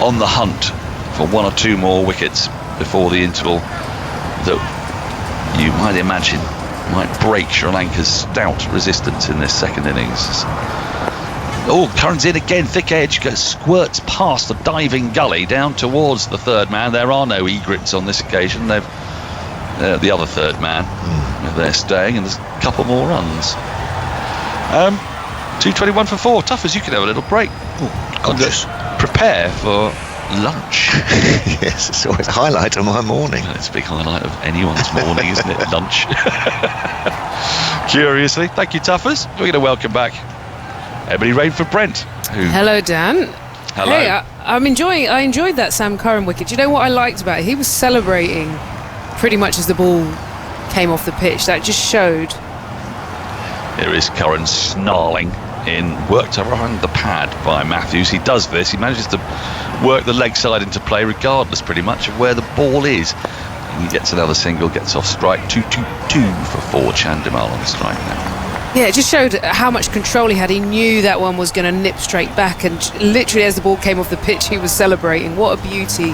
on the hunt for 1 or 2 more wickets before the interval that you might imagine might break Sri Lanka's stout resistance in this second innings. Oh, Curran's in again, thick edge, squirts past the diving gully down towards the third man. There are no egrets on this occasion. They've the other third man, they're staying, and there's a couple more runs. 2:21 for 4. Tough as you can have a little break. Conscious. Prepare for lunch. Yes, it's always a highlight of my morning. It's a big highlight of anyone's morning, isn't it? Lunch. Curiously. Thank you, Tuffers. We're going to welcome back Ebony Rainford Brent. Hello, Dan. Hello. Hey, I enjoyed that Sam Curran wicket. Do you know what I liked about it? He was celebrating pretty much as the ball came off the pitch. That just showed. Here is Curran snarling in, worked around the pad by Matthews. He does this, he manages to work the leg side into play regardless pretty much of where the ball is, and he gets another single, gets off strike. 2-2-2 for 4. Chandimal on strike now. Yeah, it just showed how much control he had. He knew that one was going to nip straight back, and literally as the ball came off the pitch he was celebrating. What a beauty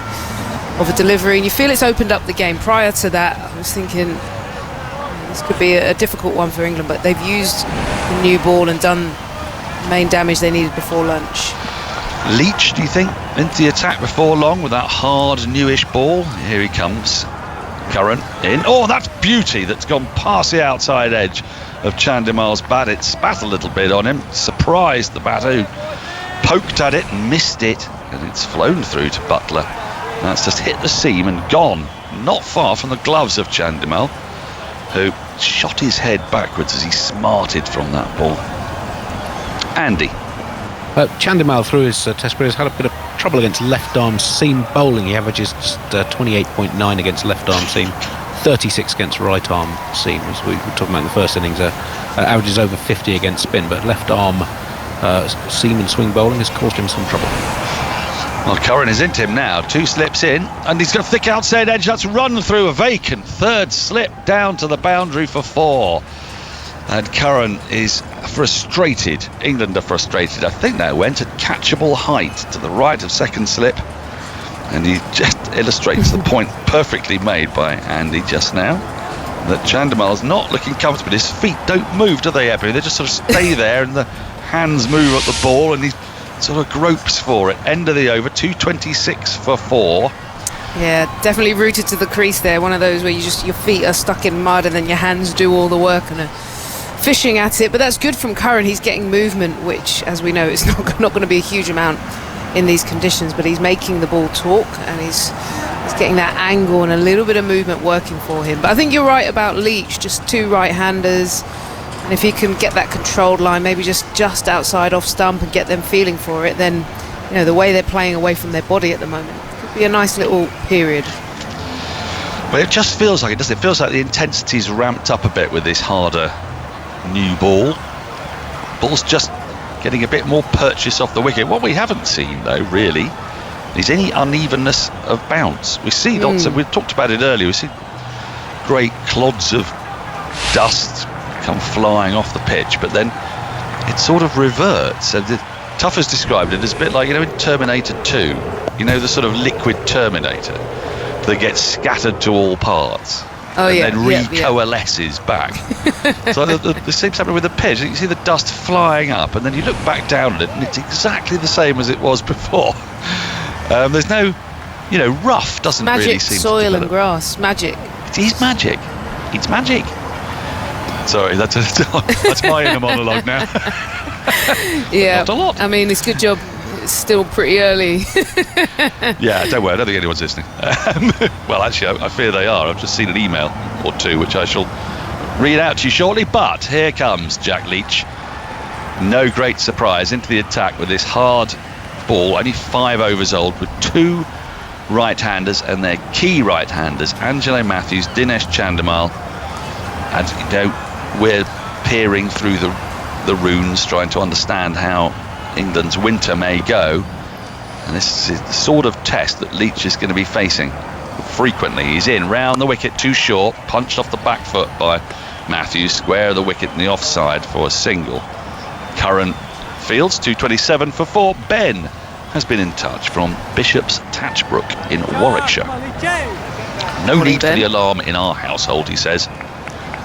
of a delivery, and you feel it's opened up the game. Prior to that I was thinking this could be a difficult one for England, but they've used the new ball and done the main damage they needed before lunch. Leach, do you think, into the attack before long with that hard newish ball? Here he comes. Curran in. Oh, that's beauty. That's gone past the outside edge of Chandimal's bat. It spat a little bit on him, surprised the batter, who poked at it and missed it, and it's flown through to Butler. That's just hit the seam and gone not far from the gloves of Chandimal, who shot his head backwards as he smarted from that ball. Andy. Chandimal, through his test career, has had a bit of trouble against left-arm seam bowling. He averages just 28.9 against left-arm seam, 36 against right-arm seam, as we were talking about in the first innings. Averages over 50 against spin, but left-arm seam and swing bowling has caused him some trouble. Well, Curran is into him now. 2 slips in, and he's got a thick outside edge. That's run through a vacant third slip down to the boundary for 4. And Curran is frustrated. England are frustrated. I think that went at catchable height to the right of second slip. And he just illustrates the point perfectly made by Andy just now, that Chandimal's not looking comfortable. His feet don't move, do they, Ebony? They just sort of stay there, and the hands move at the ball, and he sort of gropes for it. End of the over, 2:26 for 4. Yeah, definitely rooted to the crease there. One of those where your feet are stuck in mud and then your hands do all the work and are fishing at it. But that's good from Curran. He's getting movement, which, as we know, is not going to be a huge amount in these conditions, but he's making the ball talk, and he's getting that angle and a little bit of movement working for him. But I think you're right about Leach, just 2 right-handers, and if he can get that controlled line, maybe just outside off stump, and get them feeling for it, then the way they're playing away from their body at the moment could be a nice little period. Well, it just feels like it, doesn't it? It feels like the intensity's ramped up a bit with this harder new ball. Ball's just getting a bit more purchase off the wicket. What we haven't seen, though, really, is any unevenness of bounce. We see lots of, we talked about it earlier, we see great clods of dust come flying off the pitch, but then it sort of reverts. And Tuff has described it as a bit like, in Terminator 2, the sort of liquid Terminator that gets scattered to all parts. Then recoalesces back. So the same happening with the pitch. You see the dust flying up, and then you look back down at it, and it's exactly the same as it was before. There's no, rough doesn't magic, really seem soil to and grass, magic. It is magic. It's magic. Sorry, that's my inner monologue now. Yeah, not a lot. I mean, it's good job. It's still pretty early. Yeah, don't worry, I don't think anyone's listening. Well, actually, I fear they are. I've just seen an email or 2 which I shall read out to you shortly. But here comes Jack Leach. No great surprise into the attack with this hard ball, only 5 overs old, with 2 right-handers and their key right-handers, Angelo Matthews, Dinesh Chandimal, and we're peering through the runes, trying to understand how England's winter may go, and this is the sort of test that Leach is going to be facing frequently. He's in, round the wicket, too short, punched off the back foot by Matthews, square of the wicket in the offside for a single. Curran fields 227 for 4. Ben has been in touch from Bishop's Tatchbrook in Warwickshire. No need for the alarm in our household, he says.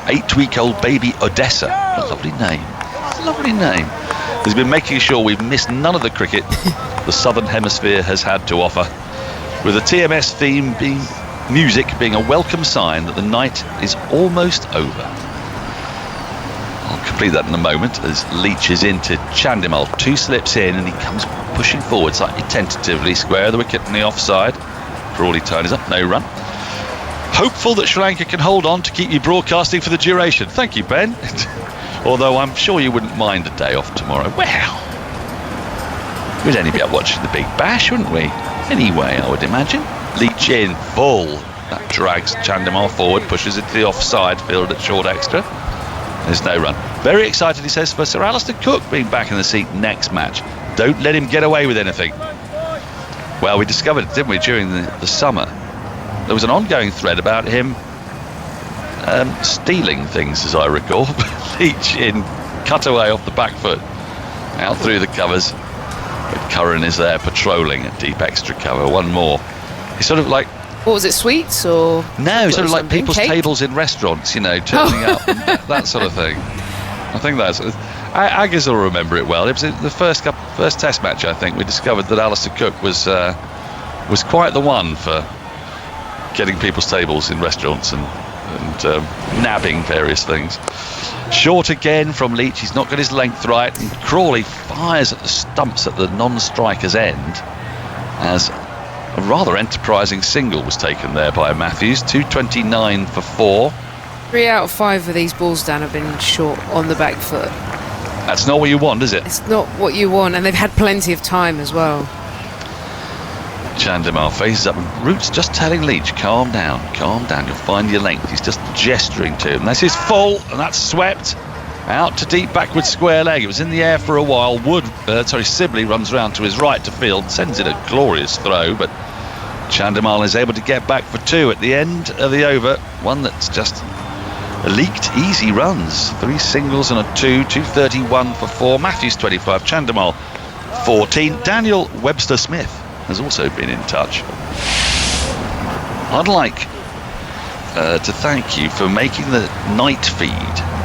8-week-old baby Odessa, a lovely name. Lovely name. He's been making sure we've missed none of the cricket the Southern Hemisphere has had to offer, with the TMS theme music being a welcome sign that the night is almost over. I'll complete that in a moment as Leach is into Chandimal. 2 slips in and he comes pushing forward slightly tentatively, square of the wicket in the offside. Crawley ties up, no run. Hopeful that Sri Lanka can hold on to keep you broadcasting for the duration. Thank you, Ben. Although I'm sure you wouldn't mind a day off tomorrow. Well, we'd only be out watching the Big Bash, wouldn't we? Anyway, I would imagine. Leach in full. That drags Chandimal forward, pushes it to the offside, fielded at short extra. There's no run. Very excited, he says, for Sir Alistair Cook being back in the seat next match. Don't let him get away with anything. Well, we discovered, didn't we, during the summer, there was an ongoing thread about him stealing things, as I recall. Leach in, cut away off the back foot, out through the covers. But Curran is there patrolling at deep extra cover. One more. He's sort of like... What was it, sweets or... No, sort of like people's cake? Tables in restaurants, turning up, and that sort of thing. I think that's... Aggers will remember it well. It was the first test match, I think, we discovered that Alistair Cook was quite the one for getting people's tables in restaurants and nabbing various things. Short again from Leach. He's not got his length right, and Crawley fires at the stumps at the non-striker's end as a rather enterprising single was taken there by Matthews. 229 for 4. 3 out of 5 of these balls, Dan, have been short on the back foot. That's not what you want, is it? It's not what you want, and they've had plenty of time as well. Chandimal faces up, and Root's just telling Leach, calm down, you'll find your length. He's just gesturing to him. This is full, and that's swept out to deep backward square leg. It was in the air for a while. Sibley runs round to his right to field, sends in a glorious throw, but Chandimal is able to get back for 2 at the end of the over. One that's just leaked easy runs. 3 singles and a 231 for 4. Matthews 25, Chandimal 14. Daniel Webster-Smith has also been in touch. I'd like to thank you for making the night feed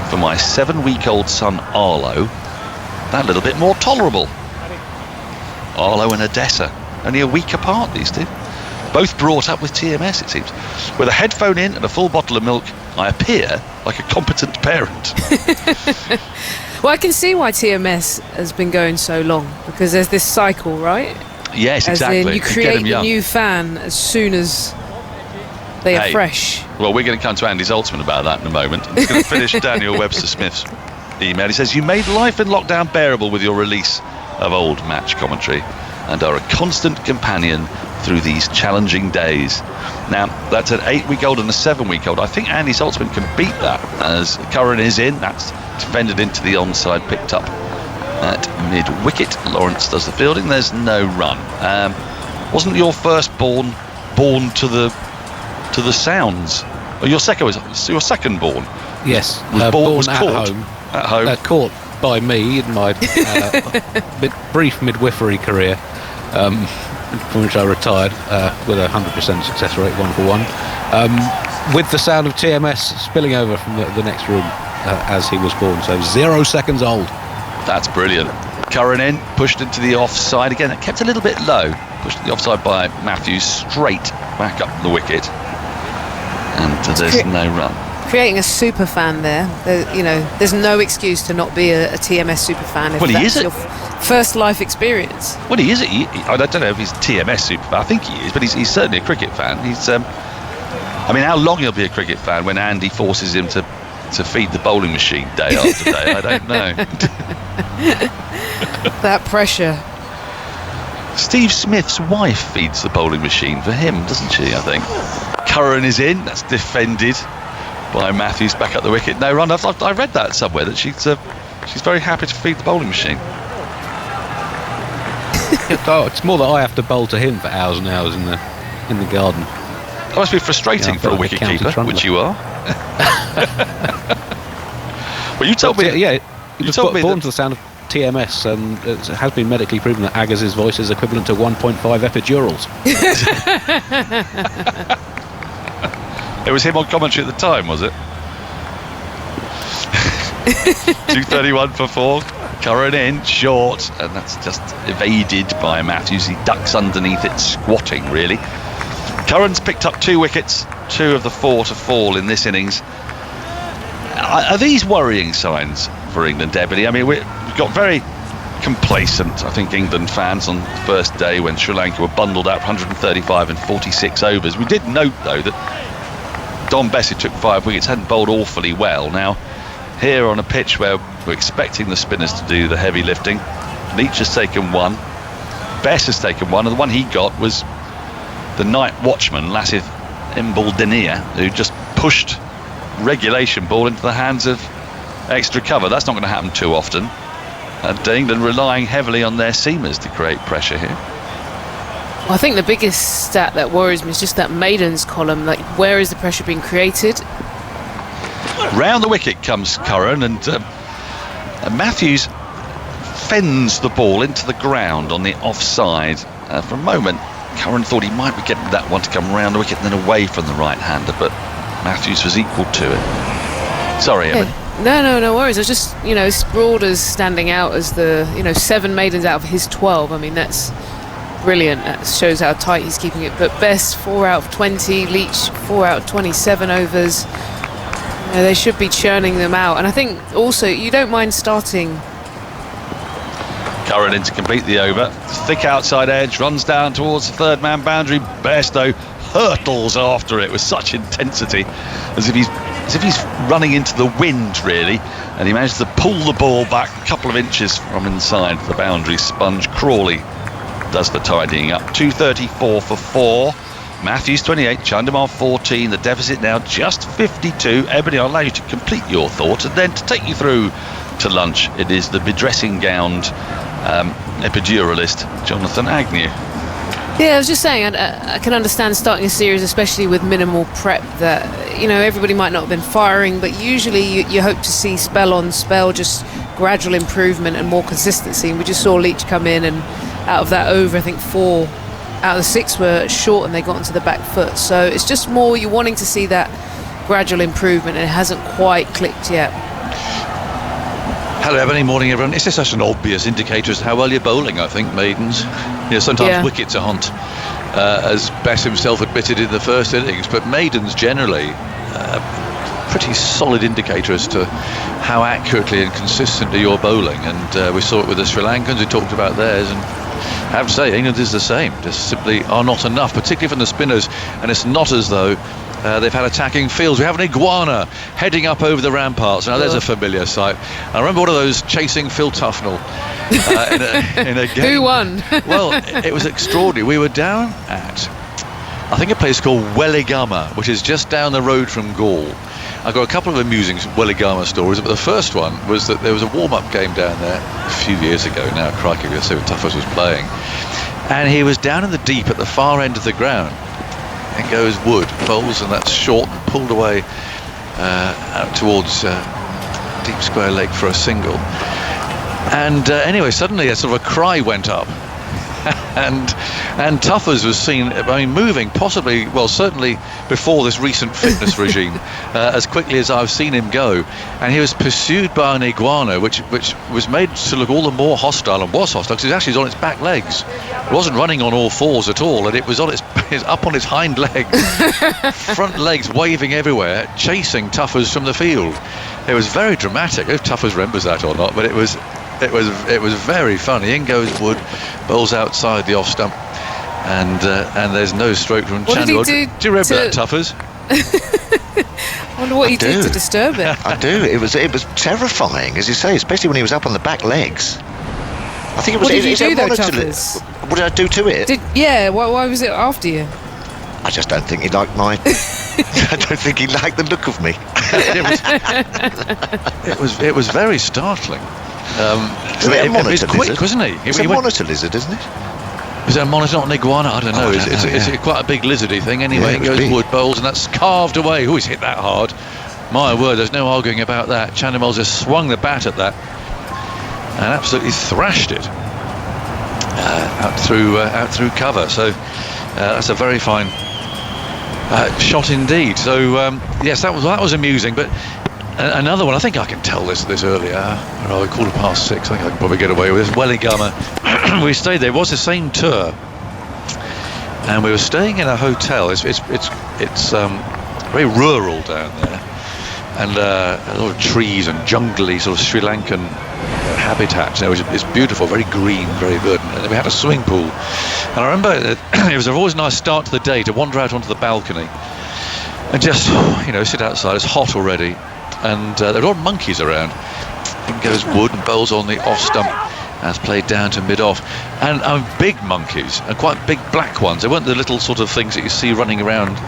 for my 7-week-old son Arlo that little bit more tolerable. Arlo and Odessa, only a week apart, these two. Both brought up with TMS, it seems. With a headphone in and a full bottle of milk, I appear like a competent parent. Well, I can see why TMS has been going so long, because there's this cycle, right? Yes, exactly. As in, you create a new fan as soon as they are fresh. Well, we're going to come to Andy Zoltzman about that in a moment. I'm just going to finish Daniel Webster-Smith's email. He says, you made life in lockdown bearable with your release of old match commentary and are a constant companion through these challenging days. Now, that's an 8-week-old and a 7-week-old. I think Andy Zoltzman can beat that, as Curran is in. That's defended into the onside, picked up at mid-wicket. Lawrence does the fielding. There's no run. Wasn't your firstborn born to the sounds? Or your second born? Yes, was at caught home. At home. Caught by me in my brief midwifery career, from which I retired with a 100% success rate, 1 for 1, with the sound of TMS spilling over from the next room as he was born. So 0 seconds old. That's brilliant. Curran in, pushed into the offside again. It kept a little bit low. Pushed to the offside by Matthews, straight back up the wicket. And there's no run. Creating a super fan there. There's no excuse to not be a TMS super fan if that's your first life experience. Well, he is. I don't know if he's TMS super fan. I think he is, but he's certainly a cricket fan. He's. How long he'll be a cricket fan when Andy forces him to feed the bowling machine day after day, I don't know. That pressure. Steve Smith's wife feeds the bowling machine for him, doesn't she, I think? Curran is in, that's defended by Matthews back up the wicket. No run. I read that somewhere, that she's very happy to feed the bowling machine. It's more that I have to bowl to him for hours and hours in the garden. That must be frustrating for a wicket keeper, which you are. Well, you told me. Yeah, he was born to the sound of TMS, and it has been medically proven that Agaz's voice is equivalent to 1.5 epidurals. It was him on commentary at the time, was it? 2:31 for 4. Curran in, short, and that's just evaded by Matthews. He ducks underneath it, squatting, really. Curran's picked up 2 wickets, 2 of the 4 to fall in this innings. Are these worrying signs for England, Ebony? I mean, we got very complacent, I think, England fans on the first day when Sri Lanka were bundled out for 135 and 46 overs. We did note, though, that Don Bess, who took 5 wickets, hadn't bowled awfully well. Now, here on a pitch where we're expecting the spinners to do the heavy lifting, Leach has taken 1, Bess has taken 1, and the one he got was the night watchman, Lasith Imbuldeniya, who just pushed regulation ball into the hands of extra cover. That's not going to happen too often. And England relying heavily on their seamers to create pressure here. I think the biggest stat that worries me is just that maidens column. Like, where is the pressure being created? Round the wicket comes Curran, and Matthews fends the ball into the ground on the offside. For a moment, Curran thought he might be getting that one to come round the wicket and then away from the right-hander, but Matthews was equal to it. Sorry, Evan. No worries. I was just, Broaders standing out as the, 7 maidens out of his 12. I mean, that's brilliant. That shows how tight he's keeping it. But Best 4 out of 20, Leach 4 out of 27 overs. They should be churning them out. And I think also you don't mind starting. Curran in to complete the over. Thick outside edge, runs down towards the third man boundary. Best, though, hurtles after it with such intensity, as if he's running into the wind, really, and he managed to pull the ball back a couple of inches from inside the boundary. Sponge Crawley does the tidying up. 2:34 for 4. Matthews 28, Chandimal 14. The deficit now just 52. Ebony, I'll allow you to complete your thought, and then to take you through to lunch, it is the bedressing gowned epiduralist Jonathan Agnew. Yeah, I was just saying, I can understand starting a series, especially with minimal prep, that, everybody might not have been firing, but usually you hope to see spell on spell, just gradual improvement and more consistency. And we just saw Leach come in, and out of that over, I think 4 out of the 6 were short and they got onto the back foot. So it's just more you're wanting to see that gradual improvement, and it hasn't quite clicked yet. Hello, Ebony. Morning, everyone. It's just such an obvious indicator as to how well you're bowling, I think, maidens. Sometimes wickets are hunt, as Bess himself admitted in the first innings, but maidens generally pretty solid indicator as to how accurately and consistently you're bowling. And we saw it with the Sri Lankans, who talked about theirs, and I have to say England is the same. Just simply are not enough, particularly from the spinners, and it's not as though they've had attacking fields. We have an iguana heading up over the ramparts. Now there's a familiar sight. I remember one of those chasing Phil Tufnell in a game. Who won? Well, it was extraordinary. We were down at, I think, a place called Welligama, which is just down the road from Gaul. I've got a couple of amusing Welligama stories, but the first one was that there was a warm-up game down there a few years ago now. Crikey, I say when Tuffers was playing. And he was down in the deep at the far end of the ground. And goes Wood, bowls, and that's short, pulled away out towards Deep Square Lake for a single. And anyway, suddenly a sort of a cry went up. and Tuffers was seen, moving possibly, certainly before this recent fitness regime, as quickly as I've seen him go. And he was pursued by an iguana, which was made to look all the more hostile, and was hostile because it actually was on its back legs. It wasn't running on all fours at all, and it was on its up on its hind legs, front legs waving everywhere, chasing Tuffers from the field. It was very dramatic. If Tuffers remembers that or not, but it was very funny. In goes Wood, bowls outside the off stump, and there's no stroke from Chandler. Do you remember that, Tuffers? I wonder what he did to disturb it. I do. It was terrifying, as you say, especially when he was up on the back legs. I think it was. What did you do, though, Tuffers? What did I do to it? Why was it after you? I just don't think he liked my. I don't think he liked the look of me. It was very startling. Isn't it a monitor He's quick, lizard? wasn't he? It's a monitor lizard, isn't it? Is it a monitor, not an iguana? I don't know. It's quite a big lizardy thing. Anyway, it goes big. wood bowls, and that's carved away. He's hit that hard. My word, there's no arguing about that. Chandimal's just swung the bat at that and absolutely thrashed it out through cover. So that's a very fine shot indeed. So yes, that was amusing. But another one, I think I can tell this earlier. 6:15. I think I can probably get away with this. Welligama. We stayed there. It was the same tour, and we were staying in a hotel. It's very rural down there, and a lot of trees and jungly sort of Sri Lankan habitat. It's beautiful, very green, very verdant. And we had a swimming pool, and I remember that it was always a nice start to the day to wander out onto the balcony and just sit outside. It's hot already, and there were a lot of monkeys around. In goes wood and bowls on the off stump. As played down to mid-off, and big monkeys, and quite big black ones. They weren't the little sort of things that you see running around,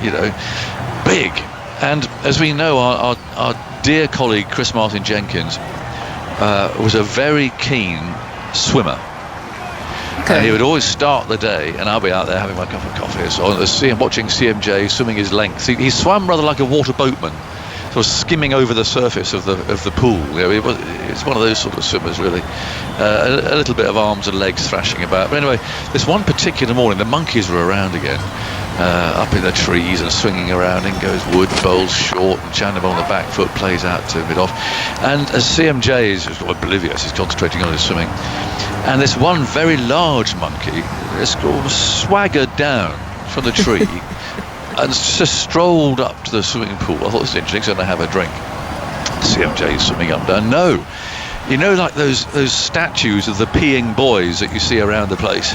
big. And as we know, our dear colleague Chris Martin Jenkins was a very keen swimmer. Okay. And he would always start the day, and I'll be out there having my cup of coffee, so watching CMJ swimming his length. He swam rather like a water boatman, sort of skimming over the surface of the pool. It's one of those sort of swimmers, really. A little bit of arms and legs thrashing about. But anyway, this one particular morning, the monkeys were around again, up in the trees and swinging around. In goes wood, bowls short, and Chandimal on the back foot plays out to mid-off. And as CMJ is oblivious, he's concentrating on his swimming. And this one very large monkey swaggered down from the tree and just strolled up to the swimming pool. I thought this was interesting, so I'm going to have a drink. CMJ is swimming up down. No, like those statues of the peeing boys that you see around the place.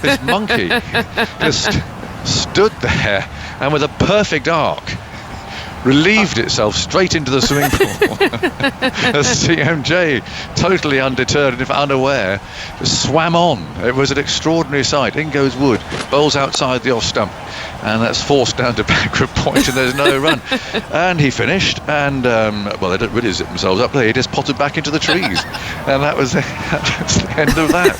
This monkey just stood there and with a perfect arc relieved itself straight into the swimming pool. As CMJ, totally undeterred and if unaware, swam on. It was an extraordinary sight. In goes wood, bowls outside the off stump, and that's forced down to backward point, and there's no run. And he finished, and they don't really zip themselves up there. He just potted back into the trees, and that was the end of that.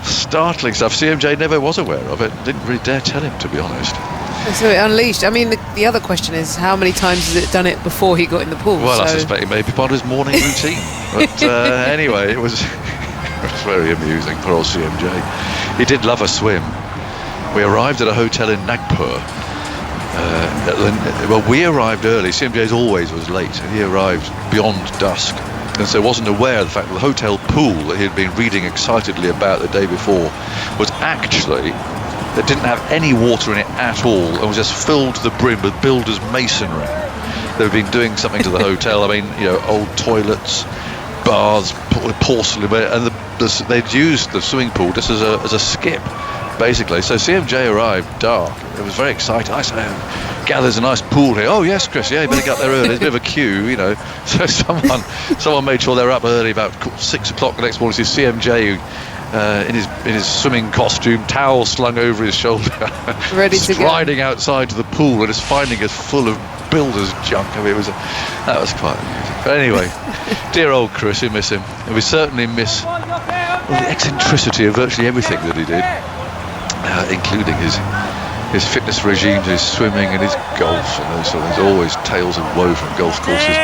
Startling stuff. CMJ never was aware of it. Didn't really dare tell him, to be honest. So it unleashed. I mean, the other question is, how many times has it done it before he got in the pool? Well, I suspect it may be part of his morning routine. But anyway, it was very amusing. Poor old CMJ. He did love a swim. We arrived at a hotel in Nagpur. We arrived early. CMJ always was late, and he arrived beyond dusk, and so wasn't aware of the fact that the hotel pool that he had been reading excitedly about the day before was actually that didn't have any water in it at all and was just filled to the brim with builders' masonry. They've been doing something to the hotel. I mean, old toilets, baths, porcelain, and they'd used the swimming pool just as a skip, basically. So CMJ arrived dark. It was very exciting. I said, "There's a nice pool here." "Oh yes, Chris. Yeah, you better get up there early. There's a bit of a queue, So someone made sure they were up early, about 6 o'clock the next morning. To see CMJ. In his swimming costume, towel slung over his shoulder, ready to go, striding outside to the pool and just finding us full of builders' junk. I mean, that was quite amusing. But anyway, dear old Chris, we miss him, and we certainly miss the eccentricity of virtually everything that he did, including his fitness regimes, his swimming and his golf and those sort of things. Always tales of woe from golf courses.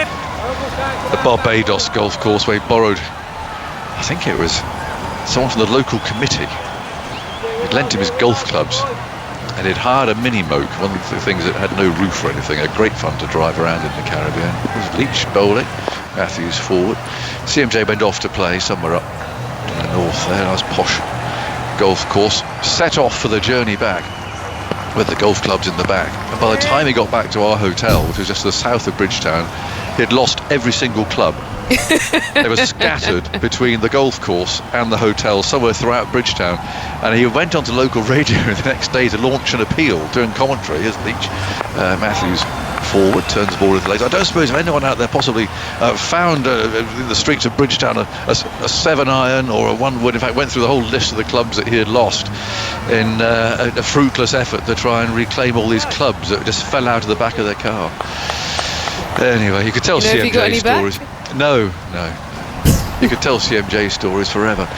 The Barbados golf course where he borrowed, I think it was someone from the local committee. He'd lent him his golf clubs, and he'd hired a mini moke, one of the things that had no roof or anything. A great fun to drive around in the Caribbean. It was Leach bowling, Matthews forward. CMJ went off to play somewhere up in the north there, nice posh golf course. Set off for the journey back with the golf clubs in the back. And by the time he got back to our hotel, which was just to the south of Bridgetown, he had lost every single club They were scattered between the golf course and the hotel somewhere throughout Bridgetown, and he went onto local radio the next day to launch an appeal doing commentary as Leach. Matthews forward, turns the ball with the legs. I don't suppose if anyone out there possibly found in the streets of Bridgetown a 7-iron or a 1-wood, in fact went through the whole list of the clubs that he had lost in a fruitless effort to try and reclaim all these clubs that just fell out of the back of their car. Anyway, you could tell CMJ stories. No. You could tell CMJ stories forever.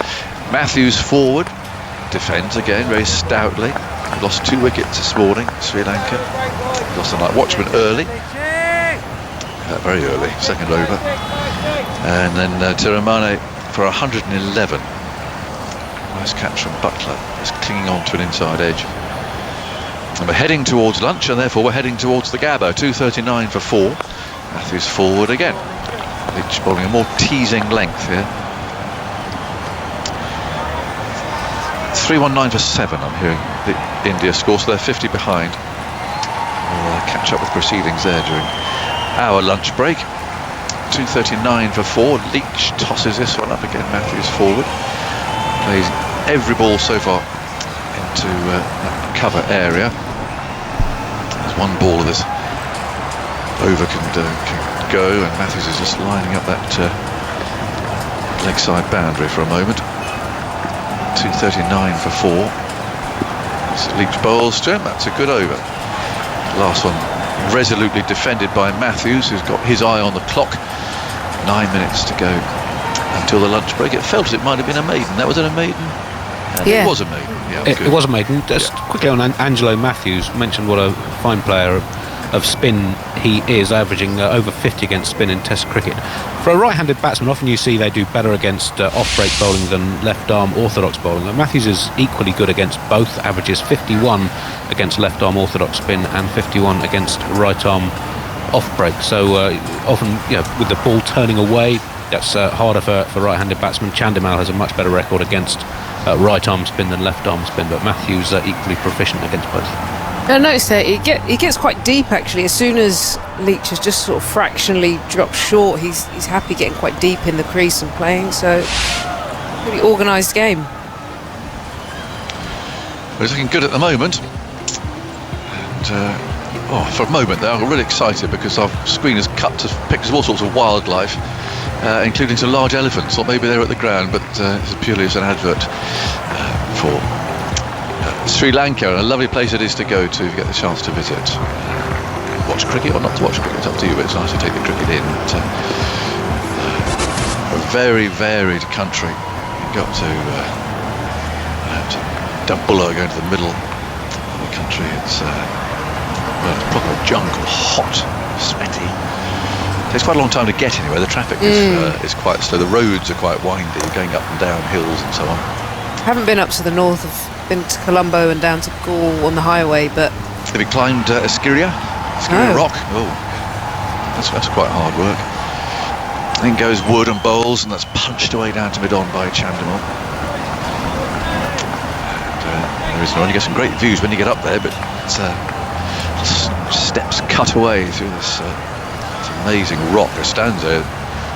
Matthews forward, defends again very stoutly. Lost 2 wickets this morning, Sri Lanka. Lost the night watchman early, very early, second over. And then Tiramane for 111. Nice catch from Butler, just clinging on to an inside edge. And we're heading towards lunch, and therefore we're heading towards the Gabba. 2:39 for 4. Matthews forward again. Leach bowling a more teasing length here. 3:19 for 7, I'm hearing the India score, so they're 50 behind. We'll catch up with proceedings there during our lunch break. 2:39 for 4. Leach tosses this one up again. Matthews forward. Plays every ball so far into that cover area. There's one ball this over can go, and Matthews is just lining up that leg side boundary for a moment. 2:39 for 4. Leach bowls to him. That's a good over. Last one resolutely defended by Matthews, who's got his eye on the clock. 9 minutes to go until the lunch break. It felt as it might have been a maiden. That was it, a maiden? Yeah. It was a maiden. Yeah, it was a maiden. Just quickly on Angelo Matthews, mentioned what a fine player of spin he is, averaging over 50 against spin in Test cricket. For a right-handed batsman, often you see they do better against off-break bowling than left-arm orthodox bowling. Matthews is equally good against both, averages 51 against left-arm orthodox spin and 51 against right-arm off-break. So often, with the ball turning away, that's harder for right-handed batsmen. Chandimal has a much better record against right-arm spin than left-arm spin, but Matthews equally proficient against both. I noticed that he gets quite deep actually. As soon as Leach has just sort of fractionally dropped short, he's happy getting quite deep in the crease and playing. So pretty organised game. Well, he's looking good at the moment. And for a moment there, I'm really excited because our screen is cut to pictures of all sorts of wildlife, including some large elephants. Or maybe they're at the ground, but this is purely as an advert for Sri Lanka, a lovely place it is to go to if you get the chance to visit. Watch cricket or not to watch cricket, it's up to you, but it's nice to take the cricket in. But, a very varied country. You've got to Dambulla, going to the middle of the country. It's proper jungle, hot, sweaty. It takes quite a long time to get anywhere. The traffic is quite slow. The roads are quite windy, going up and down hills and so on. I haven't been up to the north. I've been to Colombo and down to Gaul on the highway, but... Have you climbed Skiria Rock? Oh, that's quite hard work. Then goes Wood and bowls, and that's punched away down to mid-on by Chandimal. You get some great views when you get up there, but steps cut away through this amazing rock. It stands there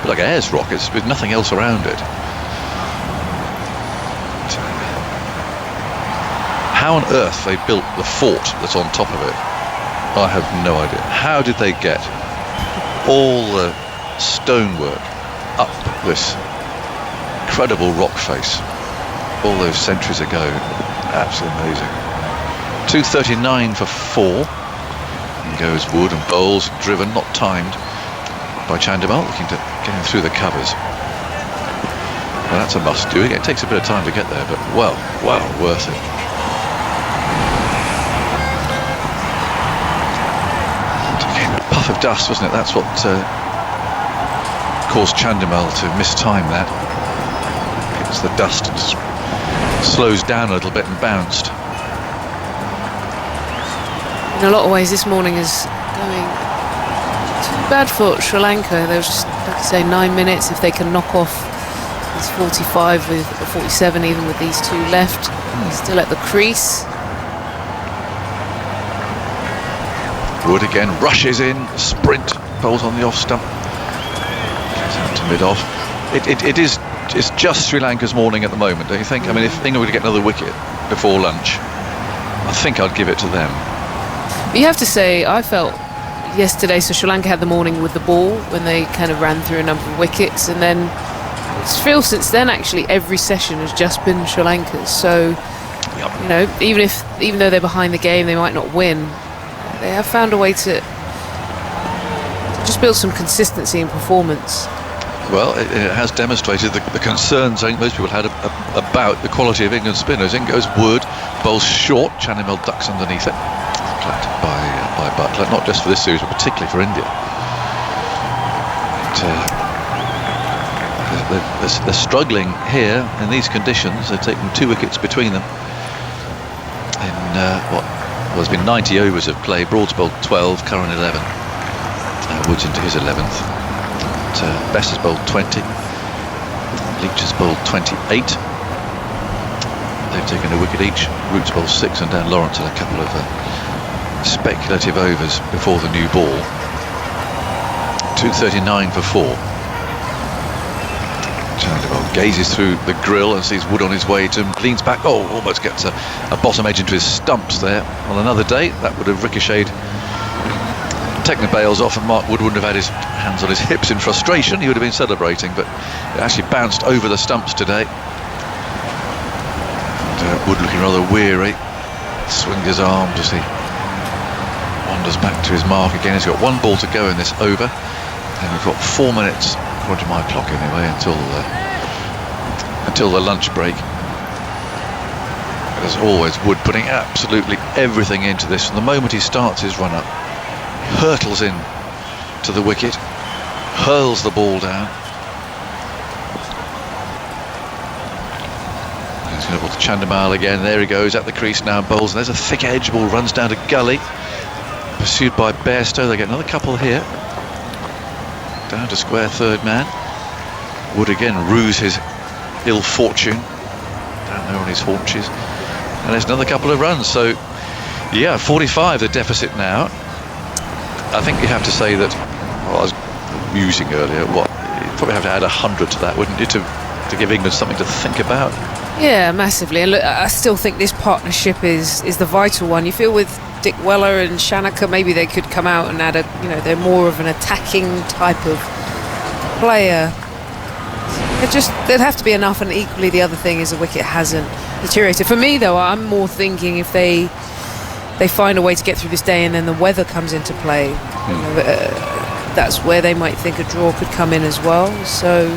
like Ayers Rock. It's with nothing else around it. How on earth they built the fort that's on top of it, I have no idea. How did they get all the stonework up this incredible rock face all those centuries ago? Absolutely amazing. 2:39 for 4. And goes Wood and bowls, driven, not timed by Chandimal, looking to get him through the covers. Well, that's a must-do. It takes a bit of time to get there, but well worth it. Puff of dust, wasn't it? That's what caused Chandimal to mistime that. It's the dust and slows down a little bit and bounced. In a lot of ways, this morning is going too bad for Sri Lanka. There was just, like I say, 9 minutes. If they can knock off this 45 with 47, even with these two left, still at the crease. Wood again rushes in, sprint, bowls on the off stump. Gets out to to mid-off. It's just Sri Lanka's morning at the moment, don't you think? I mean, if England were to get another wicket before lunch, I think I'd give it to them. You have to say, I felt yesterday, so Sri Lanka had the morning with the ball when they kind of ran through a number of wickets, and then it feels since then actually every session has just been Sri Lanka's. So, you know, even though they're behind the game, they might not win. They have found a way to just build some consistency in performance. Well, it has demonstrated the concerns I think most people had about the quality of England's spinners. In goes Wood, bowls short, Chandimal ducks underneath it. Collected by Butler, not just for this series, but particularly for India. They're struggling here in these conditions. They've taken 2 wickets between them in there's been 90 overs of play. Broad's bowled 12, Curran 11. Wood's into his 11th. Best has bowled 20. Leach has bowled 28. They've taken a wicket each. Root's bowled 6, and Dan Lawrence had a couple of speculative overs before the new ball. 239 for 4. Chandimal gazes through the grill and sees Wood on his way to him, leans back, almost gets a bottom edge into his stumps there. On another day, that would have ricocheted, taken the bails off, and Mark Wood wouldn't have had his hands on his hips in frustration. He would have been celebrating, but it actually bounced over the stumps today. And, Wood looking rather weary, swings his arms as he wanders back to his mark again. He's got 1 ball to go in this over, and we've got 4 minutes, according to my clock anyway, until the lunch break. As always, Wood putting absolutely everything into this. From the moment he starts his run up, hurtles in to the wicket, hurls the ball down. He's going to ball to Chandimal again. There he goes at the crease now and bowls. And there's a thick edge ball, runs down to gully, pursued by Bairstow. They get another couple here. Down to square third man. Wood again rues his ill fortune down there on his haunches. And there's another couple of runs. So, yeah, 45 the deficit now. I think you have to say that, I was musing earlier, you probably have to add 100 to that, wouldn't you, to give England something to think about? Yeah, massively. And look, I still think this partnership is the vital one. You feel with Dick Weller and Shanaka, maybe they could come out and add they're more of an attacking type of player. There'd have to be enough, and equally the other thing is the wicket hasn't deteriorated. For me, though, I'm more thinking if they find a way to get through this day and then the weather comes into play, that's where they might think a draw could come in as well. So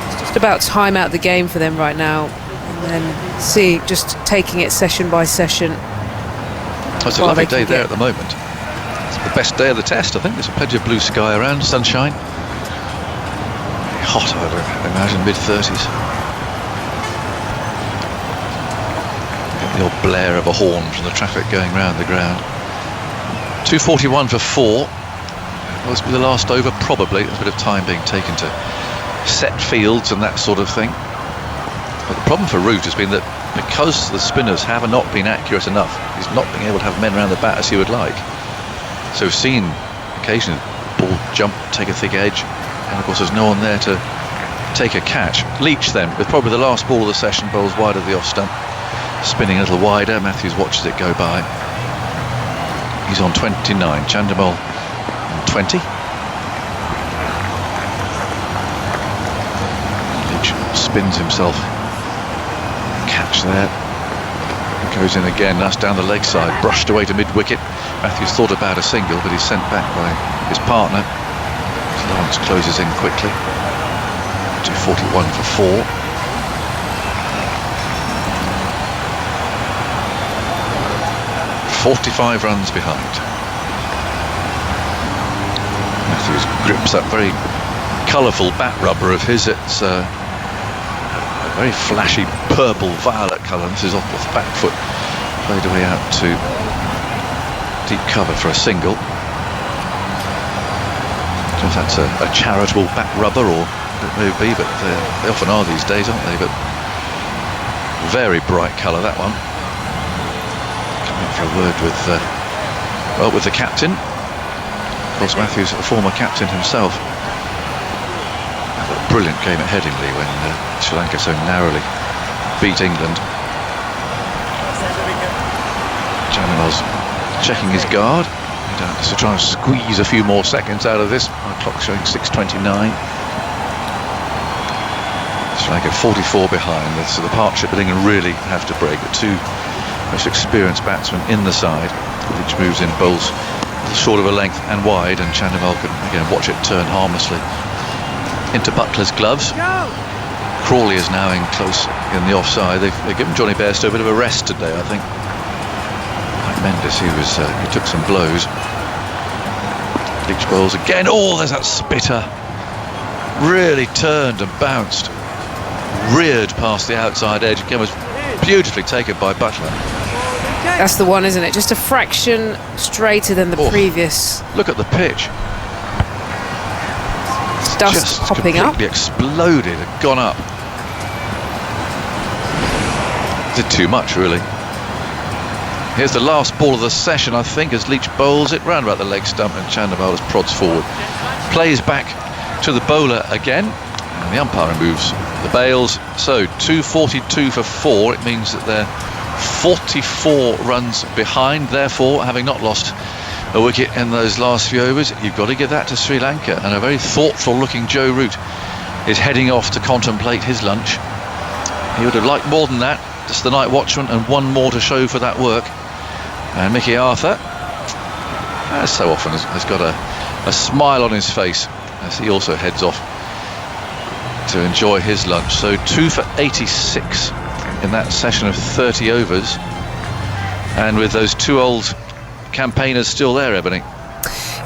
it's just about time out the game for them right now, and then just taking it session by session. It's a lovely day there at the moment. It's the best day of the test, I think. There's plenty of blue sky around, sunshine. Hot, I would imagine, mid-30s. The old blare of a horn from the traffic going round the ground. 241 for 4. Will this be the last over? Probably. There's a bit of time being taken to set fields and that sort of thing. But the problem for Root has been that because the spinners have not been accurate enough, he's not being able to have men around the bat as he would like. So we've seen occasionally ball jump, take a thick edge, and of course there's no one there to take a catch. Leach then, with probably the last ball of the session, bowls wide of the off stump, spinning a little wider. Matthews watches it go by. He's on 29. Chandimal on 20. Leach spins himself. Catch there. Goes in again. That's down the leg side. Brushed away to mid-wicket. Matthews thought about a single, but he's sent back by his partner. Lawrence closes in quickly. 241 for 4. .45 runs behind. Matthews grips that very colourful bat rubber of his. It's a very flashy purple-violet colour. This is off the back foot, played away out to deep cover for a single. I don't know if that's a charitable bat rubber or it may be, but they often are these days, aren't they? But very bright colour, that one. For a word with the captain. Of course, Matthews, a former captain himself. brilliant game at Headingley when Sri Lanka so narrowly beat England. Chandimal's checking his guard. So trying to squeeze a few more seconds out of this. My clock's showing 6:29. Sri Lanka 44 behind. So the partnership that England really have to break. The two most experienced batsmen in the side. Each moves in, bowls short of a length and wide, and Chandimal can again watch it turn harmlessly into Buttler's gloves. Crawley is now in close in the offside. They've given Johnny Bairstow a bit of a rest today, I think. Like Mendes, he took some blows. Leach bowls again. Oh, there's that spitter. Really turned and bounced. Reared past the outside edge. Again, was beautifully taken by Buttler. That's the one, isn't it? Just a fraction straighter than the previous. Look at the pitch. Dust just popping up. Completely exploded and gone up. Did too much, really. Here's the last ball of the session, I think, as Leach bowls it round about the leg stump and Chandimal prods forward. Plays back to the bowler again, and the umpire removes the bails. So 242 for 4. It means that they're 44 runs behind. Therefore, having not lost a wicket in those last few overs, you've got to give that to Sri Lanka. And a very thoughtful looking Joe Root is heading off to contemplate his lunch. He would have liked more than that. Just the night watchman and one more to show for that work. And Mickey Arthur, as so often, has got a smile on his face as he also heads off to enjoy his lunch. So 2 for 86 in that session of 30 overs, and with those two old campaigners still there, Ebony.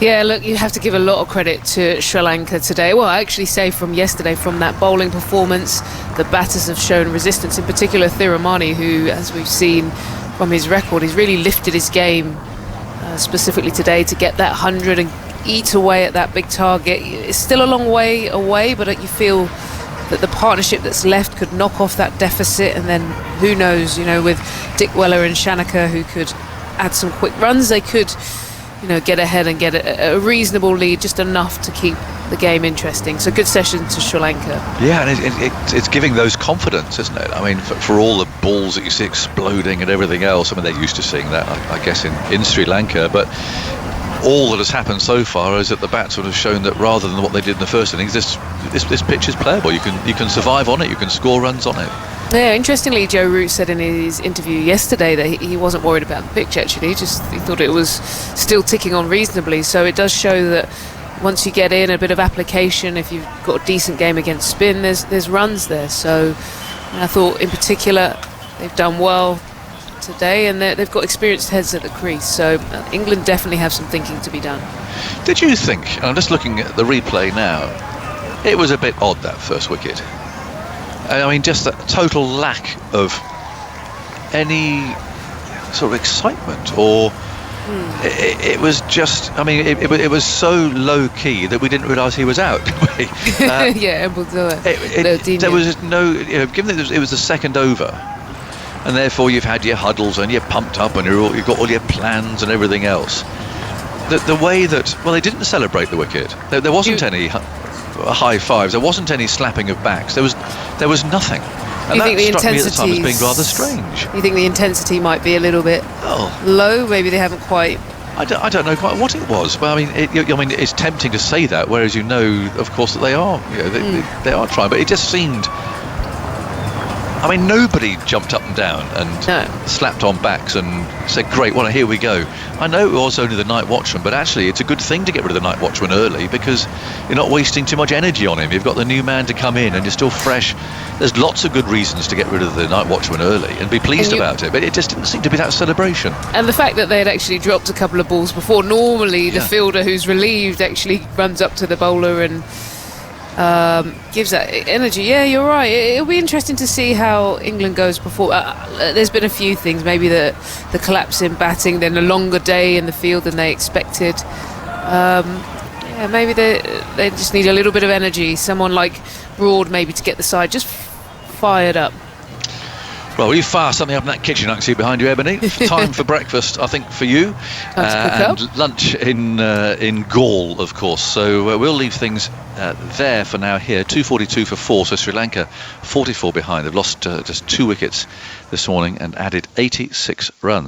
Yeah, look, you have to give a lot of credit to Sri Lanka today. Well, I actually say from yesterday, from that bowling performance, the batters have shown resistance, in particular Thiramani, who, as we've seen from his record, he's really lifted his game specifically today to get that 100 and eat away at that big target. It's still a long way away, but you feel that the partnership that's left could knock off that deficit, and then who knows, with Dick Weller and Shanaka, who could add some quick runs, they could get ahead and get a reasonable lead, just enough to keep the game interesting. So good session to Sri Lanka. Yeah, and it's giving those confidence, isn't it? I mean, for all the balls that you see exploding and everything else, I mean, they're used to seeing that, I guess, in Sri Lanka, but all that has happened so far is that the batsmen have shown that rather than what they did in the first innings, this pitch is playable. You can survive on it, you can score runs on it. Yeah, interestingly, Joe Root said in his interview yesterday that he wasn't worried about the pitch, actually. He thought it was still ticking on reasonably. So it does show that once you get in a bit of application, if you've got a decent game against spin, there's runs there. So I thought in particular they've done well today, and they've got experienced heads at the crease. So England definitely have some thinking to be done. Did you think, and I'm just looking at the replay now, it was a bit odd, that first wicket? I mean, just that total lack of any sort of excitement, or it was just, I mean, it was so low key that we didn't realise he was out, did we? Yeah, there was no, given that it was the second over, and therefore you've had your huddles and you're pumped up and you've got all your plans and everything else. The way that, well, they didn't celebrate the wicket. There wasn't any high fives. There wasn't any slapping of backs. There was nothing. And that struck me at the time as being rather strange. You think the intensity might be a little bit low? Maybe they haven't quite. I don't know quite what it was, but I mean, it's tempting to say that, whereas of course, that they are. They are trying, but it just seemed. I mean, nobody jumped up and down and slapped on backs and said, great, well, here we go. I know it was only the night watchman, but actually it's a good thing to get rid of the night watchman early, because you're not wasting too much energy on him. You've got the new man to come in and you're still fresh. There's lots of good reasons to get rid of the night watchman early and be pleased about it, but it just didn't seem to be that celebration. And the fact that they had actually dropped a couple of balls before, normally the fielder who's relieved actually runs up to the bowler and gives that energy. Yeah, you're right. It'll be interesting to see how England goes before. There's been a few things, maybe the collapse in batting, then a longer day in the field than they expected. Maybe they just need a little bit of energy. Someone like Broad maybe to get the side just fired up. Well, will you fire something up in that kitchen I can see behind you, Ebony? Time for breakfast, I think, for you. And lunch in Gaul, of course. So we'll leave things there for now here. 2:42 for 4, so Sri Lanka 44 behind. They've lost just 2 wickets this morning and added 86 runs.